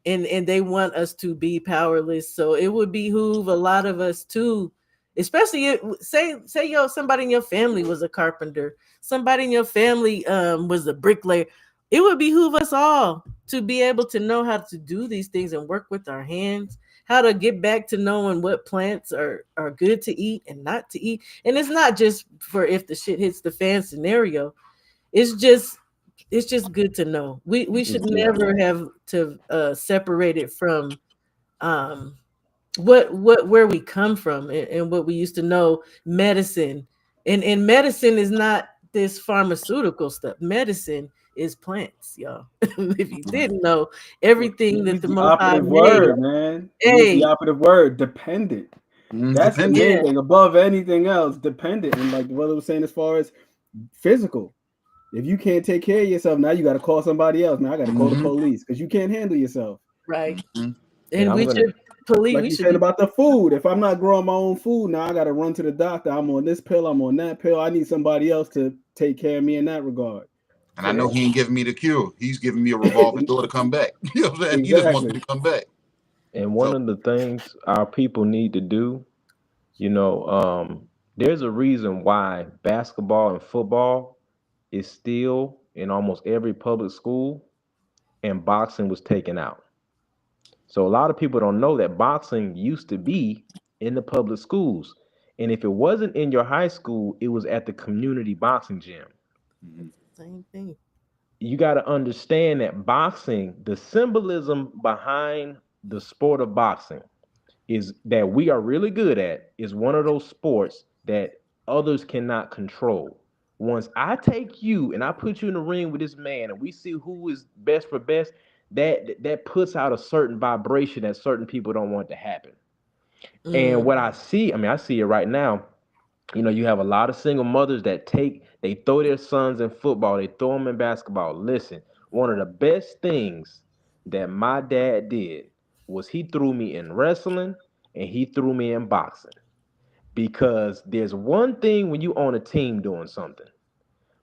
and they want us to be powerless. So it would behoove a lot of us too, especially say somebody in your family was a carpenter, somebody in your family was a bricklayer. It would behoove us all to be able to know how to do these things and work with our hands, how to get back to knowing what plants are good to eat and not to eat. And it's not just for if the shit hits the fan scenario. It's just good to know. We should Yeah. never have to separate it from um what where we come from, and what we used to know, medicine. And medicine is not this pharmaceutical stuff. Medicine is plants, y'all. If you didn't know, Well, everything you that used the the Most High operative made. word, man. You used the Hey, operative word, dependent. That's the Dependent. main yeah, thing. Above anything else, dependent. And like the brother was saying, as far as physical, if you can't take care of yourself, now you got to call somebody else. Now I got to call the Mm-hmm. police because you can't handle yourself. right. Mm-hmm. And And I'm we gonna should police. Like We you should said be. about the food. If I'm not growing my own food, now I got to run to the doctor. I'm on this pill. I'm on that pill. I need somebody else to take care of me in that regard. And I know So he ain't giving me the cure. He's giving me a revolving door to come back. You know what I'm saying? He just wants me exactly. to come back. and one So of the things our people need to do, you know, there's a reason why basketball and football is still in almost every public school, and boxing was taken out. So a lot of people don't know that boxing used to be in the public schools. And if it wasn't in your high school, it was at the community boxing gym. mhm. Same thing. You got to understand that boxing, the symbolism behind the sport of boxing is that we are really good at, is one of those sports that others cannot control. Once I take you and I put you in the ring with this man and we see who is best for best, that puts out a certain vibration that certain people don't want to happen. And Mm, what I see, I mean, I see it right now. You know, you have a lot of single mothers that they throw their sons in football, they throw them in basketball. Listen, one of the best things that my dad did was he threw me in wrestling and he threw me in boxing. Because there's one thing when you on a team doing something,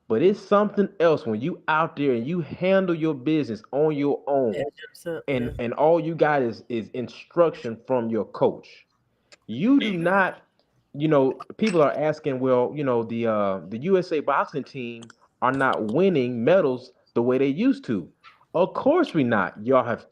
but it's something else when you out there and you handle your business on your that own, jumps up. and Yeah. all you got is instruction from your coach. You do not, people are asking, well, the USA boxing team are not winning medals the way they used to. Of course we not. Y'all have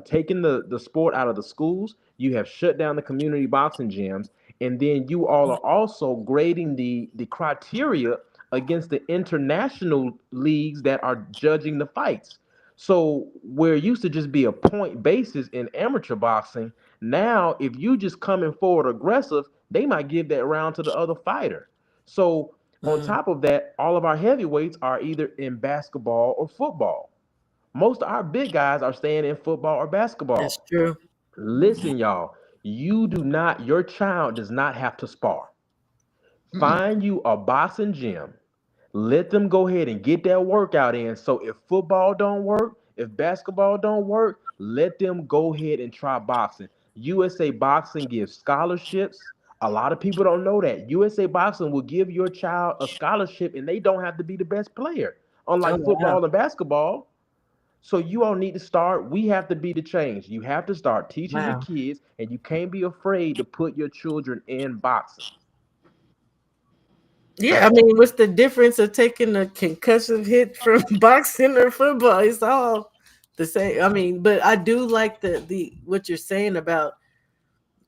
taken the sport out of the schools. You have shut down the community boxing gyms, and then you all are also grading the criteria against the international leagues that are judging the fights. So where it used to just be a point basis in amateur boxing, now, if you just coming forward aggressive, they might give that round to the other fighter. So, on Mm, top of that, all of our heavyweights are either in basketball or football. Most of our big guys are staying in football or that's basketball. true. Listen, y'all, your child does not have to spar. Mm-mm. Find you a boxing gym. Let them go ahead and get that workout in. So if football don't work, if basketball don't work, let them go ahead and try boxing. USA Boxing gives scholarships. A lot of people don't know that. USA Boxing will give your child a scholarship and they don't have to be the best player, Oh unlike wow, football and basketball. So you all need to start. We have to be the change. You have to start teaching your wow. kids, and you can't be afraid to put your children in boxing. Yeah, I Fact. mean, what's the difference of taking a concussive hit from boxing or football? It's all the same. I mean, but I do like the what you're saying about.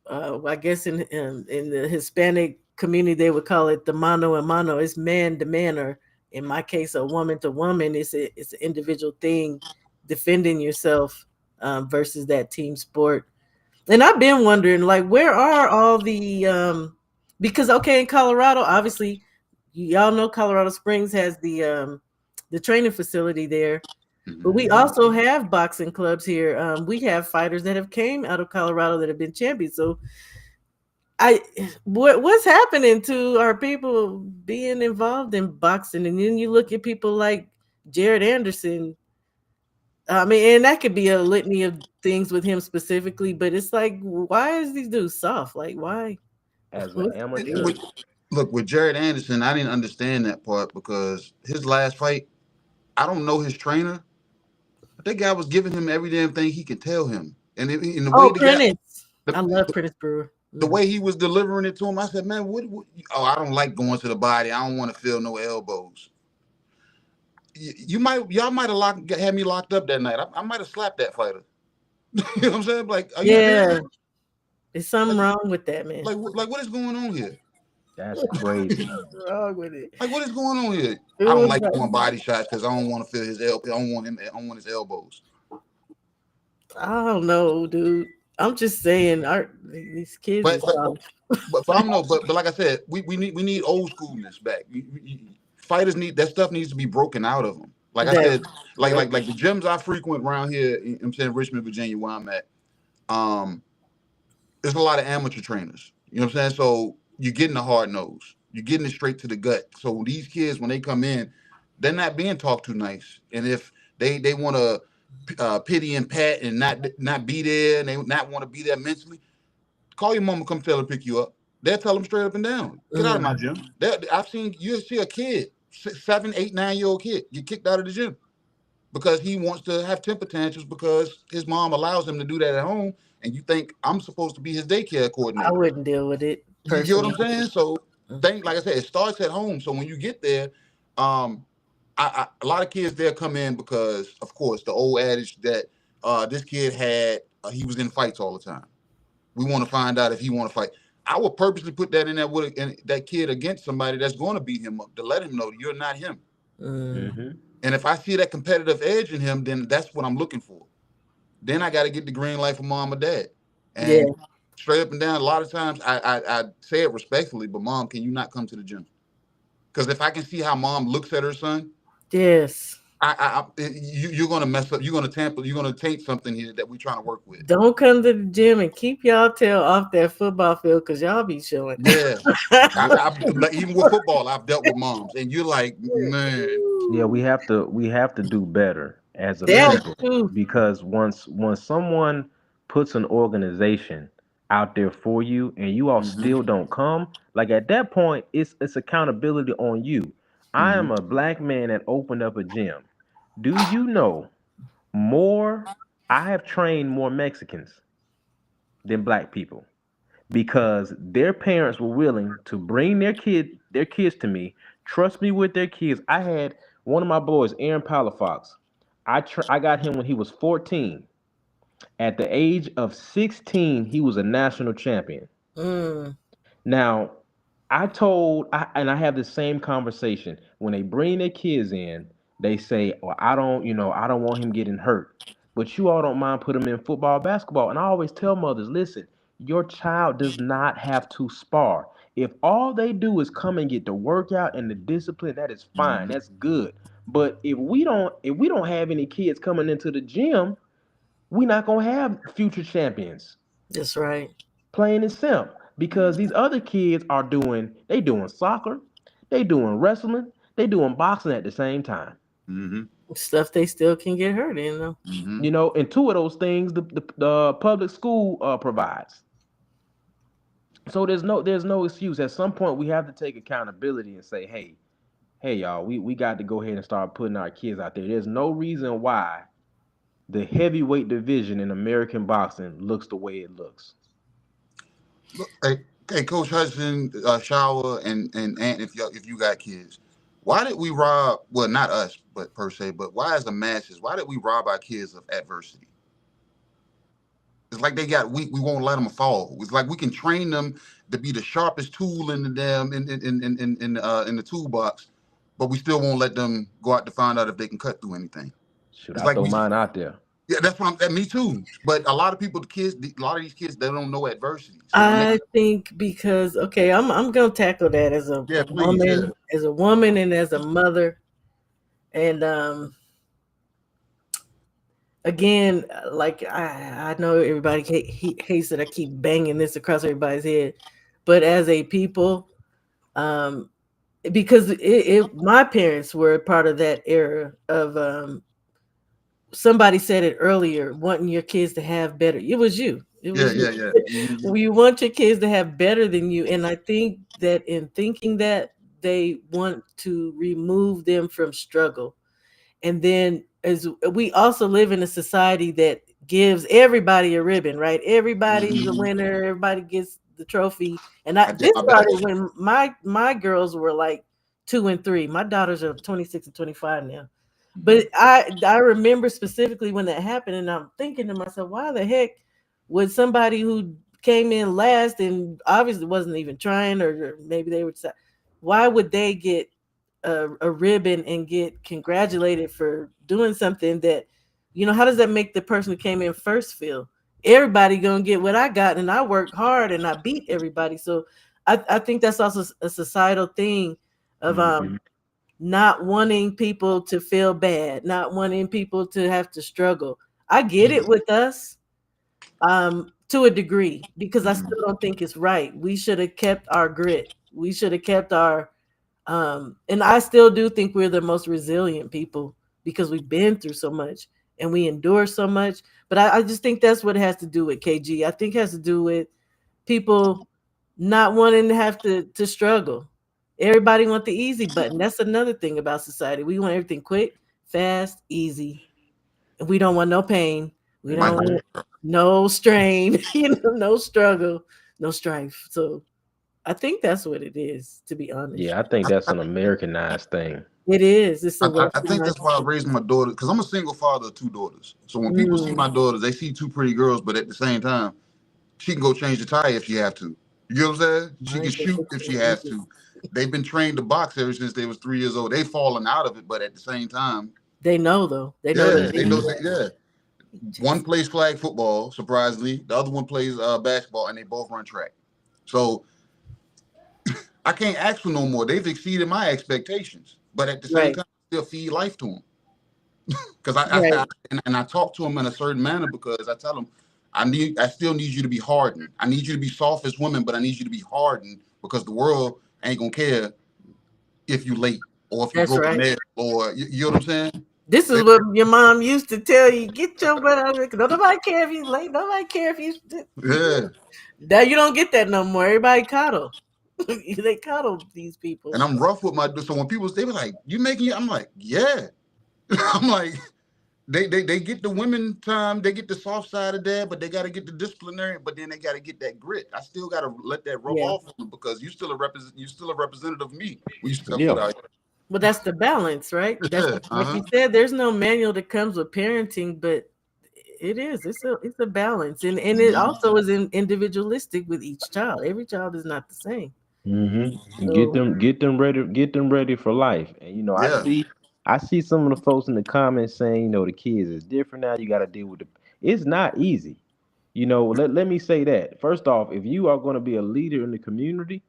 I guess in the Hispanic community they would call it the mano a mano. It's man to man, or in my case, a woman to woman. It's an individual thing, defending yourself versus that team sport. And I've been wondering, like, where are all the because okay, in Colorado, obviously, y'all know Colorado Springs has the training facility there, but we Hmm. also have boxing clubs here. We have fighters that have came out of Colorado that have been champions. So I what's happening to our people being involved in boxing? And then you look at people like Jared Anderson. I mean, and that could be a litany of things with him specifically, but it's like, why is these dudes soft? Like, why? As an What's the And deal? amateur, look, with Jared Anderson, I didn't understand that part because his last fight, I don't know his trainer, but that guy was giving him every damn thing he could tell him, and in the way Oh, the guy, Prentice. the, I love Prentice Brewer. the Mm. way he was delivering it to him, I said, man, what? Oh, I don't like going to the body. I don't want to feel no elbows. Y'all might have had me locked up that night. I might have slapped that fighter. You know what I'm saying? Like, are you Yeah, serious? there's something Like, wrong with that, man. what is going on here? that's crazy. What's wrong with it? Like, what is going on here? It I don't was like like, throwing body shots because I don't want to feel his I don't want him. I don't want his elbows. I don't know, dude. I'm just saying, these kids But is but soft. but I'm no. But like I said, we need old schoolness back. Fighters need that stuff needs to be broken out of them. Like I That, said, like yep. like the gyms I frequent around here. I'm saying Richmond, Virginia, where I'm at. Um, there's a lot of amateur trainers. You know what I'm saying? So you're getting the hard nose. You're getting it straight to the gut. So these kids, when they come in, they're not being talked to nice. And if they want to pity and pat and not be there, and they not want to be there mentally, call your mama, come tell her pick you up. They'll tell them straight up and down. Get out of my Mm. gym. I've seen you see a kid, 7, 8, 9 year old kid, get kicked out of the gym because he wants to have temper tantrums because his mom allows him to do that at home, and you think I'm supposed to be his daycare I coordinator. wouldn't deal with it You get what I'm personally. saying? So Mm. like I said, it starts at home. So when you get there, um, a lot of kids there come in because, of course, the old adage that this kid had he was in fights all the time. We want to find out if he want to fight. I would purposely put that in there with that kid against somebody that's going to beat him up to let him know you're not him. Mm. Hmm. And if I see that competitive edge in him, then that's what I'm looking for. Then I got to get the green light from mom or dad. Yeah. And straight up and down, a lot of times I say it respectfully, but mom, can you not come to the gym? Because if I can see how mom looks at her son, Yes. you're gonna mess up. You're gonna tamper. You're gonna taint something here that we're trying to work with. Don't come to the gym and keep y'all tail off that football field because y'all be showing. Yeah, like, even with football, I've dealt with moms, and you're like, man, Yeah, we have to do better as a That yeah, people, too. because once someone puts an organization out there for you and you all hmm still don't come, like at that point it's accountability on you. I hmm am a black man that opened up a gym. Do you know more? I have trained more Mexicans than black people because their parents were willing to bring their kids to me, trust me with their kids. I had one of my boys, Aaron Palafox. I got him when he was 14. At the age of 16, he was a national champion. Mm. Now, and I have the same conversation when they bring their kids in. They say, "Well, I don't want him getting hurt." But you all don't mind putting him in football, basketball. And I always tell mothers, listen, your child does not have to spar. If all they do is come and get the workout and the discipline, that is fine. hmm That's good. But if we don't have any kids coming into the gym, we're not gonna have future champions. That's right. Plain and simple. Because these other kids they doing soccer, they doing wrestling, they doing boxing at the same time. hmm Stuff they still can get hurt in though. And two of those things the public school provides. So there's no excuse. At some point, we have to take accountability and say, hey, y'all, we got to go ahead and start putting our kids out there. There's no reason why the heavyweight division in American boxing looks the way it looks. Look, hey, Coach Hudson, Shower, and Ant, if you got kids, why did we rob? Well, not us, but per se, but why as the masses? Why did we rob our kids of adversity? It's like they got weak. We won't let them fall. It's like we can train them to be the sharpest tool in the damn in the toolbox, but we still won't let them go out to find out if they can cut through anything. Should It's I like throw we, mine out there? yeah, that's what I'm. Me too. But a lot of people, a lot of these kids, they don't know adversity. So when they, I think because okay, I'm gonna tackle that as a yeah, please, yeah, woman, and as a mother, and again, like I know everybody hates that I keep banging this across everybody's head, but as a people, um, because my parents were part of that era of somebody said it earlier, wanting your kids to have better. It was you. It yeah, was you. yeah, yeah. Mm-hmm. We want your kids to have better than you, and I think that in thinking that they want to remove them from struggle. And then as we also live in a society that gives everybody a ribbon, right? Everybody's a Mm-hmm. winner, everybody gets the trophy. And I did this my started best. when my girls were like 2 and 3. My daughters are 26 and 25 now. Mm-hmm. But I remember specifically when that happened, and I'm thinking to myself, why the heck would somebody who came in last and obviously wasn't even trying, or maybe they would say, why would they get a ribbon and get congratulated for doing something that, how does that make the person who came in first feel? Everybody gonna get what I got, and I worked hard and I beat everybody. So I think that's also a societal thing of Mm-hmm. not wanting people to feel bad, not wanting people to have to struggle. I get it with us to a degree because I Mm-hmm. still don't think it's right. We should have kept our grit. We should have kept our and I still do think we're the most resilient people because we've been through so much and we endure so much. But I just think that's what it has to do with KG. I think it has to do with people not wanting to have to struggle. Everybody want the easy button. That's another thing about society. We want everything quick, fast, easy. And we don't want no pain. We don't Michael, want no strain, no struggle, no strife. So I think that's what it is, to be honest. Yeah, I think that's an Americanized thing. It is. It's a I think westernized that's why I thing. raised my daughter because I'm a single father of two daughters. So when people see Mm, my daughters, they see two pretty girls, but at the same time, she can go change the tire if she have to. You know what I'm saying? She my can shoot if she has goodness. to. They've been trained to box ever since they was 3 years old. They've fallen out of it, but at the same time, They know though. They know they yeah, they did know. Hmm. that. Yeah, one Just plays flag football, surprisingly. The other one plays basketball, and they both run track. So I can't ask for no more. They've exceeded my expectations, but at the same right, time, I still feed life to them because right. and I talk to them in a certain manner because I tell them I still need you to be hardened. I need you to be soft as women, but I need you to be hardened because the world ain't gonna care if you late or if you That's broke a right. nail or you know what I'm saying? This is They- what your mom used to tell you. Get your butt out of it. Nobody care if you late. Nobody care if you. yeah, Now you don't get that no more. Everybody coddle. They coddle these people. and I'm rough with my so when people they were like, "You making it?" I'm like, "Yeah." I'm like, they get the women time, they get the soft side of that, but they got to get the disciplinary, but then they got to get that grit. I still got to let that rub Yeah. off on them because you still a representative of me when you step foot Yeah. out. Well, that's the balance, right? That's Yeah, like uh-huh. you said. There's no manual that comes with parenting, but it is. It's a balance, and it Mhm. also is individualistic with each child. Every child is not the same. Get So them ready for life. And Yeah. I see some of the folks in the comments saying, the kids is different now. You got to deal with the. It's not easy. Let me say that. First off, if you are going to be a leader in the community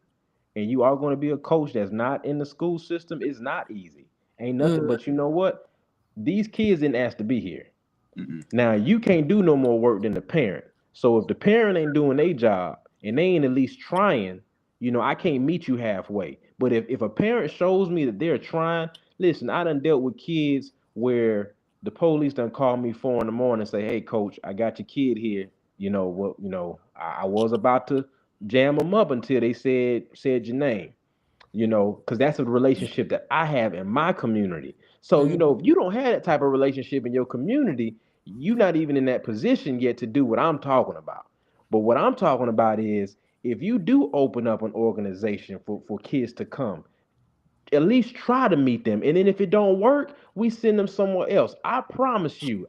and you are going to be a coach that's not in the school system, it's not easy. Ain't nothing. mm, But you know what? These kids didn't ask to be here. Mm-mm. Now you can't do no more work than the parent. So if the parent ain't doing their job and they ain't at least trying, I can't meet you halfway. But if a parent shows me that they're trying, listen, I done dealt with kids where the police done call me 4 in the morning and say, "Hey coach, I got your kid here. You know what, I was about to jam them up until they said your name. Because that's a relationship that I have in my community. So, if you don't have that type of relationship in your community, you're not even in that position yet to do what I'm talking about. But what I'm talking about is if you do open up an organization for kids to come, at least try to meet them. And then if it don't work, we send them somewhere else. I promise you,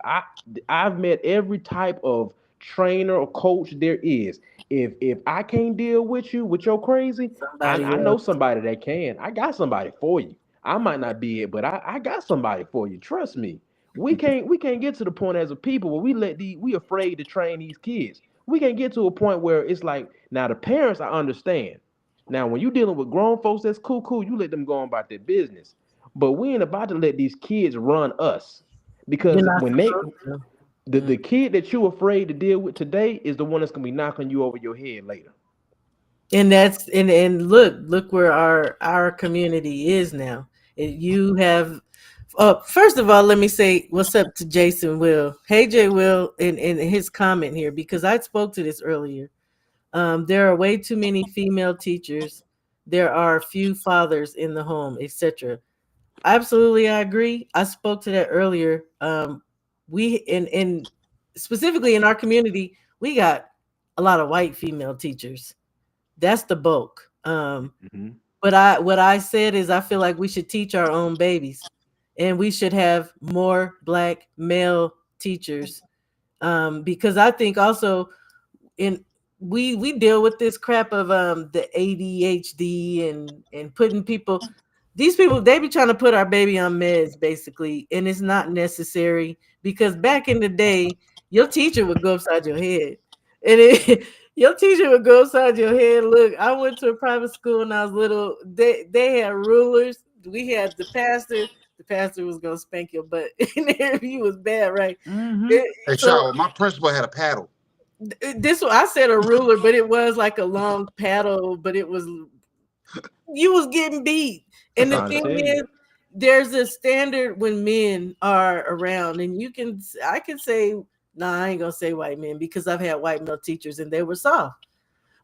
I've met every type of trainer or coach there is. If I can't deal with you with your crazy, Somebody I know else. somebody that can. I got somebody for you. I might not be it, but I got somebody for you. Trust me. We can't get to the point as a people where we afraid to train these kids. We can't get to a point where it's like now the parents I understand. Now, when you're dealing with grown folks, that's cool. You let them go on about their business. But we ain't about to let these kids run us. You're Because not when supposed to. the kid that you're afraid to deal with today is the one that's gonna be knocking you over your head later. And that's and look where our community is now. You have first of all, let me say what's up to Jason Will. Hey Jay Will in his comment here because I spoke to this earlier. There are way too many female teachers. There are few fathers in the home, etc. Absolutely, I agree. I spoke to that earlier. We in specifically in our community, we got a lot of white female teachers. That's the bulk. Mm-hmm. But what I said is I feel like we should teach our own babies, and we should have more black male teachers. Because I think also in we deal with this crap of the ADHD and putting people these people they be trying to put our baby on meds basically, and it's not necessary because back in the day your teacher would go upside your head and your teacher would go upside your head. Look, I went to a private school when I was little. They had rulers. We had the pastor was gonna spank your butt and if you was bad, right? Mm-hmm. Hey, So Shaw, my principal had a paddle. this I said a ruler, but it was like a long paddle, but it was you was getting beat. I'm And the trying to thing tell you. is, there's a standard when men are around, and I can say, nah, I ain't gonna say white men because I've had white male teachers and they were soft.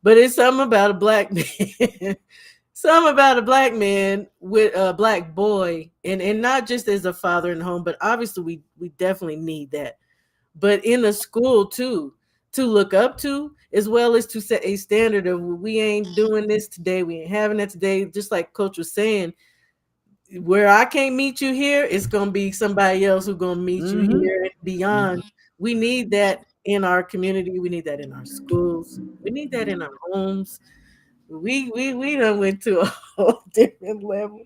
But it's something about a black man, something about a black man with a black boy, and not just as a father in the home, but obviously we definitely need that but in a school too to look up to as well as to set a standard of we ain't doing this today, we ain't having that today. Just like coach was saying, where I can't meet you here, it's gonna be somebody else who's gonna meet you Mm-hmm. here and beyond. We need that in our community, we need that in our schools, we need that in our homes. We done went to a whole different level.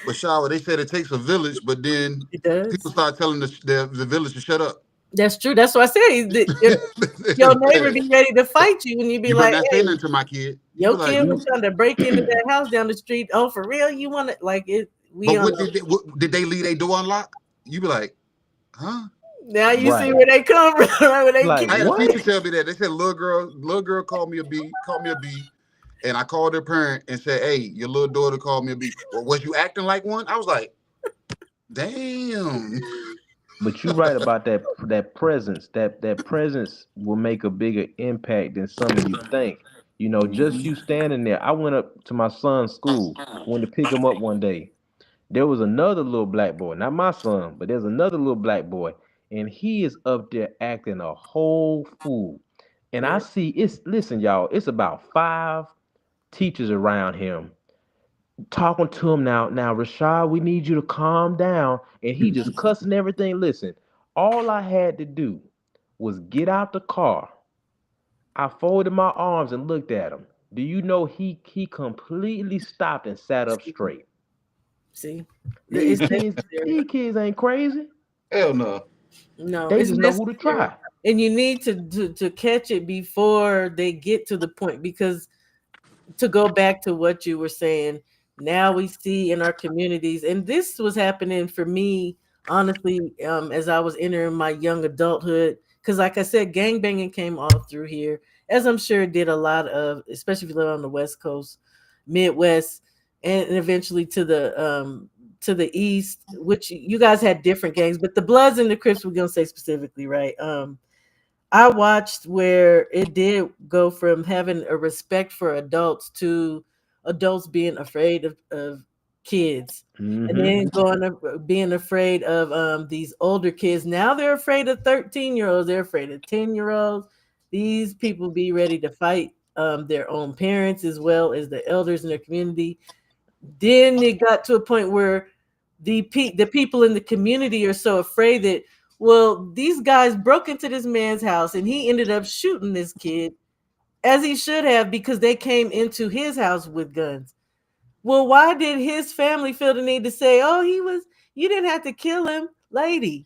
But Shaw, they said it takes a village, but then It people does. start telling the village to shut up. That's true. That's what I said. Your neighbor be ready to fight you and you be You better like, not say hey, nothing to my kid. You be your like, kid was trying to break into that house down the street. Oh, for real? You want to like it? We but on did they leave their door unlocked? You be like, huh? now. You see Right. where they come from, right? Where they Like I had a kids. what? teacher tell me that. They said little girl called me a B, and I called her parent and said, hey, your little daughter called me a B. Well, was you acting like one? I was like, damn. But you right about that presence. That presence will make a bigger impact than some of you think. Just you standing there. I went up to my son's school, went to pick him up one day. There was another little black boy, not my son, but there's another little black boy, and he is up there acting a whole fool. And I Yeah, see it's listen, y'all, it's about five teachers around him talking to him now, Rashad, we need you to calm down. And he just cussing everything. Listen, all I had to do was get out the car. I folded my arms and looked at him. Do you know he completely stopped and sat up straight? see, These it's kids, necessary. these kids ain't crazy. Hell no. No, They it's just know who to necessary, try. and you need to catch it before they get to the point because to go back to what you were saying, now we see in our communities, and this was happening for me, honestly, as I was entering my young adulthood. Because, like I said, gangbanging came all through here, as I'm sure it did a lot of, especially if you live on the West Coast, Midwest, and eventually to the East, which you guys had different gangs, but the Bloods and the Crips, we're gonna say specifically, right? I watched where it did go from having a respect for adults to adults being afraid of kids, and Mm-hmm. then going to being afraid of these older kids. Now they're afraid of 13-year-olds. They're afraid of 10-year-olds. These people be ready to fight their own parents as well as the elders in their community. Then it got to a point where the people in the community are so afraid that, well, these guys broke into this man's house and he ended up shooting this kid as he should have because they came into his house with guns. Well, why did his family feel the need to say, "Oh, you didn't have to kill him, lady.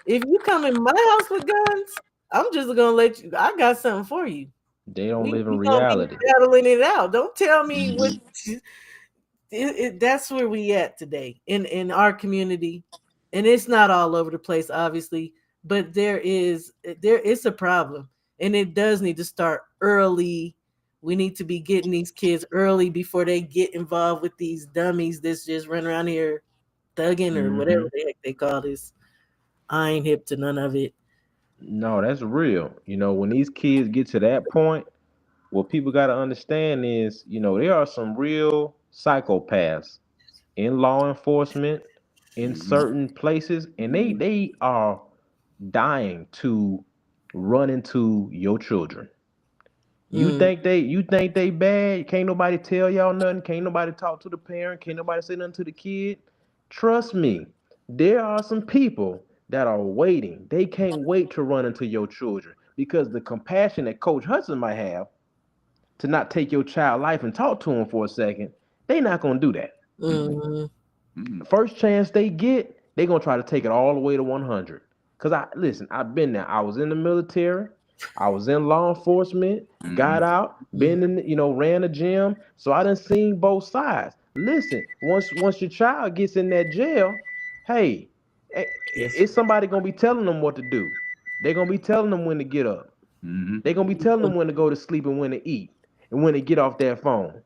If you come in my house with guns, I'm just gonna let you. I got something for you. They don't We live in we gonna be reality. battling it out. Don't tell me what." Mhm. That's where we at today in our community, and it's not all over the place, obviously, but there is a problem, and it does need to start early. We need to be getting these kids early before they get involved with these dummies that's just run around here thugging or whatever Mm-hmm. the heck they call this. I ain't hip to none of it. No, that's real. When these kids get to that point, what people got to understand is, there are some real psychopaths in law enforcement in Mhm. certain places, and they are dying to run into your children. Mm, You think they bad? Can't nobody tell y'all nothing. Can't nobody talk to the parent. Can't nobody say nothing to the kid. Trust me, there are some people that are waiting. They can't wait to run into your children because the compassion that Coach Hudson might have to not take your child life and talk to him for a second, they not gonna do that. Mhm. mm, Mhm. First chance they get, they gonna try to take it all the way to 100. Cause I listen, I've been there. I was in the military, I was in law enforcement, got Mhm. out, mm. been in, ran a gym, so I done seen both sides. Listen, once your child gets in that jail, hey, Yes. it's somebody gonna be telling them what to do. They're gonna be telling them when to get up. Mhm. They're gonna be telling them when to go to sleep and when to eat and when to get off that phone.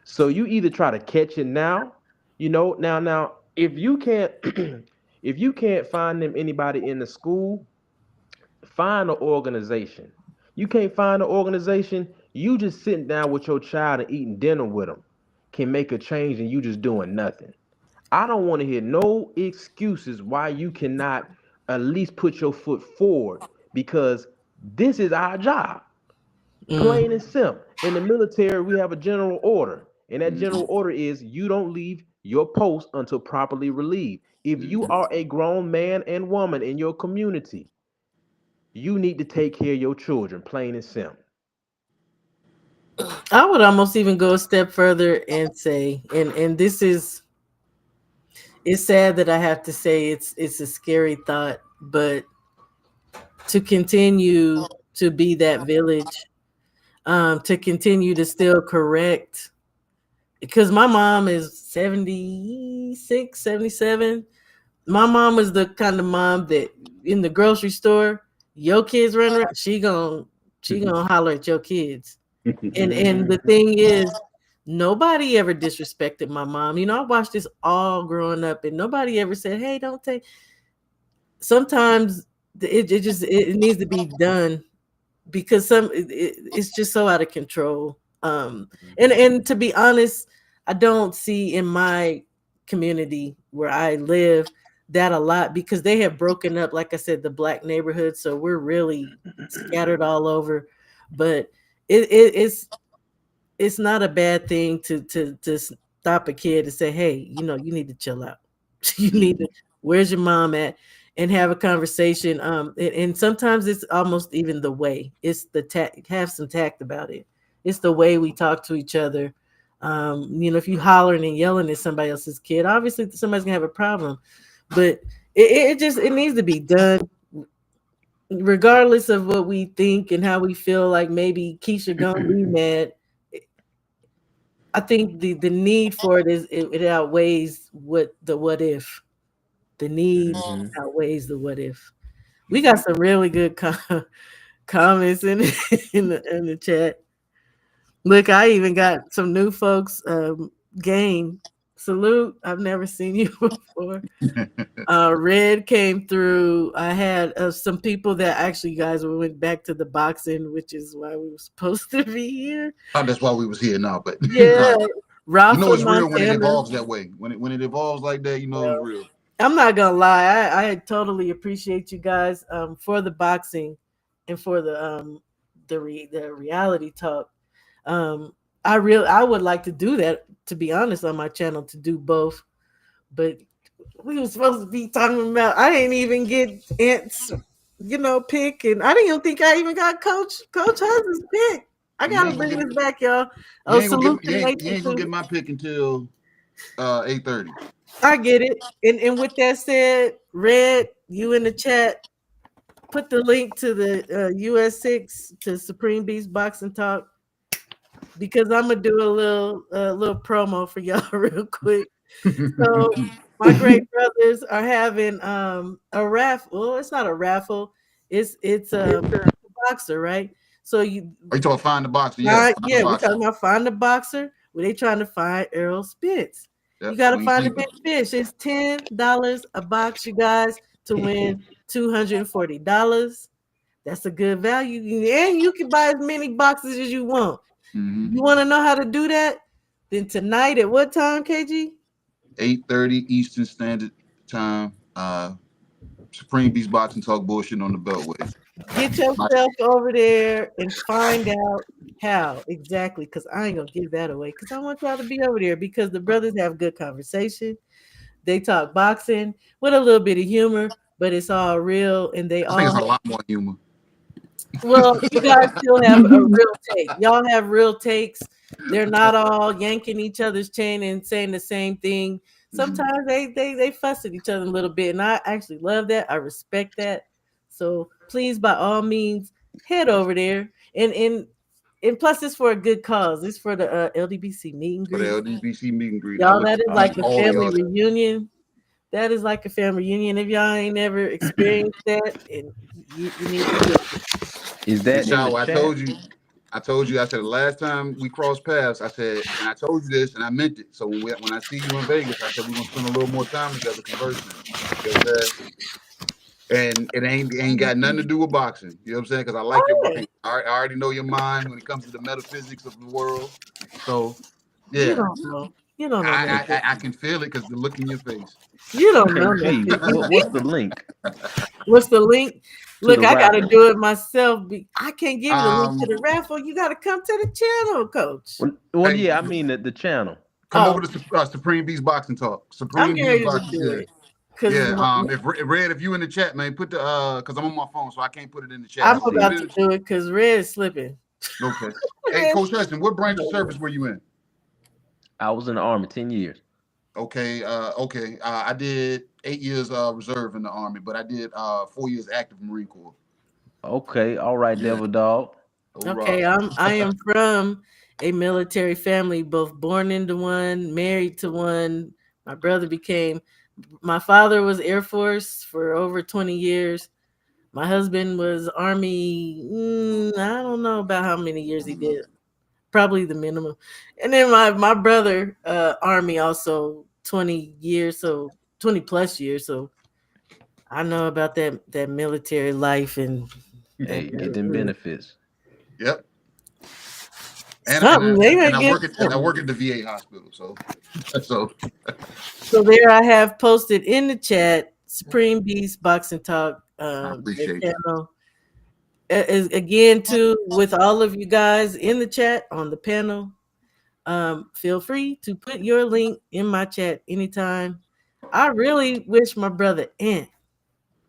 So you either try to catch it now, now if you can't if you can't find them anybody in the school, find an organization. You can't find an organization, you just sitting down with your child and eating dinner with them can make a change and you just doing nothing. I don't want to hear no excuses why you cannot at least put your foot forward because this is our job. Mm. Plain and simple. In the military, we have a general order, and that general Mhm. order is you don't leave your post until properly relieved. If you Mhm. are a grown man and woman in your community, you need to take care of your children, plain and simple. I would almost even go a step further and say, and this is, it's sad that I have to say it's a scary thought, but to continue to be that village, to continue to still correct, because my mom is 76, 77. My mom was the kind of mom that in the grocery store, your kids run around, she gonna holler at your kids. And the Mm-hmm. thing is, nobody ever disrespected my mom. I watched this all growing up, and nobody ever said, "Hey, don't take." Sometimes it needs to be done because it's just so out of control. And to be honest, I don't see in my community where I live that a lot because they have broken up, like I said, the black neighborhood, so we're really scattered all over. But it's not a bad thing to stop a kid and say, "Hey, you need to chill out. You need to. Mhm. Where's your mom at?" And have a conversation. And sometimes it's almost even the way. It's the tact. Have some tact about it. It's the way we talk to each other. If you hollering and yelling at somebody else's kid, obviously somebody's gonna have a problem. But it needs to be done regardless of what we think and how we feel like maybe Keisha gonna be mad. I think the need for it it outweighs what if. The need Mm-hmm. outweighs the what if. We got Mhm. some really good comments in in the chat. Look, I even got some new folks game. Salute. I've never seen you before. Red came through. I had some people that actually, guys, we went back to the boxing, which is why we were supposed to be here. Oh, that's why we was here now. But Yeah, you Ralph know from it's real when it Montana. evolves that way. When it evolves like that, you know it's real. I'm not gonna lie. I totally appreciate you guys for the boxing and for the reality talk. Um, I would like to do that, to be honest, on my channel, to do both. But we were supposed to be talking about. I didn't even get Ant's, pick, and I didn't even think I even got Coach Hudson's pick. I You gotta ain't gonna bring get this back, y'all. you Oh, ain't gonna salute get to you Nathan ain't gonna get too. my pick until 8:30. I get it. And with that said, Red, you in the chat, put the link to the US 6 to Supreme Beast Boxing Talk, because I'm gonna do a little promo for y'all real quick. So my great brothers are having a raffle. Well, it's not a raffle. It's a boxer, right? So you Are you talking find the boxer? Yeah, find the yeah, we're boxer. talking about find the boxer. Where they trying to find Errol Spence. You Yep, got to we ain't find the sleeping. big fish. It's $10 a box, you guys, to win $240. That's a good value, and you can buy as many boxes as you want. Mm-hmm. You want to know how to do that? Then tonight at what time, KG? 8:30 Eastern Standard Time. Supreme Beast Boxing Talk bullshit on the Beltway. Get yourself over there and find out how exactly, because I ain't gonna give that away, because I want y'all to be over there, because the brothers have good conversation. They talk boxing with a little bit of humor, but it's all real, and they I think all it's a lot more humor. well, you guys still have a real take. Y'all have real takes. They're not all yanking each other's chain and saying the same thing. Mhm. Sometimes they fuss at each other a little bit, and I actually love that. I respect that. So please, by all means, head over there, and plus, it's for a good cause. It's for the LDBC meet and For the greet. LDBC meet and greet. I Y'all, look that is forward like to a all of family y'all. reunion. That is like a family reunion. If y'all ain't never experienced that, and you need to do it. Is And that in the Shaw, chat? I said the last time we crossed paths, I said, and I told you this, and I meant it. So when I see you in Vegas, I said we're gonna spend a little more time together conversing. You know what I'm saying? And it ain't got nothing to do with boxing. You know what I'm saying? Because I like your Oh, yeah. brain. I already know your mind when it comes to the metaphysics of the world. So You yeah, don't know. You don't know I nothing. I, I can feel it because the look in your face. You don't know KG, nothing. what's the link What's the link? to the Look, I gotta raffle? do it myself. I can't give you the link to Um, the raffle. You gotta come to the channel, coach. Well, hey, yeah, I mean the channel. come over Oh, to Supreme Beast Boxing Talk. I'm Supreme getting Beast ready to Boxing. do Yeah. it. Cause Yeah. If you in the chat, man, put the because I'm on my phone, so I can't put it in the chat. I I'm So put see. it about to in do it because Red is slipping. okay. Hey, Red Coach Hudson, what branch of service were you in? I was in the army 10 years. Okay, okay. I did 8 years reserve in the Army, but I did 4 years active Marine Corps. Okay, all right, Yeah. Devil Dog. Hoorah. Okay, I am from a military family, both born into one, married to one. My father was Air Force for over 20 years. My husband was Army. I don't know about how many years he did. Probably the minimum. And then my brother, Army, also 20 years, so 20 plus years. So I know about that military life and Hey, get them benefits. Yep. And and something. I, They and might I get work at and I something. work at the VA hospital. So so So there I have posted in the chat Supreme Beast Boxing Talk, I the appreciate you. channel. Again, too, with all of you guys in the chat on the panel, feel free to put your link in my chat anytime. I really wish my brother Ant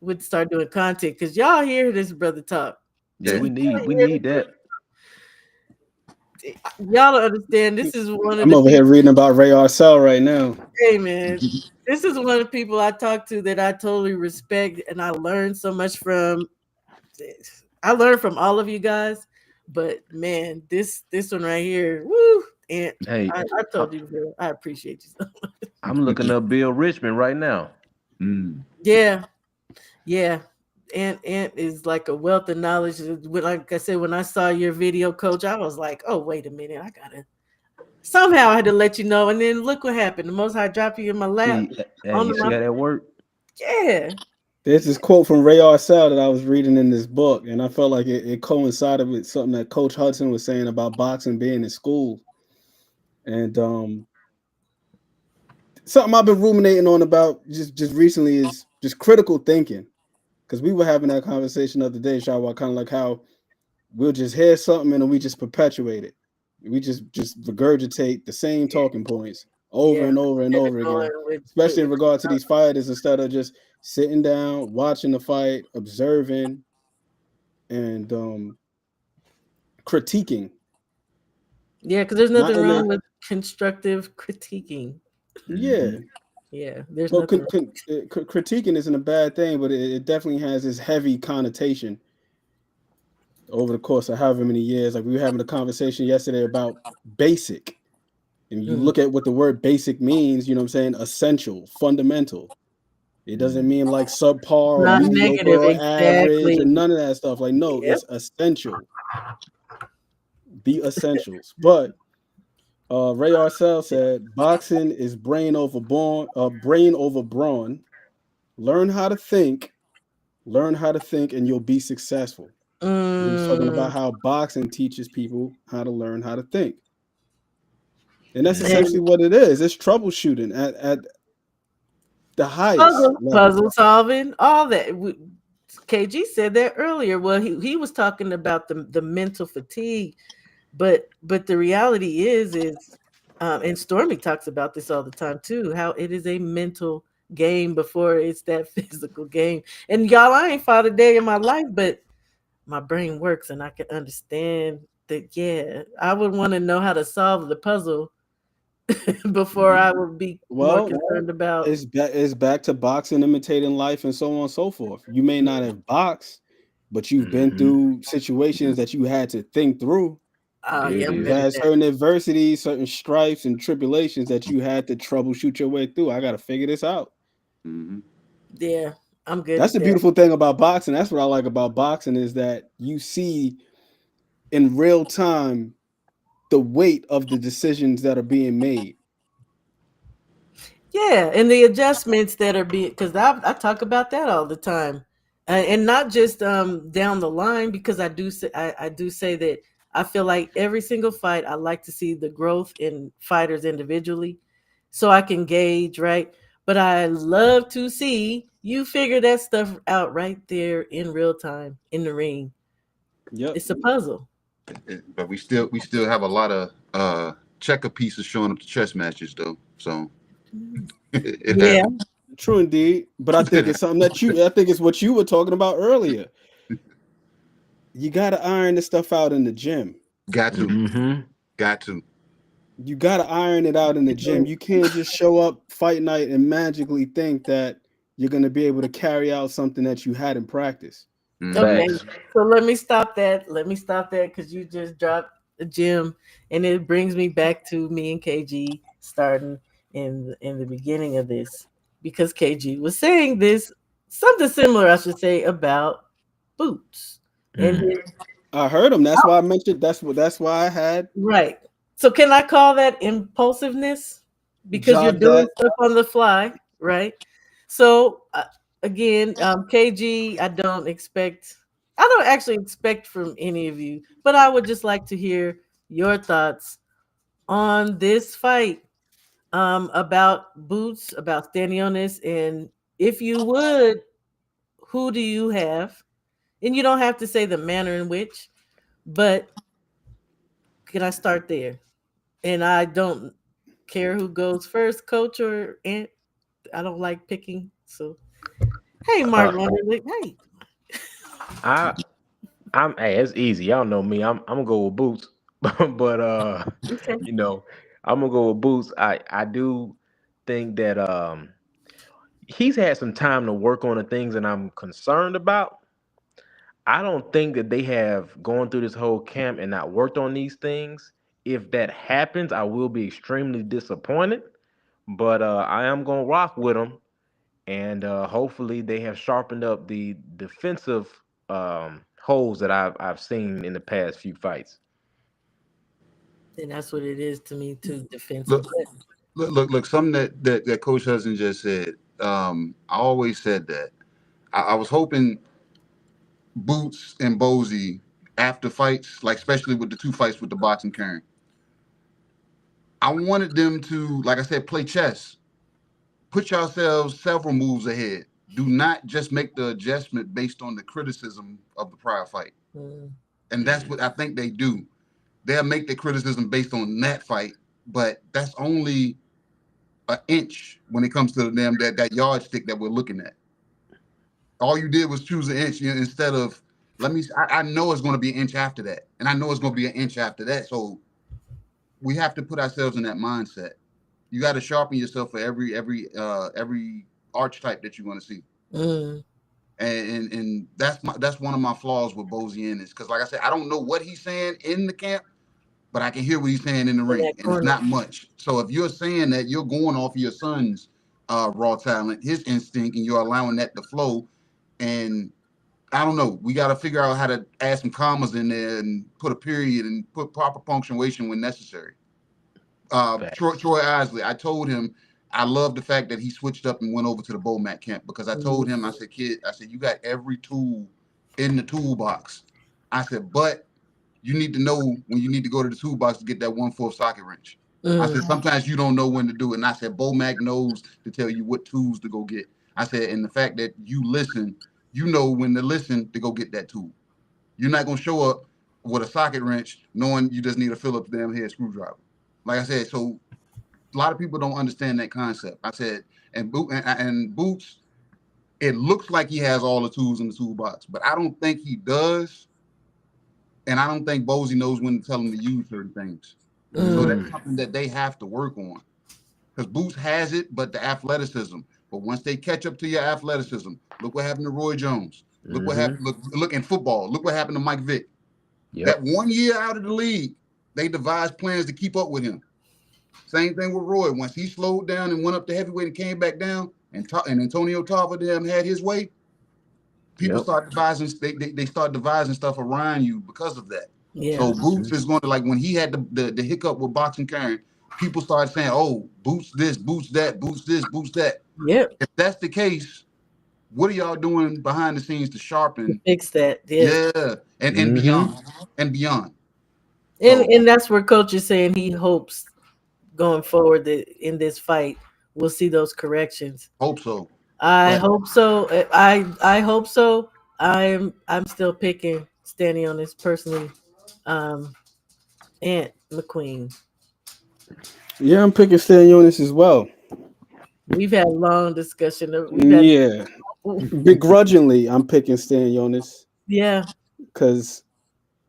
would start doing content, because y'all hear this brother talk. Yeah, Yeah. we need that. Y'all don't understand. This is one of I'm the over here people. reading about Ray Arcel right now. Hey man, this is one of the people I talk to that I totally respect, and I learned so much from. I learned from all of you guys, but man, this one right here, woo! And Hey, I I, told you, bro, I appreciate you. I'm looking up Bill Richmond right now. Mm. Yeah, yeah. Ant is like a wealth of knowledge. Like I said, when I saw your video, coach, I was like, oh, wait a minute. Somehow I had to let you know, and then look what happened. The Most High dropped you in my lap. See, hey, On you see my how that worked? yeah, There's this quote from Ray Arcel that I was reading in this book, and I felt like it coincided with something that Coach Hudson was saying about boxing being in school. And something I've been ruminating on about just recently is just critical thinking. Because we were having that conversation the other day, Shawa, kind of like how we'll just hear something and then we just perpetuate it. We just regurgitate the same talking points over yeah. and over and Instead of over going again, with especially in what regard to these fighters, instead of just sitting down, watching the fight, observing, and critiquing. yeah, because there's Not nothing in wrong a with constructive critiquing. yeah. Hmm. Yeah, there's Well, nothing wrong. critiquing isn't a bad thing, but it definitely has this heavy connotation over the course of however many years. Like we were having a conversation yesterday about basic. And you Mm. look at what the word basic means, you know what I'm saying? Essential, fundamental. It doesn't mean like subpar or Not mediocre negative, or average or exactly. none of that stuff. Like, no, Yep. it's essential. The essentials. But Ray Arcel said boxing is brain over brawn. Learn how to think, and you'll be successful. And he was talking Mm, about how boxing teaches people how to learn how to think. And that's Hmm. essentially and what it is. It's troubleshooting at the highest level. puzzle solving, all that. KG said that earlier. Well, he was talking about the mental fatigue, but the reality is and Stormy talks about this all the time too, how it is a mental game before it's that physical game. And y'all, I ain't fought a day in my life, but my brain works and I can understand that. Yeah, I would want to know how to solve the puzzle before I would be more Well, concerned about. it's back to boxing imitating life and so on and so forth. You may not have boxed, but you've been Hmm. through situations that you had to think through. Oh There yeah, it I'm You've good is. at had that. certain adversities, certain stripes and tribulations that you had to troubleshoot your way through. I got to figure this out. Hmm. Yeah, I'm good That's at the that. beautiful thing about boxing. That's what I like about boxing is that you see in real time the weight of the decisions that are being made. Yeah, and the adjustments that are being, because I talk about that all the time, and not just down the line, because I do say that I feel like every single fight I like to see the growth in fighters individually, so I can gauge right. But I love to see you figure that stuff out right there in real time in the ring. Yep. It's a puzzle. But we still have a lot of checker pieces showing up to chess matches though. So it Yeah. happens. True indeed. But I think it's something I think it's what you were talking about earlier. You got to iron this stuff out in the gym. Got to, Hmm. got to. You got to iron it out in the gym. You can't just show up fight night and magically think that you're going to be able to carry out something that you had in practice. Hmm. Okay, Facts. so let me stop that. Let me stop that because you just dropped a gem, and it brings me back to me and KG starting in the beginning of this because KG was saying this something similar, I should say, about boots and Mm. I heard him. That's why I mentioned that's why I had right. So can I call that impulsiveness because you're jogged doing that. stuff on the fly, right? So again, KG, I don't actually expect from any of you, but I would just like to hear your thoughts on this fight, about Boots, about Stanionis, and if you would, who do you have? And you don't have to say the manner in which, but can I start there? And I don't care who goes first, coach or aunt. I don't like picking. So, hey, Mark Uh, Wonderlick. Hey, I hey, it's easy. Y'all know me. I'm gonna go with Boots, but okay. you know, I'm gonna go with Boots. I do think that he's had some time to work on the things that I'm concerned about. I don't think that they have gone through this whole camp and not worked on these things. If that happens, I will be extremely disappointed. But I am gonna rock with them, and hopefully they have sharpened up the defensive holes that I've seen in the past few fights. And that's what it is to me too, defensive. Look, look. Something that Coach Hudson just said. I always said that. I was hoping Boots and Bozy after fights, like especially with the two fights with the boxing Karen, I wanted them to, like I said, play chess. Put yourselves several moves ahead. Do not just make the adjustment based on the criticism of the prior fight. Mm. And that's what I think they do. They'll make the criticism based on that fight, but that's only an inch when it comes to them that yardstick that we're looking at. All you did was choose an inch instead of let me. I know it's going to be an inch after that, and I know it's going to be an inch after that. So we have to put ourselves in that mindset. You got to sharpen yourself for every archetype that you're going to see. Mm. And that's one of my flaws with Bozy Ennis because like I said, I don't know what he's saying in the camp, but I can hear what he's saying in the In ring, that and it's corner. not much. So if you're saying that you're going off of your son's raw talent, his instinct, and you're allowing that to flow, and I don't know, we got to figure out how to add some commas in there and put a period and put proper punctuation when necessary. Facts. Troy Isley, I told him I love the fact that he switched up and went over to the Bomac camp because I told him, I Mm. said, kid, I said, you got every tool in the toolbox. I said, but you need to know when you need to go to the toolbox to get that 1/4 socket wrench. I said, Mm. sometimes you don't know when to do it. And I said, Bomac knows to tell you what tools to go get. I said, and the fact that you listen, you know when to listen to go get that tool. You're not going to show up with a socket wrench knowing you just need a Phillips damn head screwdriver. Like I said, so a lot of people don't understand that concept. I said, and Boots, it looks like he has all the tools in the toolbox, but I don't think he does. And I don't think Bozy knows when to tell him to use certain things. So Mm. that's Mm. something that they have to work on. Because Boots has it, but the athleticism. But once they catch up to your athleticism, look what happened to Roy Jones. Look what Mm-hmm. happened. Look in football. Look what happened to Mike Vick. That Yep. 1 year out of the league, they devised plans to keep up with him. Same thing with Roy. Once he slowed down and went up to heavyweight and came back down, and Antonio Tarver them had his way, people Yep. start devising. They start devising stuff around you because of that. Yeah. So Mm-hmm. Boots is going to like when he had the hiccup with boxing Karen, people started saying, "Oh, Boots this, Boots that, Boots this, Boots that." Yep. If that's the case, what are y'all doing behind the scenes to To sharpen? fix that. Yes. Yeah, and Mm-hmm. beyond and beyond. And So that's where coach is saying he hopes going forward that in this fight we'll see those corrections. hope so. I But hope so. I hope so. I'm still picking Stanionis personally. Um, Aunt McQueen. Yeah, I'm picking Stanionis as well. We've had long discussion. We've had Yeah, begrudgingly, I'm picking Stanionis yeah. because,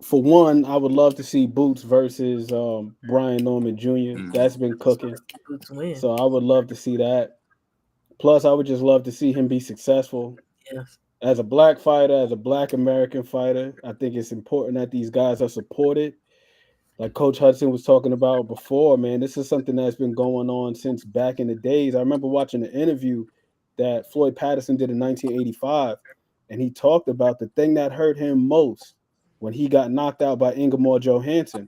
for one, I would love to see Boots versus Brian Norman Jr. mm, That's been cooking, Boots win. so I would love to see that. Plus, I would just love to see him be successful Yes. as a black fighter, as a black American fighter. I think it's important that these guys are supported. Like Coach Hudson was talking about before, man, this is something that's been going on since back in the days. I remember watching an interview that Floyd Patterson did in 1985, and he talked about the thing that hurt him most when he got knocked out by Ingemar Johansson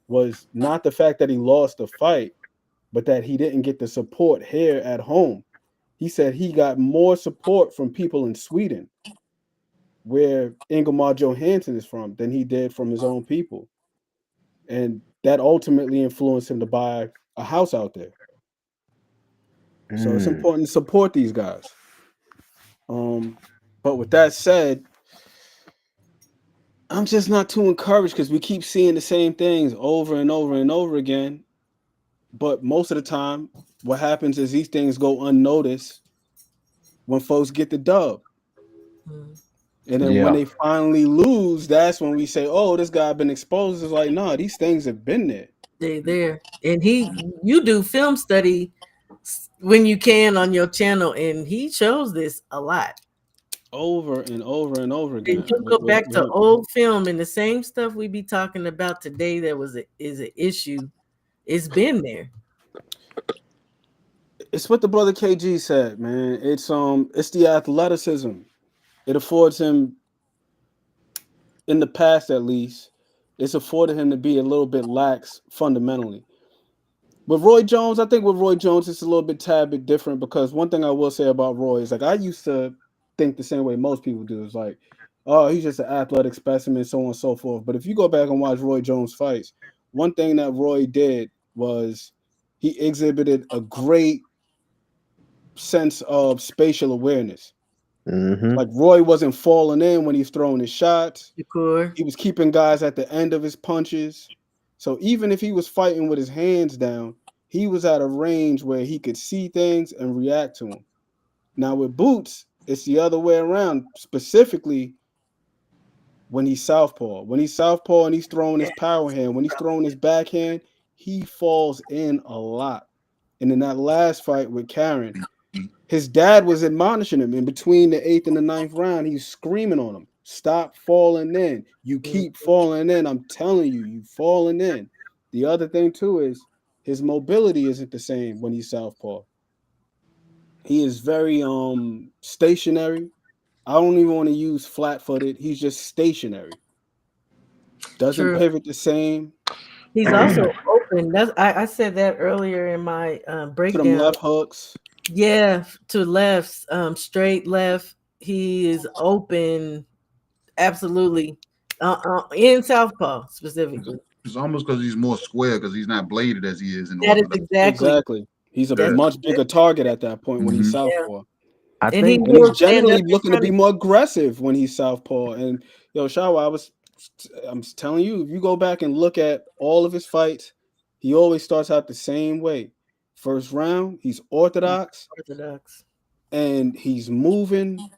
was not the fact that he lost the fight, but that he didn't get the support here at home. He said he got more support from people in Sweden, where Ingemar Johansson is from, than he did from his own people. And that ultimately influenced him to buy a house out there. So it's Mm. important to support these guys. But with that said, I'm just not too encouraged because we keep seeing the same things over and over and over again. But most of the time, what happens is these things go unnoticed when folks get the dub. Mm. And then when Yeah. they finally lose, that's when we say, "Oh, this guy been exposed." It's like, no, these things have been there They there. And you do film study when you can on your channel, and he shows this a lot. over and over and over And again. you go back to old film and the same stuff we be talking about today that is an issue. It's been there. It's what the brother KG said, man. It's the athleticism. It affords him, in the past at least, it's afforded him to be a little bit lax fundamentally. With Roy Jones, I think with Roy Jones, it's a little bit tad bit different because one thing I will say about Roy is like I used to think the same way most people do. Is like, oh, he's just an athletic specimen, so on and so forth. But if you go back and watch Roy Jones fights, one thing that Roy did was he exhibited a great sense of spatial awareness. Mm-hmm. Like Roy wasn't falling in when he's throwing his shots. Shakur. He was keeping guys at the end of his punches. So even if he was fighting with his hands down, he was at a range where he could see things and react to them. Now with Boots, it's the other way around, specifically when he's southpaw. When he's southpaw and he's throwing his power hand, when he's throwing his backhand, he falls in a lot. And in that last fight with Karen, his dad was admonishing him in between the eighth and the ninth round. He's screaming on him, "Stop falling in. You Mm. keep falling in. I'm telling you, you falling in." The other thing too is his mobility isn't the same when he's southpaw. He is very stationary. I don't even want to use flat-footed. He's just stationary. Doesn't True. pivot the same He's also open. I said that earlier in my to them breakdown. left hooks. Yeah, to lefts, straight left. He is open, absolutely, in southpaw specifically. It's almost because he's more square because he's not bladed as he is in That is orthodox. exactly. Exactly. He's a That's Yeah. much bigger target at that point when he's Hmm. yeah, southpaw. I and he think And he's will stand up generally in looking to front be of you. more aggressive when he's southpaw. And yo, Shawa, I'm telling you, if you go back and look at all of his fights, he always starts out the same way. First round, he's orthodox Orthodox. and he's moving.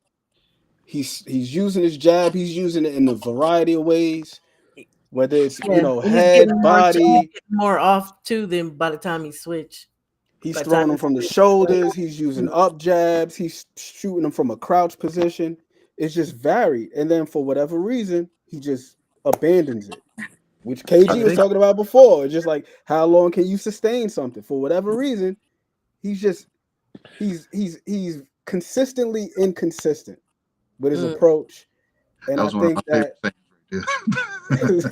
He's using his jab. He's using it in a variety of ways, whether it's Yeah, and head, he's body. getting more off too than by the time he switch. He's By the time throwing he them from the switch, shoulders. He's mm, using up jabs. He's shooting them from a crouch position. It's just varied. And then for whatever reason, he just abandons it, which I KG was think talking about before. It's just like how long can you sustain something? For whatever reason, he's just he's consistently inconsistent with his mm. approach. And That I was one of think my favorite that things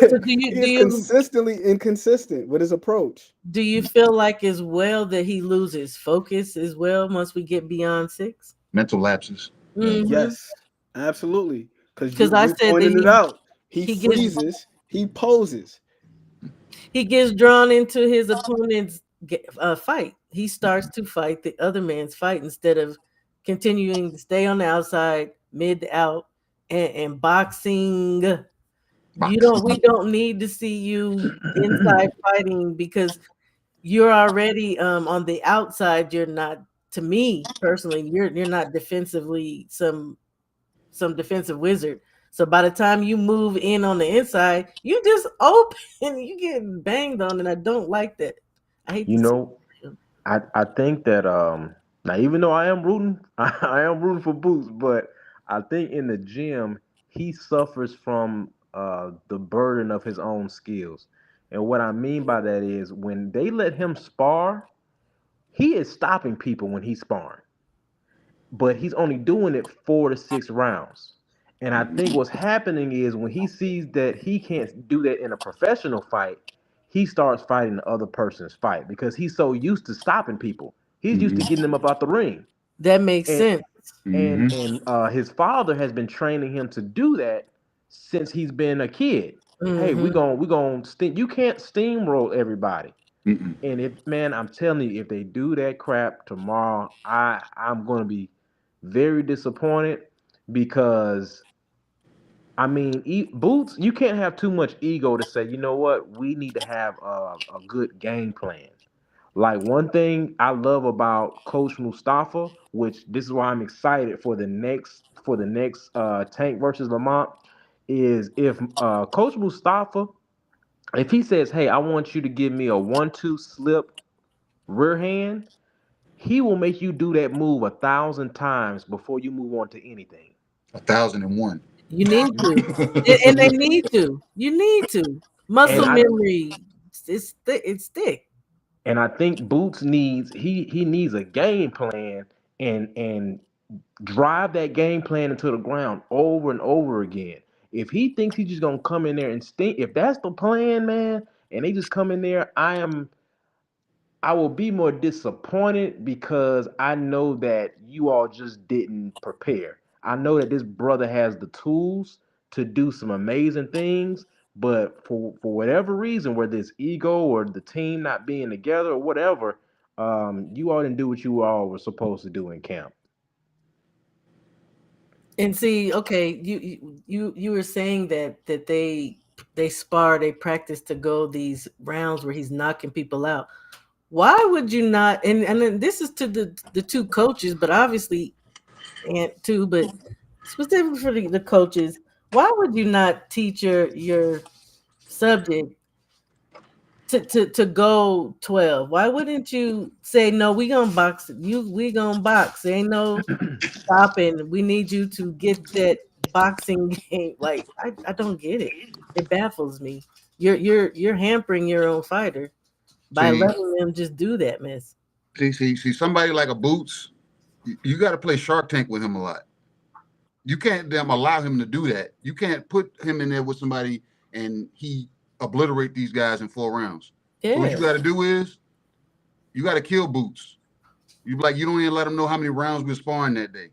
So he is consistently inconsistent with his approach. do you feel like as well that he loses focus as well once we get beyond six? Mental lapses. Yeah. Mm-hmm. Yes, absolutely. Because Because I you're said that pointing it out. He he gets freezes, he poses. he gets drawn into his opponent's fight. He starts to fight the other man's fight instead of continuing to stay on the outside, mid to out, and boxing. You Box. don't. We don't need to see you inside fighting because you're already on the outside. You're not. To me personally, you're not defensively some defensive wizard. So by the time you move in on the inside, you just open. You get banged on, and I don't like that. I hate you to see. know. I think that now even though I am rooting I am rooting for Boots, but I think in the gym he suffers from the burden of his own skills. And what I mean by that is when they let him spar, he is stopping people when he's sparring, but he's only doing it 4 to 6 rounds. And I think what's happening is when he sees that he can't do that in a professional fight, he starts fighting the other person's fight because he's so used to stopping people. He's used to Hmm. getting them up out the ring. That makes And sense. and Hmm. and his father has been training him to do that since he's been a kid. Hey, Hmm. we gonna steam. You can't steamroll everybody. Mm-mm. And if man, I'm telling you, if they do that crap tomorrow, I'm gonna be very disappointed because I mean, Boots, you can't have too much ego to say, you know what, we need to have a good game plan. Like one thing I love about Coach Mustafa, which this is why I'm excited for the next Tank versus Lamont, is if Coach Mustafa, if he says, hey, I want you to give me a 1-2 slip rear hand, he will make you do that move 1,000 times before you move on to anything. 1,001. You need to, and they need to. You need to. And Muscle I memory. It's thick. and I think Boots needs he needs a game plan and drive that game plan into the ground over and over again. If he thinks he's just gonna come in there and stink, if that's the plan, man, and they just come in there, I will be more disappointed because I know that you all just didn't prepare. I know that this brother has the tools to do some amazing things, but for whatever reason, whether it's ego or the team not being together or whatever, you all didn't do what you all were supposed to do in camp. And see, okay, you were saying that they spar, they practice to go these rounds where he's knocking people out. Why would you not? And then this is to the two coaches, but obviously and too, but specifically for the coaches. Why would you not teach your subject to go 12? Why wouldn't you say no? We gonna box you. We gonna box. There ain't no stopping. We need you to get that boxing game. Like I don't get it. It baffles me. You're hampering your own fighter by See, letting them just do that mess. see, somebody like a Boots, you got to play Shark Tank with him a lot. You can't damn allow him to do that. You can't put him in there with somebody and he obliterate these guys in 4 rounds. So what Yeah. you got to do is you got to kill Boots. You like you don't even let him know how many rounds we're sparring that day.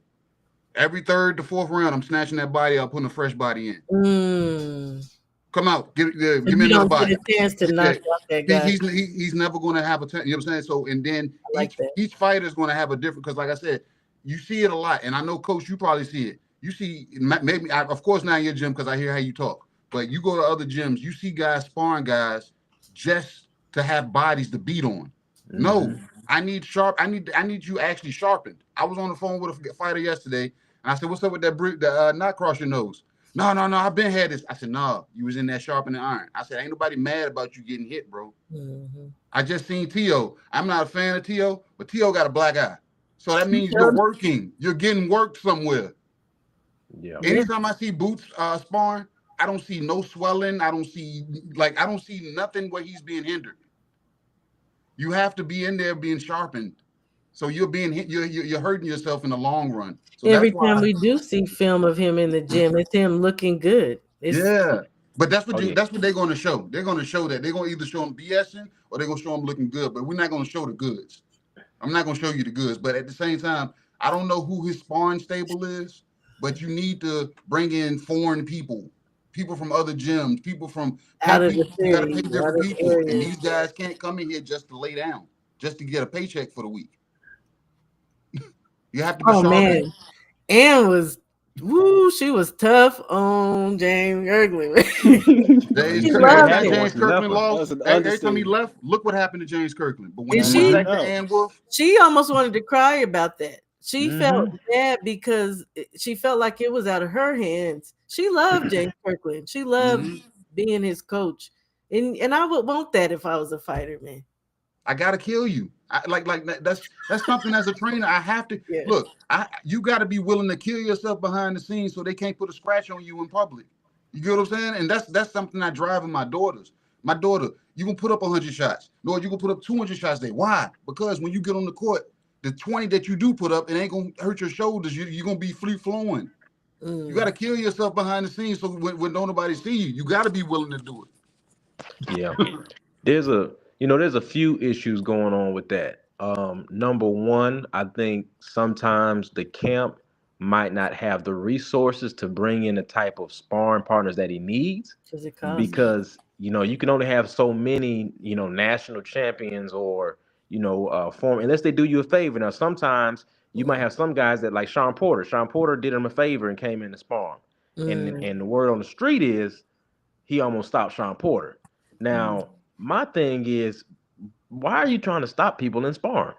Every third to fourth round, I'm snatching that body up, putting a fresh body in. Mm. Come out, So give me you another don't get body. a chance to Yeah, knock out that guy. he's never going to have a you know what I'm saying. So and then I like that. each fighter is going to have a different because like I said, you see it a lot, and I know Coach, you probably see it. You see maybe of course not in your gym because I hear how you talk, but you go to other gyms, you see guys sparring guys just to have bodies to beat on. No, Hmm. I need sharp. I need you actually sharpened. I was on the phone with a fighter yesterday, and I said, "What's up with that knot across your nose?" No. I've been had this. I said, no, you was in that sharpening iron. I said, ain't nobody mad about you getting hit, bro. Hmm. I just seen T.O. I'm not a fan of T.O., but T.O. got a black eye. So that You means you're showed, working. You're getting worked somewhere. Yeah. yeah. Anytime I see Boots sparring, I don't see no swelling. I don't see nothing where he's being hindered. You have to be in there being sharpened. So you're being hit, you're hurting yourself in the long run. So that's Every time why. we do see film of him in the gym, it's him looking good. It's Yeah. But Oh yeah. that's what they're gonna show. They're gonna show that. They're gonna either show them BSing or they're gonna show them looking good. But we're not gonna show the goods. I'm not gonna show you the goods. But at the same time, I don't know who his sparring stable is, but you need to bring in foreign people, people from other gyms, people from pay out of the people. You gotta city, pay out different of people. And areas. these guys can't come in here just to lay down, just to get a paycheck for the week. You have to be Oh sharpened. man, Ann was, woo, she was tough on James Kirkland. Well, James you She see Kirkland, what every loved time happened it, once James he left Kirkland her. lost, That's an every time he understatement. left, look what happened to James Kirkland. But when and he Got went knocked back she to out. Ann Wolf, she almost wanted to cry about that. She felt Hmm. bad because she felt like it was out of her hands. She loved James Kirkland. She loved mhm, being his coach, and I would want that if I was a fighter, man. I gotta kill you. That's something as a trainer. I have to Yeah. look. You got to be willing to kill yourself behind the scenes so they can't put a scratch on you in public. You get what I'm saying? And that's something I drive in my daughters. My daughter, you can put up 100 shots. Lord, you can put up 200 shots a day. Why? Because when you get on the court, the 20 that you do put up, it ain't gonna hurt your shoulders. You're gonna be free flowing. You got Mm. to kill yourself behind the scenes so when don't nobody see you, you got to be willing to do Yeah. There's a few issues going on with that. Number one, I think sometimes the camp might not have the resources to bring in the type of sparring partners that he needs Because it costs. because you can only have so many national champions or form unless they do you a favor. Now sometimes you might Mm. have some guys that like Sean Porter. Sean Porter did him a favor and came in to spar him, Mm. and the word on the street is he almost stopped Sean Porter. Mm. Now, my thing is, why are you trying to stop people in sparring?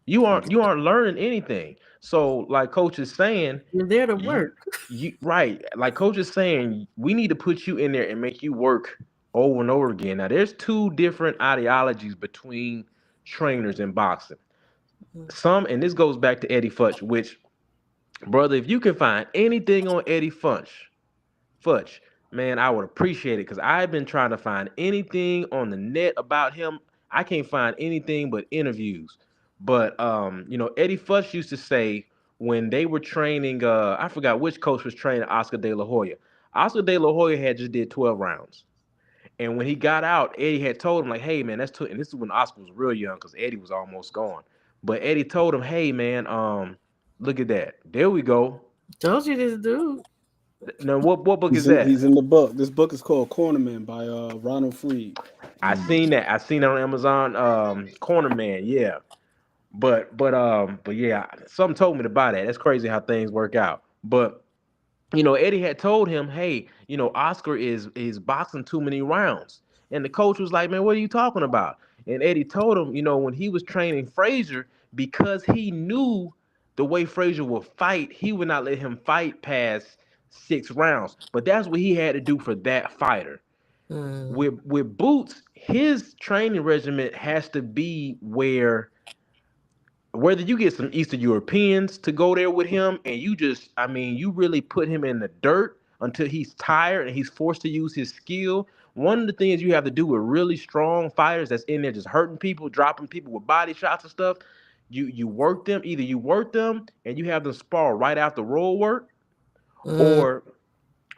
You aren't learning anything. So, like Coach is saying, You're there to you work. you right, like Coach is saying, we need to put you in there and make you work over and over again. Now, there's two different ideologies between trainers in boxing. Mm. Some, and this goes back to Eddie Futch, which, brother, if you can find anything on Eddie Futch, man, I would appreciate it because I've been trying to find anything on the net about him. I can't find anything but interviews. But Eddie Futch used to say when they were training, I forgot which coach was training Oscar De La Hoya. Oscar De La Hoya had just did 12 rounds. And when he got out, Eddie had told him, like, hey, man, that's and this is when Oscar was real young because Eddie was almost gone. But Eddie told him, hey, man, look at that. There we go. Told you this dude. Now, what book is He's that? in the book. This book is called Cornerman by Ronald Freed. I seen that. I seen that on Amazon. Corner Man, yeah. But yeah, something told me to buy that. That's crazy how things work out. But Eddie had told him, hey, Oscar is boxing too many rounds. And the coach was like, man, what are you talking about? And Eddie told him, when he was training Frazier, because he knew the way Frazier would fight, he would not let him fight past 6 rounds. But that's what he had to do for that fighter. Mm, With Boots, his training regimen has to be where whether you get some Eastern Europeans to go there with him and you really put him in the dirt until he's tired and he's forced to use his skill. One of the things you have to do with really strong fighters that's in there just hurting people, dropping people with body shots and stuff, you work them. Either you work them and you have them spar right after roll work, mm,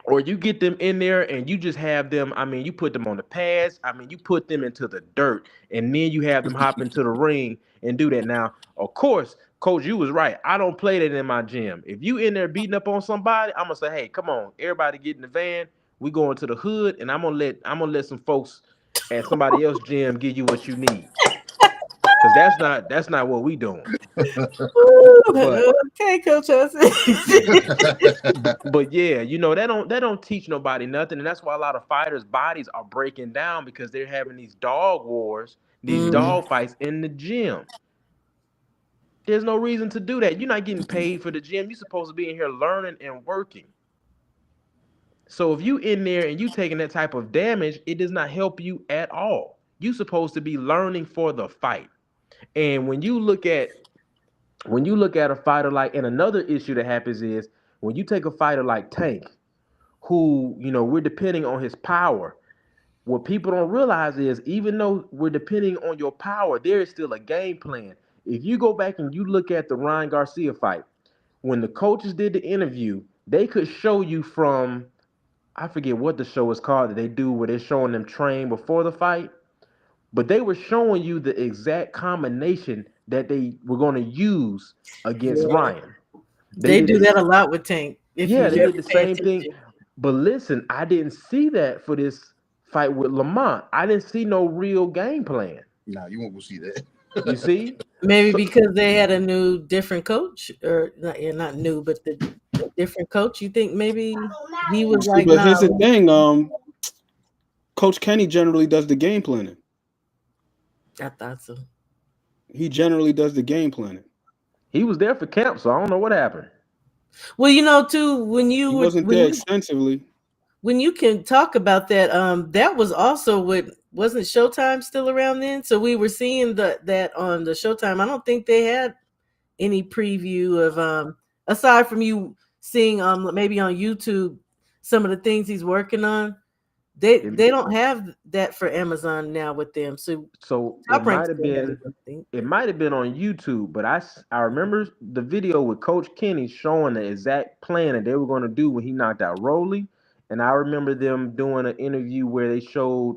or you get them in there and you just have them. You put them on the pads. You put them into the dirt, and then you have them hop into the ring and do that. Now, of course, coach, you was right. I don't play that in my gym. If you in there beating up on somebody, I'm gonna say, hey, come on, everybody get in the van. We going to the hood, and I'm gonna let some folks at somebody else's gym give you what you need, because that's not what we doing. But okay, Coach Hudson. but yeah, that don't teach nobody nothing, and that's why a lot of fighters' bodies are breaking down because they're having these dog wars, these Mm, dog fights in the gym. There's no reason to do that. You're not getting paid for the gym. You're supposed to be in here learning and working. So if you in there and you taking that type of damage, it does not help you at all. You're supposed to be learning for the fight. And when you look at a fighter like, and another issue that happens is when you take a fighter like Tank, who we're depending on his power. What people don't realize is even though we're depending on your power, there is still a game plan. If you go back and you look at the Ryan Garcia fight, when the coaches did the interview, they could show you from, I forget what the show is called that they do where they're showing them train before the fight, but they were showing you the exact combination that they were going to use against yeah, Ryan. They they did do that this. a lot with Tank. If you Yeah, they ever did the pay same thing. attention. But listen, I didn't see that for this fight with Lamont. I didn't see no real game plan. Nah, you won't go see that. You see? Maybe So because they had a new, different coach, or not, yeah, not new, but the a different coach. You think maybe he was See, like, but "Nah, here's the thing. Coach Kenny generally does the game planning. I thought so." He generally does the game planning. he was there for camp, so I don't know what happened. Well, too, when you He would wasn't there extensively. when you can talk about that, that was also what, wasn't Showtime still around then? So we were seeing that on the Showtime. I don't think they had any preview of, aside from you seeing, maybe on YouTube, some of the things he's working on. They It, they don't have that for Amazon now with them. So so it Top Rank might have still has it, been I think. it might have been on YouTube, but I remember the video with Coach Kenny showing the exact plan that they were going to do when he knocked out Rowley, and I remember them doing an interview where they showed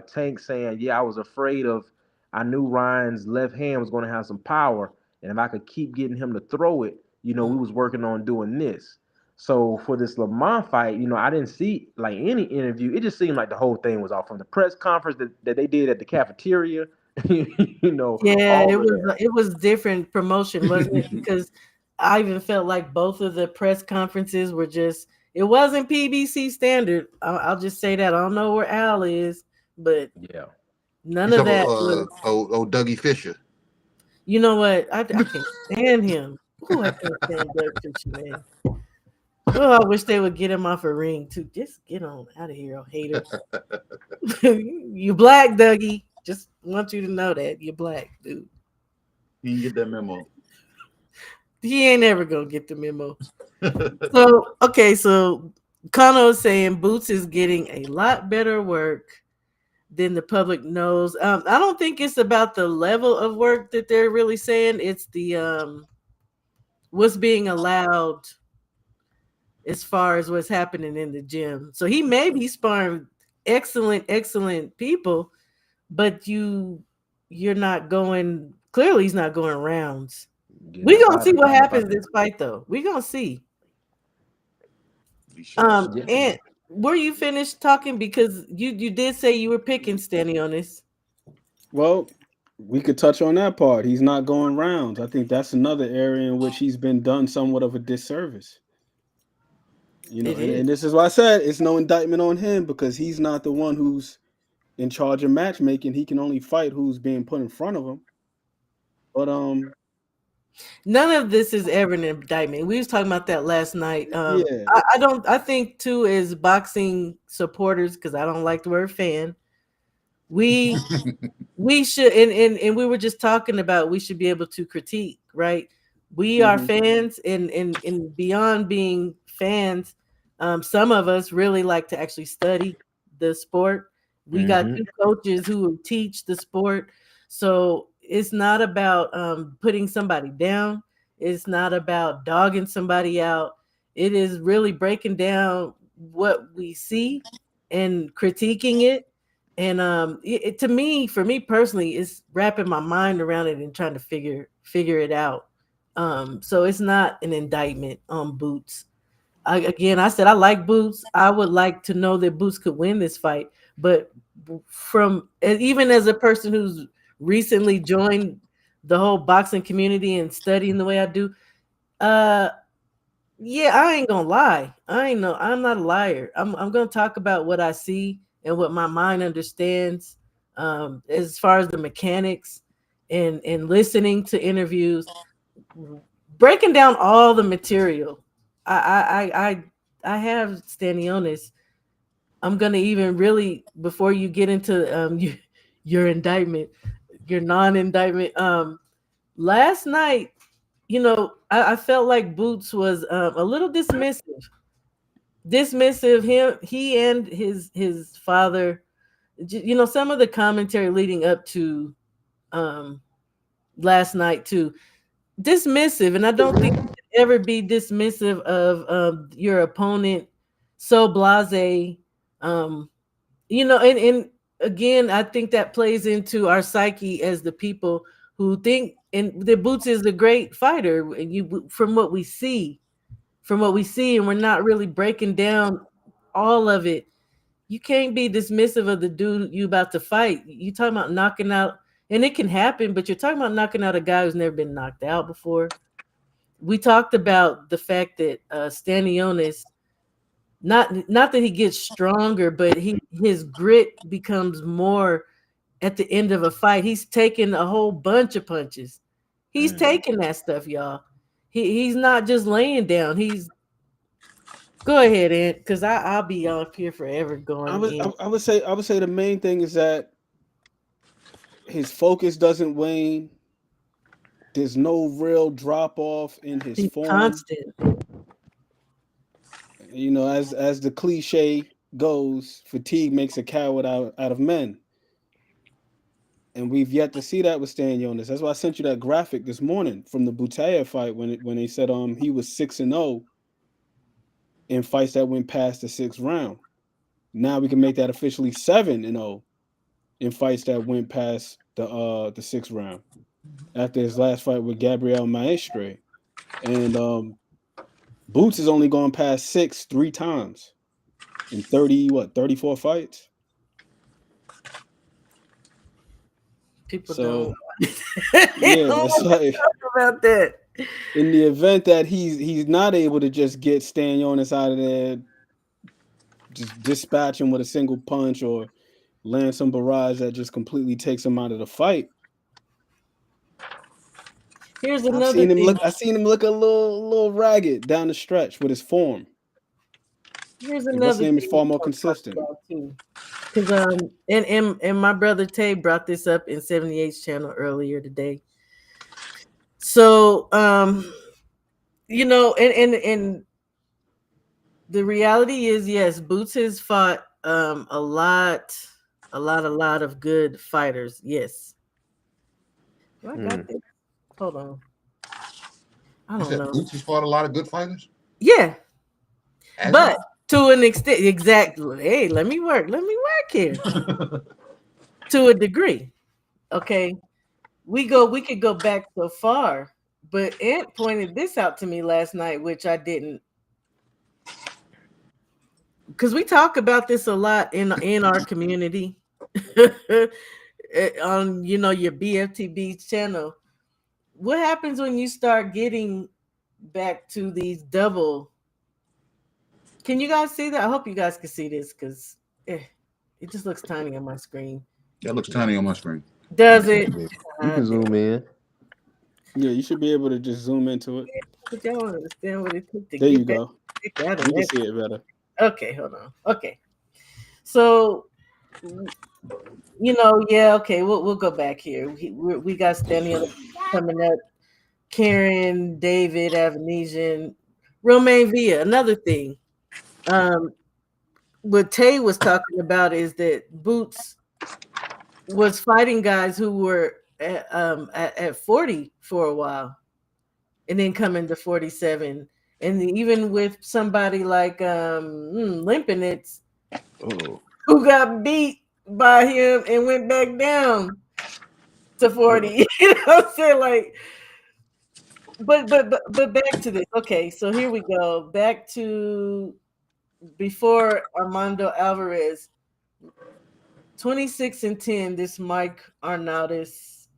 Tank saying, "Yeah, I was afraid of. I knew Ryan's left hand was going to have some power, and if I could keep getting him to throw it, we was working on doing this." So for this Lamont fight, I didn't see like any interview. It just seemed like the whole thing was off from the press conference that they did at the cafeteria. Yeah, All of that. it was different promotion, wasn't it? Because I even felt like both of the press conferences were just, it wasn't PBC standard. I'll just say that. I don't know where Al is, but Yeah. none You of talk about that was. Dougie Fisher. You know what? I can't stand him. Oh, I can't stand Doug Fisher, man. Oh, I wish they would get him off a ring too. Just get on out of here, oh hater. You black, Dougie. Just want you to know that you're black, dude. He didn't get that memo. He ain't ever gonna get the memo. So okay, so Kano is saying Boots is getting a lot better work than the public knows. I don't think it's about the level of work that they're really saying. It's the what's being allowed as far as what's happening in the gym. So he may be sparring excellent people, but you're not going. Clearly, he's not going rounds. Getting We up gonna out see of what getting up happens out. this fight, though. We gonna see. We shall see. Yeah. And were you finished talking? Because you did say you were picking Stanionis. Well, we could touch on that part. He's not going rounds. I think that's another area in which he's been done somewhat of a disservice. It is. And this is why I said it's no indictment on him because he's not the one who's in charge of matchmaking. He can only fight who's being put in front of him. But None of this is ever an indictment. We was talking about that last night. yeah. I don't. I think too, as boxing supporters, because I don't like the word fan. We we should, and we were just talking about we should be able to critique, right? We are Hmm. fans, and beyond being fans, some of us really like to actually study the sport. We got Mm-hmm. two coaches who teach the sport, so it's not about putting somebody down. It's not about dogging somebody out. It is really breaking down what we see and critiquing it, and to me, for me personally, it's wrapping my mind around it and trying to figure it out. So it's not an indictment on Boots. Again, I said I like Boots. I would like to know that Boots could win this fight, but from even as a person who's recently joined the whole boxing community and studying the way I do, uh yeah, I ain't gonna lie. I'm not a liar. I'm gonna talk about what I see and what my mind understands, as far as the mechanics and listening to interviews, breaking down all the material. I have Stanionis. I'm gonna even really, before you get into your indictment, your non-indictment. Last night, I felt like Boots was a little dismissive. He and his father. Some of the commentary leading up to um, last night too, dismissive, and I don't think you should ever be dismissive of your opponent. So blase, um, and again, I think that plays into our psyche as the people who think and that Boots is a great fighter. And from what we see, and we're not really breaking down all of it. You can't be dismissive of the dude you about to fight. You talking about knocking out, and it can happen, but you're talking about knocking out a guy who's never been knocked out before. We talked about the fact that Stanionis, not that he gets stronger, but his grit becomes more at the end of a fight. He's taking a whole bunch of punches. He's Mm. taking that stuff, y'all. He's not just laying down. He's Go ahead, Ant, because I'll be up here forever I going would in. I would say the main thing is that his focus doesn't wane. There's no real drop off in his He's form. constant. As the cliche goes, fatigue makes a coward out of men. And we've yet to see that with Stanionis. That's why I sent you that graphic this morning from the Butaya fight when they said he was 6-0 in fights that went past the sixth round. Now we can make that officially 7-0 in fights that went past the sixth round after his last fight with Gabriel Maestre. And Boots has only gone past six 3 times in 34 fights. People don't, So they yeah, don't it's want to like talk about that. in the event that he's not able to just get Stanionis out of there, just dispatch him with a single punch or land some barrage that just completely takes him out of the fight. Here's another thing. I seen him look a little ragged down the stretch with his form. Here's And what's another his name is thing we far more want to talk consistent. about too. Because and my brother Tay brought this up in 78's channel earlier today. So and the reality is, yes, Boots has fought a lot of good fighters. Yes. Do I got Mm. this? Hold on. I You don't said know. Boots has fought a lot of good fighters. Yeah. As But he. to an extent, exactly. Hey, let me work. Let me work here to a degree. Okay, we could go back so far, but Ant pointed this out to me last night, which I didn't, because we talk about this a lot in our community on your BFTB channel. What happens when you start getting back to these double? Can you guys see that? I hope you guys can see this because it just looks tiny on my screen. That looks tiny on my screen. Does it? You can Damn. zoom in. Yeah, you should be able to just zoom into it. But y'all don't understand what it took to There you get that go. stick out of We can that. see it better. Okay, hold on. Okay, so yeah. Okay, we'll go back here. We got Stanionis coming up. Karen, David, Avanesian, Romaine Villa. Another thing. Um, what Tay was talking about is that Boots was fighting guys who were at 40 for a while and then coming to 47. And even with somebody like Limpinitz, Oh, who got beat by him and went back down to 40. You know what I'm saying? Like, but back to this. Okay, so here we go. Back to before Armando Alvarez, 26-10. This Mike Arnautis.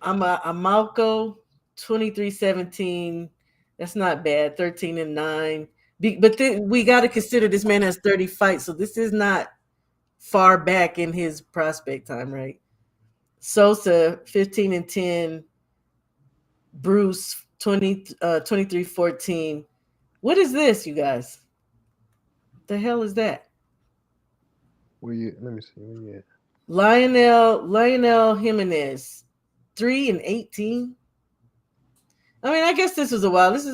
Amalco, 23-17. That's not bad. 13-9. But we got to consider this man has 30 fights, so this is not far back in his prospect time, right? Sosa, 15-10. Bruce, 23-14. What is this, you guys? The hell is that? where you? Let me see. Where you at? Lionel Jimenez, 3-18. I mean, I guess this was a while. This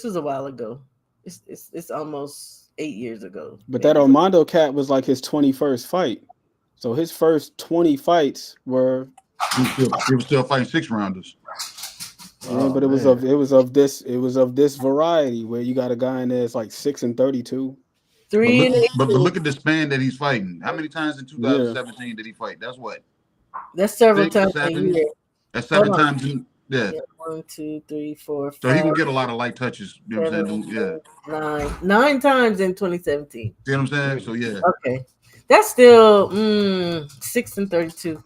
was a while ago. It's almost 8 years ago. But that Maybe. Armando cat was like his 21st fight. So his first 20 fights were He was still fighting 6 rounders. yeah, Oh but man. it was of this variety where you got a guy in there that's like 6-32. But three look, and but 18. look at the span that he's fighting. How many times in Yeah. 2017 did he fight? That's what That's several six, times a seven. year. That's Hold seven on. times in. Yeah. Yeah, 1, 2, 3, 4, So he 5, gonna get a lot of light touches. You know what I'm 7, saying? Yeah. 8, 9. 9 times in 2017. See what I'm saying? So yeah, Okay. That's still 6-32.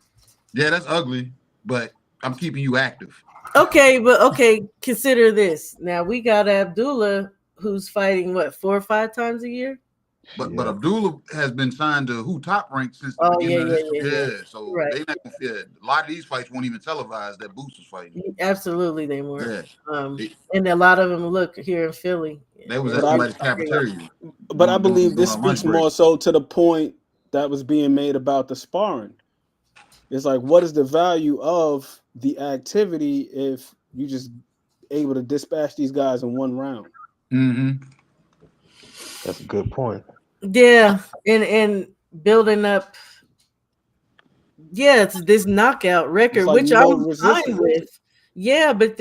yeah, that's ugly. But I'm keeping you active. Okay, but okay, consider this. Now we got Abdullah who's fighting what 4 or 5 times a year. But Yeah. Abdullah has been signed to who top rank since the Oh yeah, beginning of yeah, this. yeah, yeah. Yeah. You're So right. they not gonna fit. A lot of these fights won't even televise that Boots was fighting. Absolutely, they weren't. Yeah. They, And a lot of them look here in Philly. they was But at I somebody's cafeteria but I believe doing this a lunch speaks break. more so to the point that was being made about the sparring. It's like what is the value of the activity if you just able to dispatch these guys in one round? Mm-hmm. That's a good point. Yeah, and building up. Yeah, it's this knockout It's record, like which no I'm fine resistance. with. Yeah, but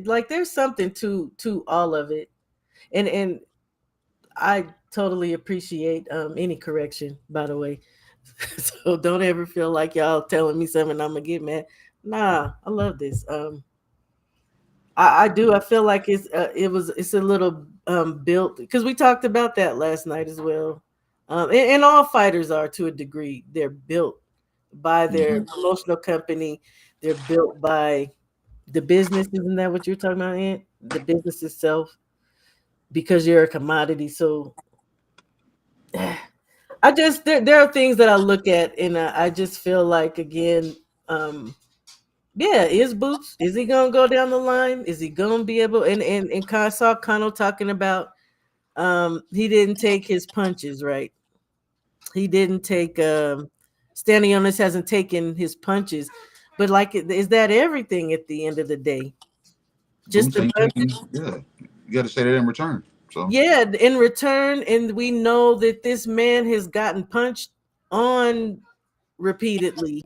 like there's something to all of it, and I totally appreciate any correction. By the way, so don't ever feel like y'all telling me something I'm gonna get mad. Nah, I love this. I do. I feel like it's a little built because we talked about that last night as well. And all fighters are to a degree. They're built by their Mm-hmm. promotional company. They're built by the business. Isn't that what you're talking about, Ant? The business itself, because you're a commodity. So I just there are things that I look at and I just feel like again. Yeah, is Boots? Is he gonna go down the line? Is he gonna be able? And I saw Kano talking about he didn't take his punches right. He didn't take Stanionis hasn't taken his punches, but like is that everything at the end of the day? Just Boots the ain't punches? taking. Yeah. You got to say that in return. So Yeah, in return, and we know that this man has gotten punched on repeatedly.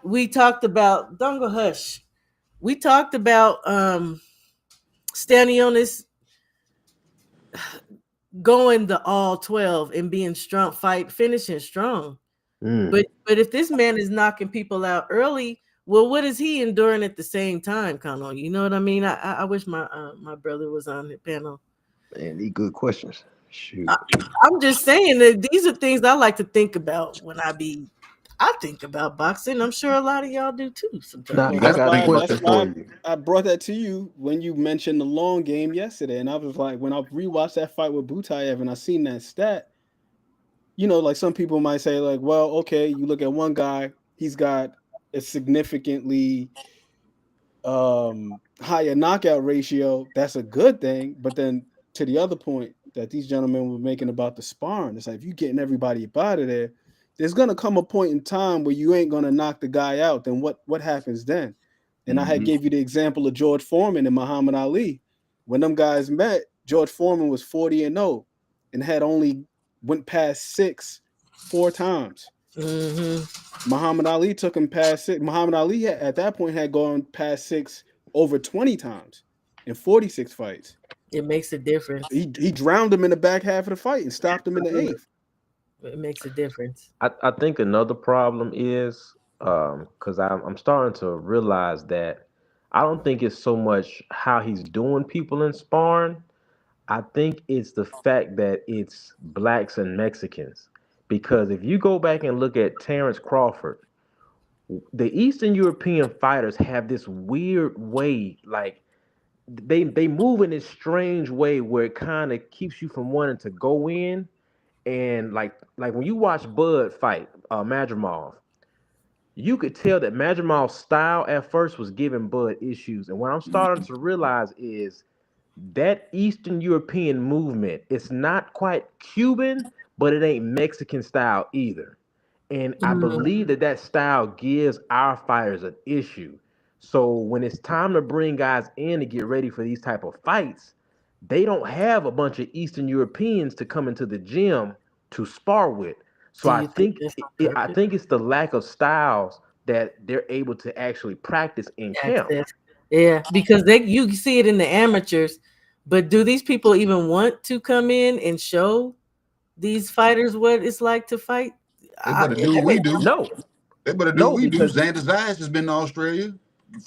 We talked about don't go hush. We talked about Stanionis going the all 12 and being strong, finishing strong. But if this man is knocking people out early, well, what is he enduring at the same time, Connor? You know what I mean? I wish my brother was on the panel. And these good questions. Shoot. I'm just saying that these are things I like to think about when I think about boxing. I'm sure a lot of y'all do too sometimes. Now, Well, I gotta got a think about question that. for you. I brought that to you when you mentioned the long game yesterday, and I was like, when I rewatched that fight with Butayev, and I seen that stat, like some people might say, like, well, okay, you look at one guy, he's got a significantly higher knockout ratio. That's a good thing. But then to the other point that these gentlemen were making about the sparring, it's like if you're getting everybody up out of there, there's gonna come a point in time where you ain't gonna knock the guy out. Then what happens then? And I had gave you the example of George Foreman and Muhammad Ali. When them guys met, George Foreman was 40-0 and had only went past 6 4 times. Muhammad Ali took him past 6. Muhammad Ali at that point had gone past 6 over 20 times in 46 fights. It makes a difference. He drowned him in the back half of the fight and stopped him in the eighth. It makes a difference. I think another problem is because I'm starting to realize that I don't think it's so much how he's doing people in sparring. I think it's the fact that it's blacks and Mexicans. Because if you go back and look at Terrence Crawford, the Eastern European fighters have this weird way, like they move in this strange way where it kind of keeps you from wanting to go in. And like when you watch Bud fight Madrimov, you could tell that Madrimov's style at first was giving Bud issues. And what I'm starting to realize is that Eastern European movement, it's not quite Cuban, but it ain't Mexican style either. And I believe that that style gives our fighters an issue. So when it's time to bring guys in to get ready for these type of fights, they don't have a bunch of Eastern Europeans to come into the gym to spar with. So Do I you think think that's on I purpose? think it's the lack of styles that they're able to actually practice in camp. Access. Yeah, because you see it in the amateurs, but do these people even want to come in and show these fighters what it's like to fight? They better do what we do. No, They better do what no, we do. because Xander Zayas has been to Australia.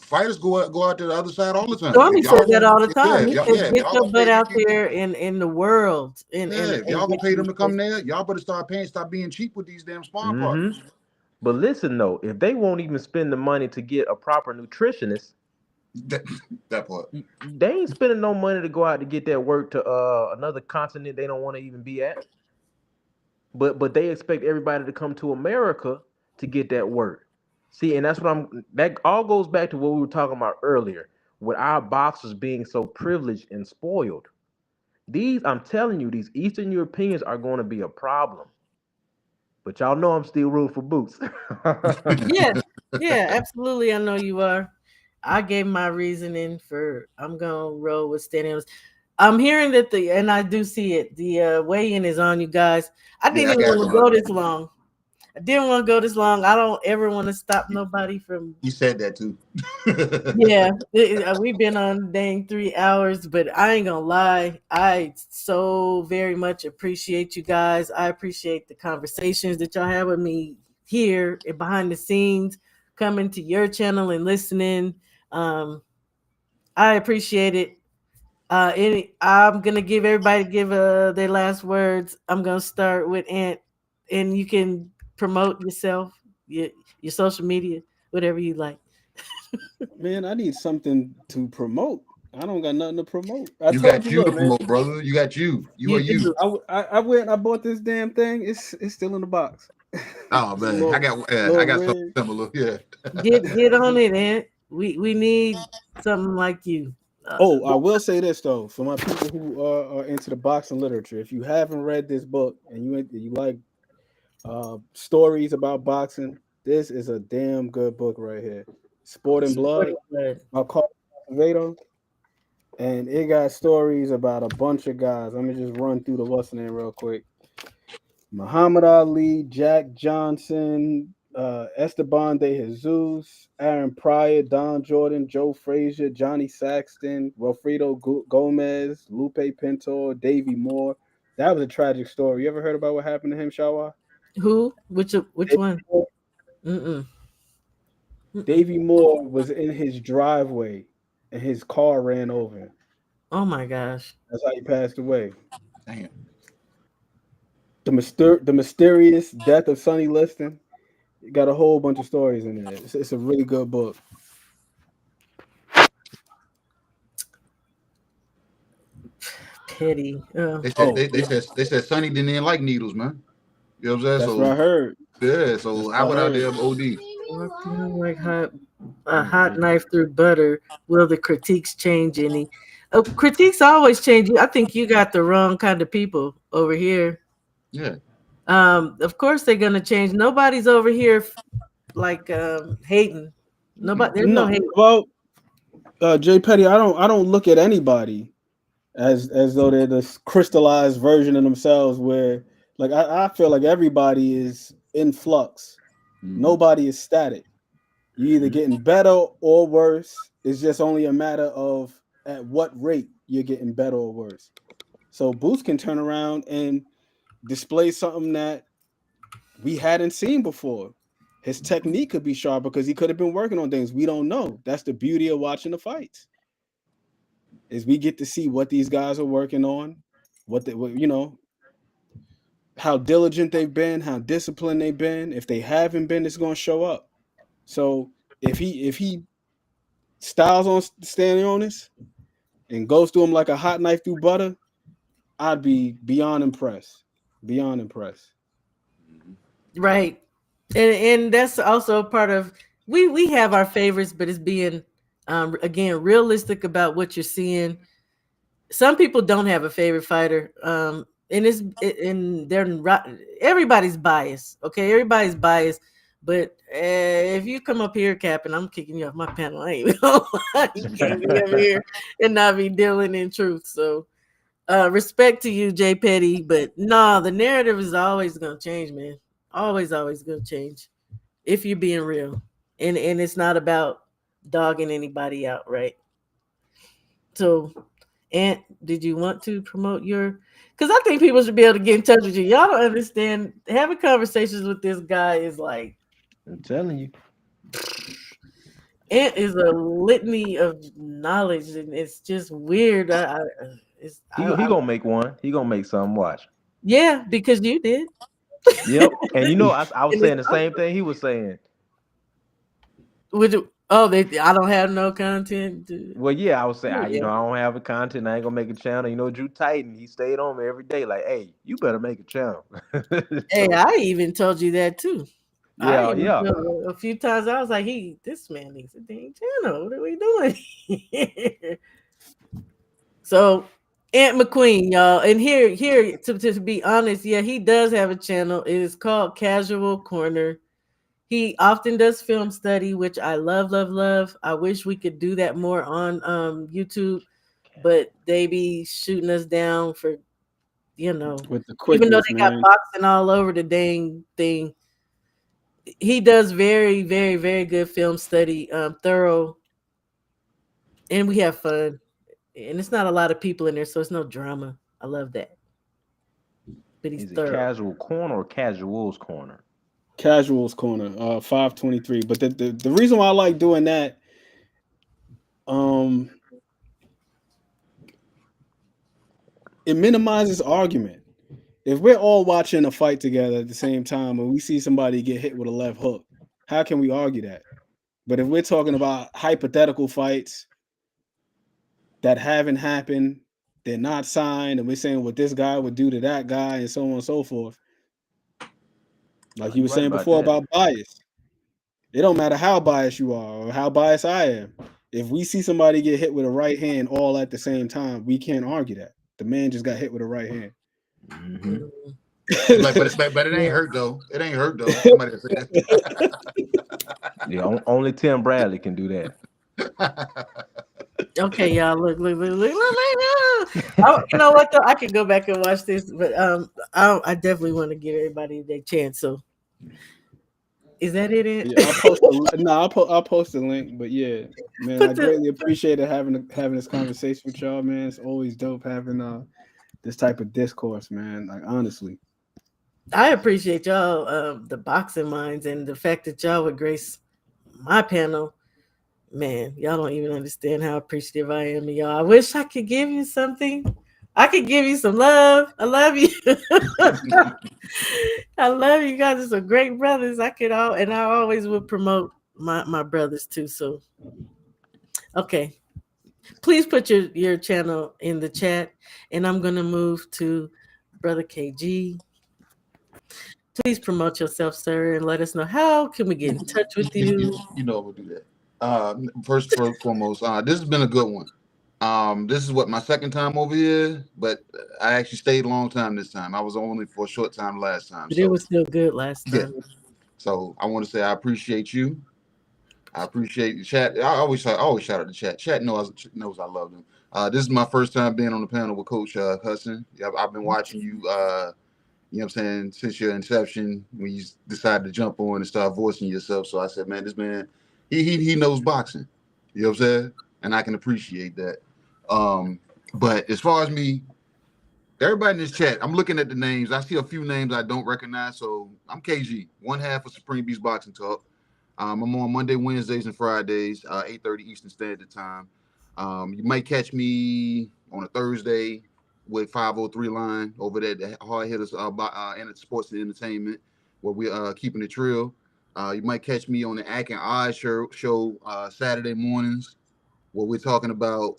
Fighters go out to the other side all the time. Stormy If said y'all that gonna all the time. He said, if "Get y'all your gonna pay butt these out people, there in the world if and y'all gonna get pay them these to come places." there, y'all better stop being cheap with these damn sparring hmm partners. but listen though, if they won't even spend the money to get a proper nutritionist, That, that part. they ain't spending no money to go out to get that work to another continent they don't want to even be at. But they expect everybody to come to America to get that work. See, and that's what that all goes back to what we were talking about earlier, with our boxers being so privileged and spoiled. These, I'm telling you, these Eastern Europeans are going to be a problem. But y'all know I'm still rooting for Boots. Yeah, yeah, absolutely. I know you are. I gave my reasoning for I'm gonna roll with Stanionis. I'm hearing that and I do see it. The weigh-in is on, you guys. I Yeah, didn't I even got want to you. go this long. I didn't want to go this long. I don't ever want to stop nobody from. You said that too. Yeah, we've been on dang 3 hours, but I ain't gonna lie. I so very much appreciate you guys. I appreciate the conversations that y'all have with me here and behind the scenes, coming to your channel and listening. Um, I appreciate it. I'm gonna give everybody give their last words. I'm gonna start with Ant, and you can promote yourself, your social media, whatever you like. Man, I need something to promote. I don't got nothing to promote. I You told got you, you to look, man. promote, brother. You got you. You are You you. do. I went and I bought this damn thing. It's still in the box. Oh It's a man, I little got something rig. similar. Yeah. Get on it, Ant. We need something like you. Oh, I will say this though, for my people who are into the boxing literature, if you haven't read this book and you like stories about boxing, this is a damn good book right here. Sport and Blood Sporting blood. by Carl Vado. And it got stories about a bunch of guys. Let me just run through the what's name real quick. Muhammad Ali, Jack Johnson, Esteban de Jesus, Aaron Pryor, Don Jordan, Joe Frazier, Johnny Saxton, Wilfredo Gomez, Lupe Pintor, Davey Moore. That was a tragic story. You ever heard about what happened to him, Shawa? Who? Which Davey one? Moore, Mm-mm. Mm-mm. Davey Moore was in his driveway and his car ran over him. Oh my gosh. That's how he passed away. Damn. The mysterious death of Sonny Liston. You got a whole bunch of stories in there. It's a really good book. Petty. Oh, They said Sonny didn't even like needles, man. You know what I'm saying? that's what I So heard. yeah, That's so what how I would I heard. damn OD? Walking like a hot knife through butter. Will the critiques change any? Critiques always change. I think you got the wrong kind of people over here. Yeah. Of course they're gonna change. Nobody's over here like hating. Nobody. There's no No, hate. well, Jay Petty, I don't look at anybody as though they're this crystallized version of themselves. Where like I feel like everybody is in flux. Mm-hmm. Nobody is static. You either getting better or worse. It's just only a matter of at what rate you're getting better or worse. So Boots can turn around and display something that we hadn't seen before. His technique could be sharp because he could have been working on things we don't know. That's the beauty of watching the fights. Is we get to see what these guys are working on, how diligent they've been, how disciplined they've been. If they haven't been, it's going to show up. So if he styles on Stanionis and goes through him like a hot knife through butter, I'd be beyond impressed. Beyond impressed. Right. And that's also part of we have our favorites, but it's being again realistic about what you're seeing. Some people don't have a favorite fighter. And everybody's biased. Okay, everybody's biased. But if you come up here, Captain, I'm kicking you off my panel. I ain't even gonna lie. You can't be up here and not be dealing in truth. So respect to you, Jay Petty, but nah, the narrative is always gonna change, man. Always, always gonna change if you're being real, and it's not about dogging anybody out, right? So, Aunt, did you want to promote your? Because I think people should be able to get in touch with you. Y'all don't understand. Having conversations with this guy is like I'm telling you. Aunt is a litany of knowledge, and it's just weird. He gonna make one. He gonna make something. Watch. Yeah, because you did. Yep. And you know, I was And it's saying the same thing he was saying. Would you, oh, I don't have no content. Well, yeah, I was saying, Yeah. I don't have a content. I ain't gonna make a channel. You know, Drew Titan, he stayed on me every day. Like, hey, you better make a channel. Hey, So, I even told you that too. I yeah, even yeah. told a few times I was like, this man needs a dang channel. What are we doing? So Aunt McQueen, y'all, and here to be honest, yeah, he does have a channel. It is called Casual Corner. He often does film study, which I love, love, love. I wish we could do that more on YouTube, but they be shooting us down for, With the even though quickness, they got man. boxing all over the dang thing. He does very, very, very good film study, thorough, and we have fun. And it's not a lot of people in there, so it's no drama. I love that. But he's Is it thorough. casual corner or casuals corner? Casuals corner, 523. But the reason why I like doing that, it minimizes argument. If we're all watching a fight together at the same time and we see somebody get hit with a left hook, how can we argue that? But if we're talking about hypothetical fights that haven't happened, they're not signed, and we're saying what this guy would do to that guy and so on and so forth. Like you You were right saying about before that. about bias. It don't matter how biased you are or how biased I am. If we see somebody get hit with a right hand all at the same time, we can't argue that. The man just got hit with a right hand. Mm-hmm. Like, but it ain't Yeah. hurt though. It ain't hurt though. Somebody can say Yeah, only Tim Bradley can do that. that. Okay, y'all. Look. You know what? Though? I could go back and watch this, but I definitely want to give everybody their chance. So Is that it? Yeah, I'll post the no, I'll post the link. But yeah, man, I Put the. greatly appreciated having this conversation with y'all, man. It's always dope having this type of discourse, man. Like honestly. I appreciate y'all, the boxing minds, and the fact that y'all would grace my panel. Man, y'all don't even understand how appreciative I am of y'all. I wish I could give you something. I could give you some love. I love you. I love you guys. Are some great brothers. I could all, and I always would promote my brothers too. So okay, please put your channel in the chat, and I'm gonna move to Brother KG. Please promote yourself, sir, and let us know how can we get in touch with you. You know we'll do that. First foremost, this has been a good one. This is what my second time over here, but I actually stayed a long time this time. I was only for a short time last time, But it so was still good last yeah. time. So I want to say I appreciate you. I appreciate the chat. I always shout out the chat. Chat knows I love them. This is my first time being on the panel with Coach Hudson. Yeah, I've been watching you. You know what I'm saying, since your inception, when you decided to jump on and start voicing yourself. So I said, man, this man, he knows boxing. You know what I'm saying? And I can appreciate that. But as far as me, everybody in this chat, I'm looking at the names. I see a few names I don't recognize. So I'm KG, one half of Supreme Beast Boxing Talk. I'm on Monday, Wednesdays, and Fridays, 8:30 Eastern Standard Time. You might catch me on a Thursday with 503 line over there, the Hard Hitters and Sports and Entertainment, where we keeping it trill. You might catch me on the Ack and Oz show Saturday mornings, where we're talking about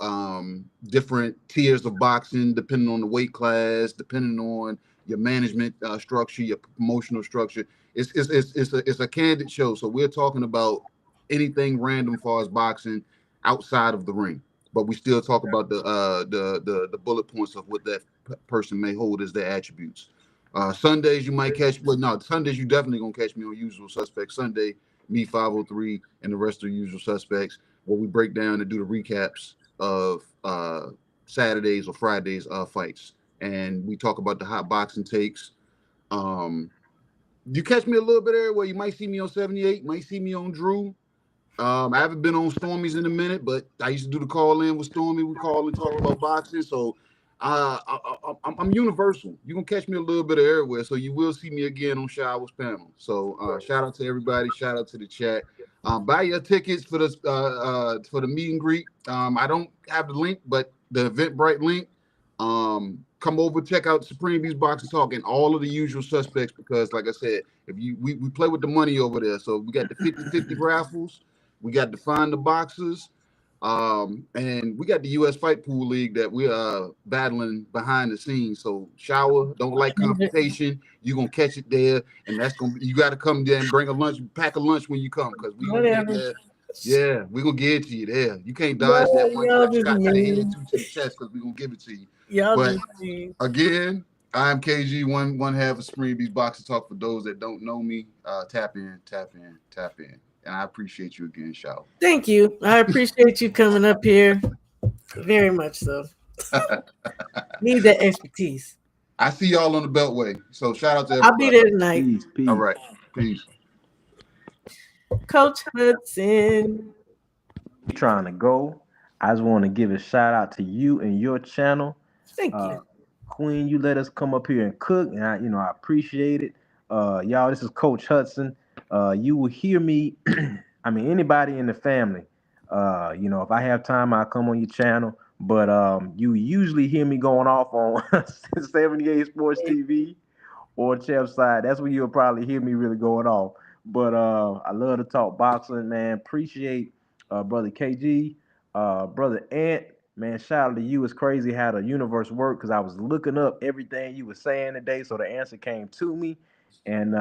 different tiers of boxing, depending on the weight class, depending on your management structure, your promotional structure. It's a candid show, so we're talking about anything random as far as boxing outside of the ring, but we still talk about the bullet points of what that person may hold as their attributes. Sundays you might catch, well, no, Sundays you definitely gonna catch me on Usual Suspects Sunday, me 503, and the rest of the Usual Suspects, where we break down and do the recaps of Saturdays or Fridays fights, and we talk about the hot boxing takes. Um, you catch me a little bit everywhere. You might see me on 78, might see me on Drew. I haven't been on Stormy's in a minute, but I used to do the call in with Stormy. We call and talk about boxing. So I'm universal. You can catch me a little bit of everywhere. So you will see me again on Showers panel. So shout out to everybody. Shout out to the chat. Buy your tickets for the meet and greet. I don't have the link, but the Eventbrite link. Come over, check out Supreme Beast Boxing Talk and all of the usual suspects, because like I said, if we play with the money over there. So we got the 50-50 raffles. We got to find the boxers. And we got the U.S. Fight Pool League that we're battling behind the scenes. So Shower don't like confrontation. You're gonna catch it there, and that's gonna be, you got to come there and bring a lunch, pack a lunch when you come, because we gonna get Whatever. there. Yeah, we gonna get it to you there. You can't dodge that one Y'all just shot to the head, mean. two to the chest, because we gonna give it to you. Y'all But just mean. again, I'm KG, one half of Supreme Beast Boxing Talk. For those that don't know me, tap in, tap in, tap in. And I appreciate you again, Shout. Thank you. I appreciate you coming up here very much. So need that expertise. I see y'all on the Beltway. So shout out to I'll be everybody. there tonight. Peace, All peace. right. Peace. Coach Hudson. Trying to go. I just want to give a shout out to you and your channel. Thank Uh, you. Queen, you let us come up here and cook, and I appreciate it. Y'all, this is Coach Hudson. You will hear me. I mean, anybody in the family. If I have time, I'll come on your channel. But you usually hear me going off on 78 Sports TV or Chef Side. That's where you'll probably hear me really going off. But I love to talk boxing, man. Appreciate brother KG, brother Ant. Man, shout out to you. It's crazy how the universe worked, because I was looking up everything you were saying today, so the answer came to me. And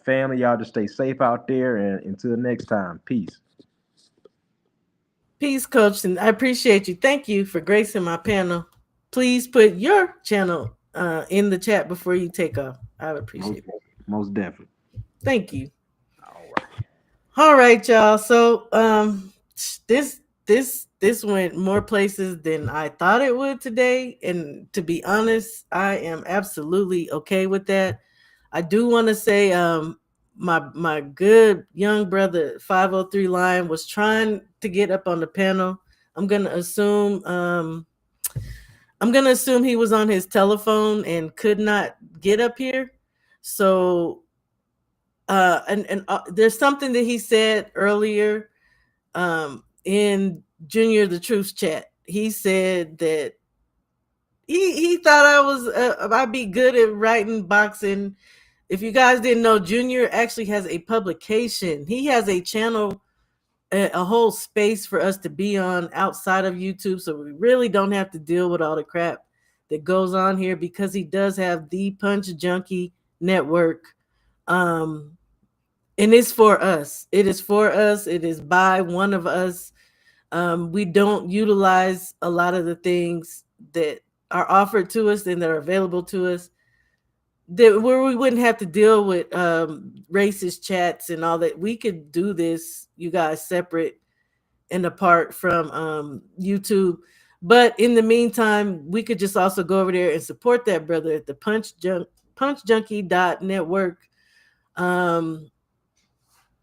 family, y'all just stay safe out there. And until next time, peace. Peace, Coach. And I appreciate you. Thank you for gracing my panel. Please put your channel in the chat before you take off. I would appreciate Most, it. most definitely. Thank you. All right. All right, y'all. So this went more places than I thought it would today. And to be honest, I am absolutely okay with that. I do want to say my good young brother 503 Lion was trying to get up on the panel. I'm gonna assume he was on his telephone and could not get up here. So there's something that he said earlier in Junior the Truth chat. He said that he thought I'd be good at writing boxing. If you guys didn't know, Junior actually has a publication. He has a channel, a whole space for us to be on outside of YouTube, so we really don't have to deal with all the crap that goes on here, because he does have the Punch Junkie Network. And it's for us. It is for us. It is by one of us. We don't utilize a lot of the things that are offered to us and that are available to us, where we wouldn't have to deal with racist chats and all that. We could do this, you guys, separate and apart from YouTube. But in the meantime, we could just also go over there and support that brother at the punchjunkie.network.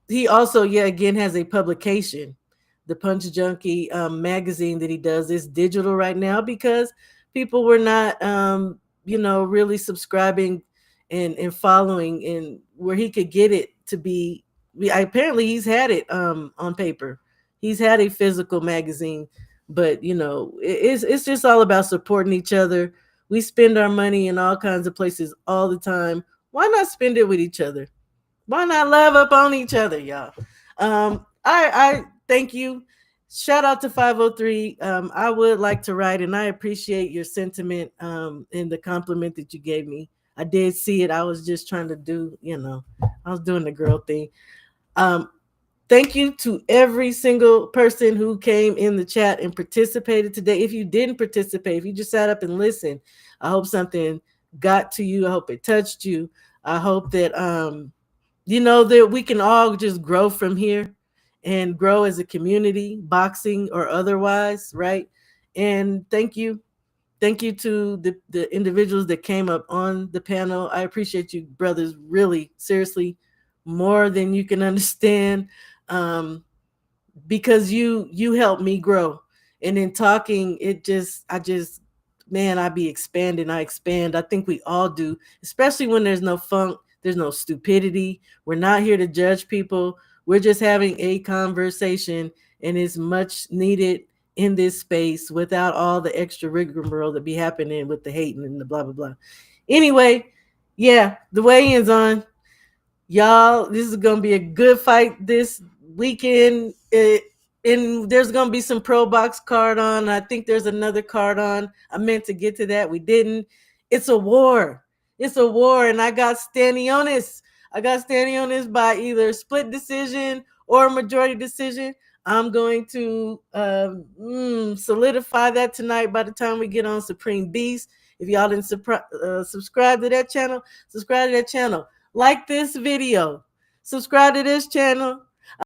He also, again, has a publication, the Punch Junkie magazine that he does. Is digital right now because people were not, really subscribing and following, and where he could get it to be. Apparently, he's had it on paper. He's had a physical magazine, but it's just all about supporting each other. We spend our money in all kinds of places all the time. Why not spend it with each other? Why not love up on each other, y'all? I thank you. Shout out to 503. I would like to write, and I appreciate your sentiment and the compliment that you gave me. I did see it. I was just trying to do, I was doing the girl thing. Thank you to every single person who came in the chat and participated today. If you didn't participate, if you just sat up and listened, I hope something got to you. I hope it touched you. I hope that that we can all just grow from here and grow as a community, boxing or otherwise, right? And thank you to the individuals that came up on the panel. I appreciate you, brothers, really, seriously, more than you can understand, because you helped me grow. And in talking, I be expanding. I expand. I think we all do, especially when there's no funk, there's no stupidity. We're not here to judge people. We're just having a conversation, and it's much needed in this space without all the extra rigmarole that be happening with the hating and the blah blah blah. Anyway, the weigh-ins on. Y'all, this is gonna be a good fight this weekend. And there's gonna be some pro box card on. I think there's another card on. I meant to get to that, we didn't. It's a war. It's a war, and I got Stanionis. I got Stanionis by either split decision or majority decision. I'm going to solidify that tonight by the time we get on Supreme Beast. If y'all didn't subscribe to that channel, subscribe to that channel. Like this video. Subscribe to this channel.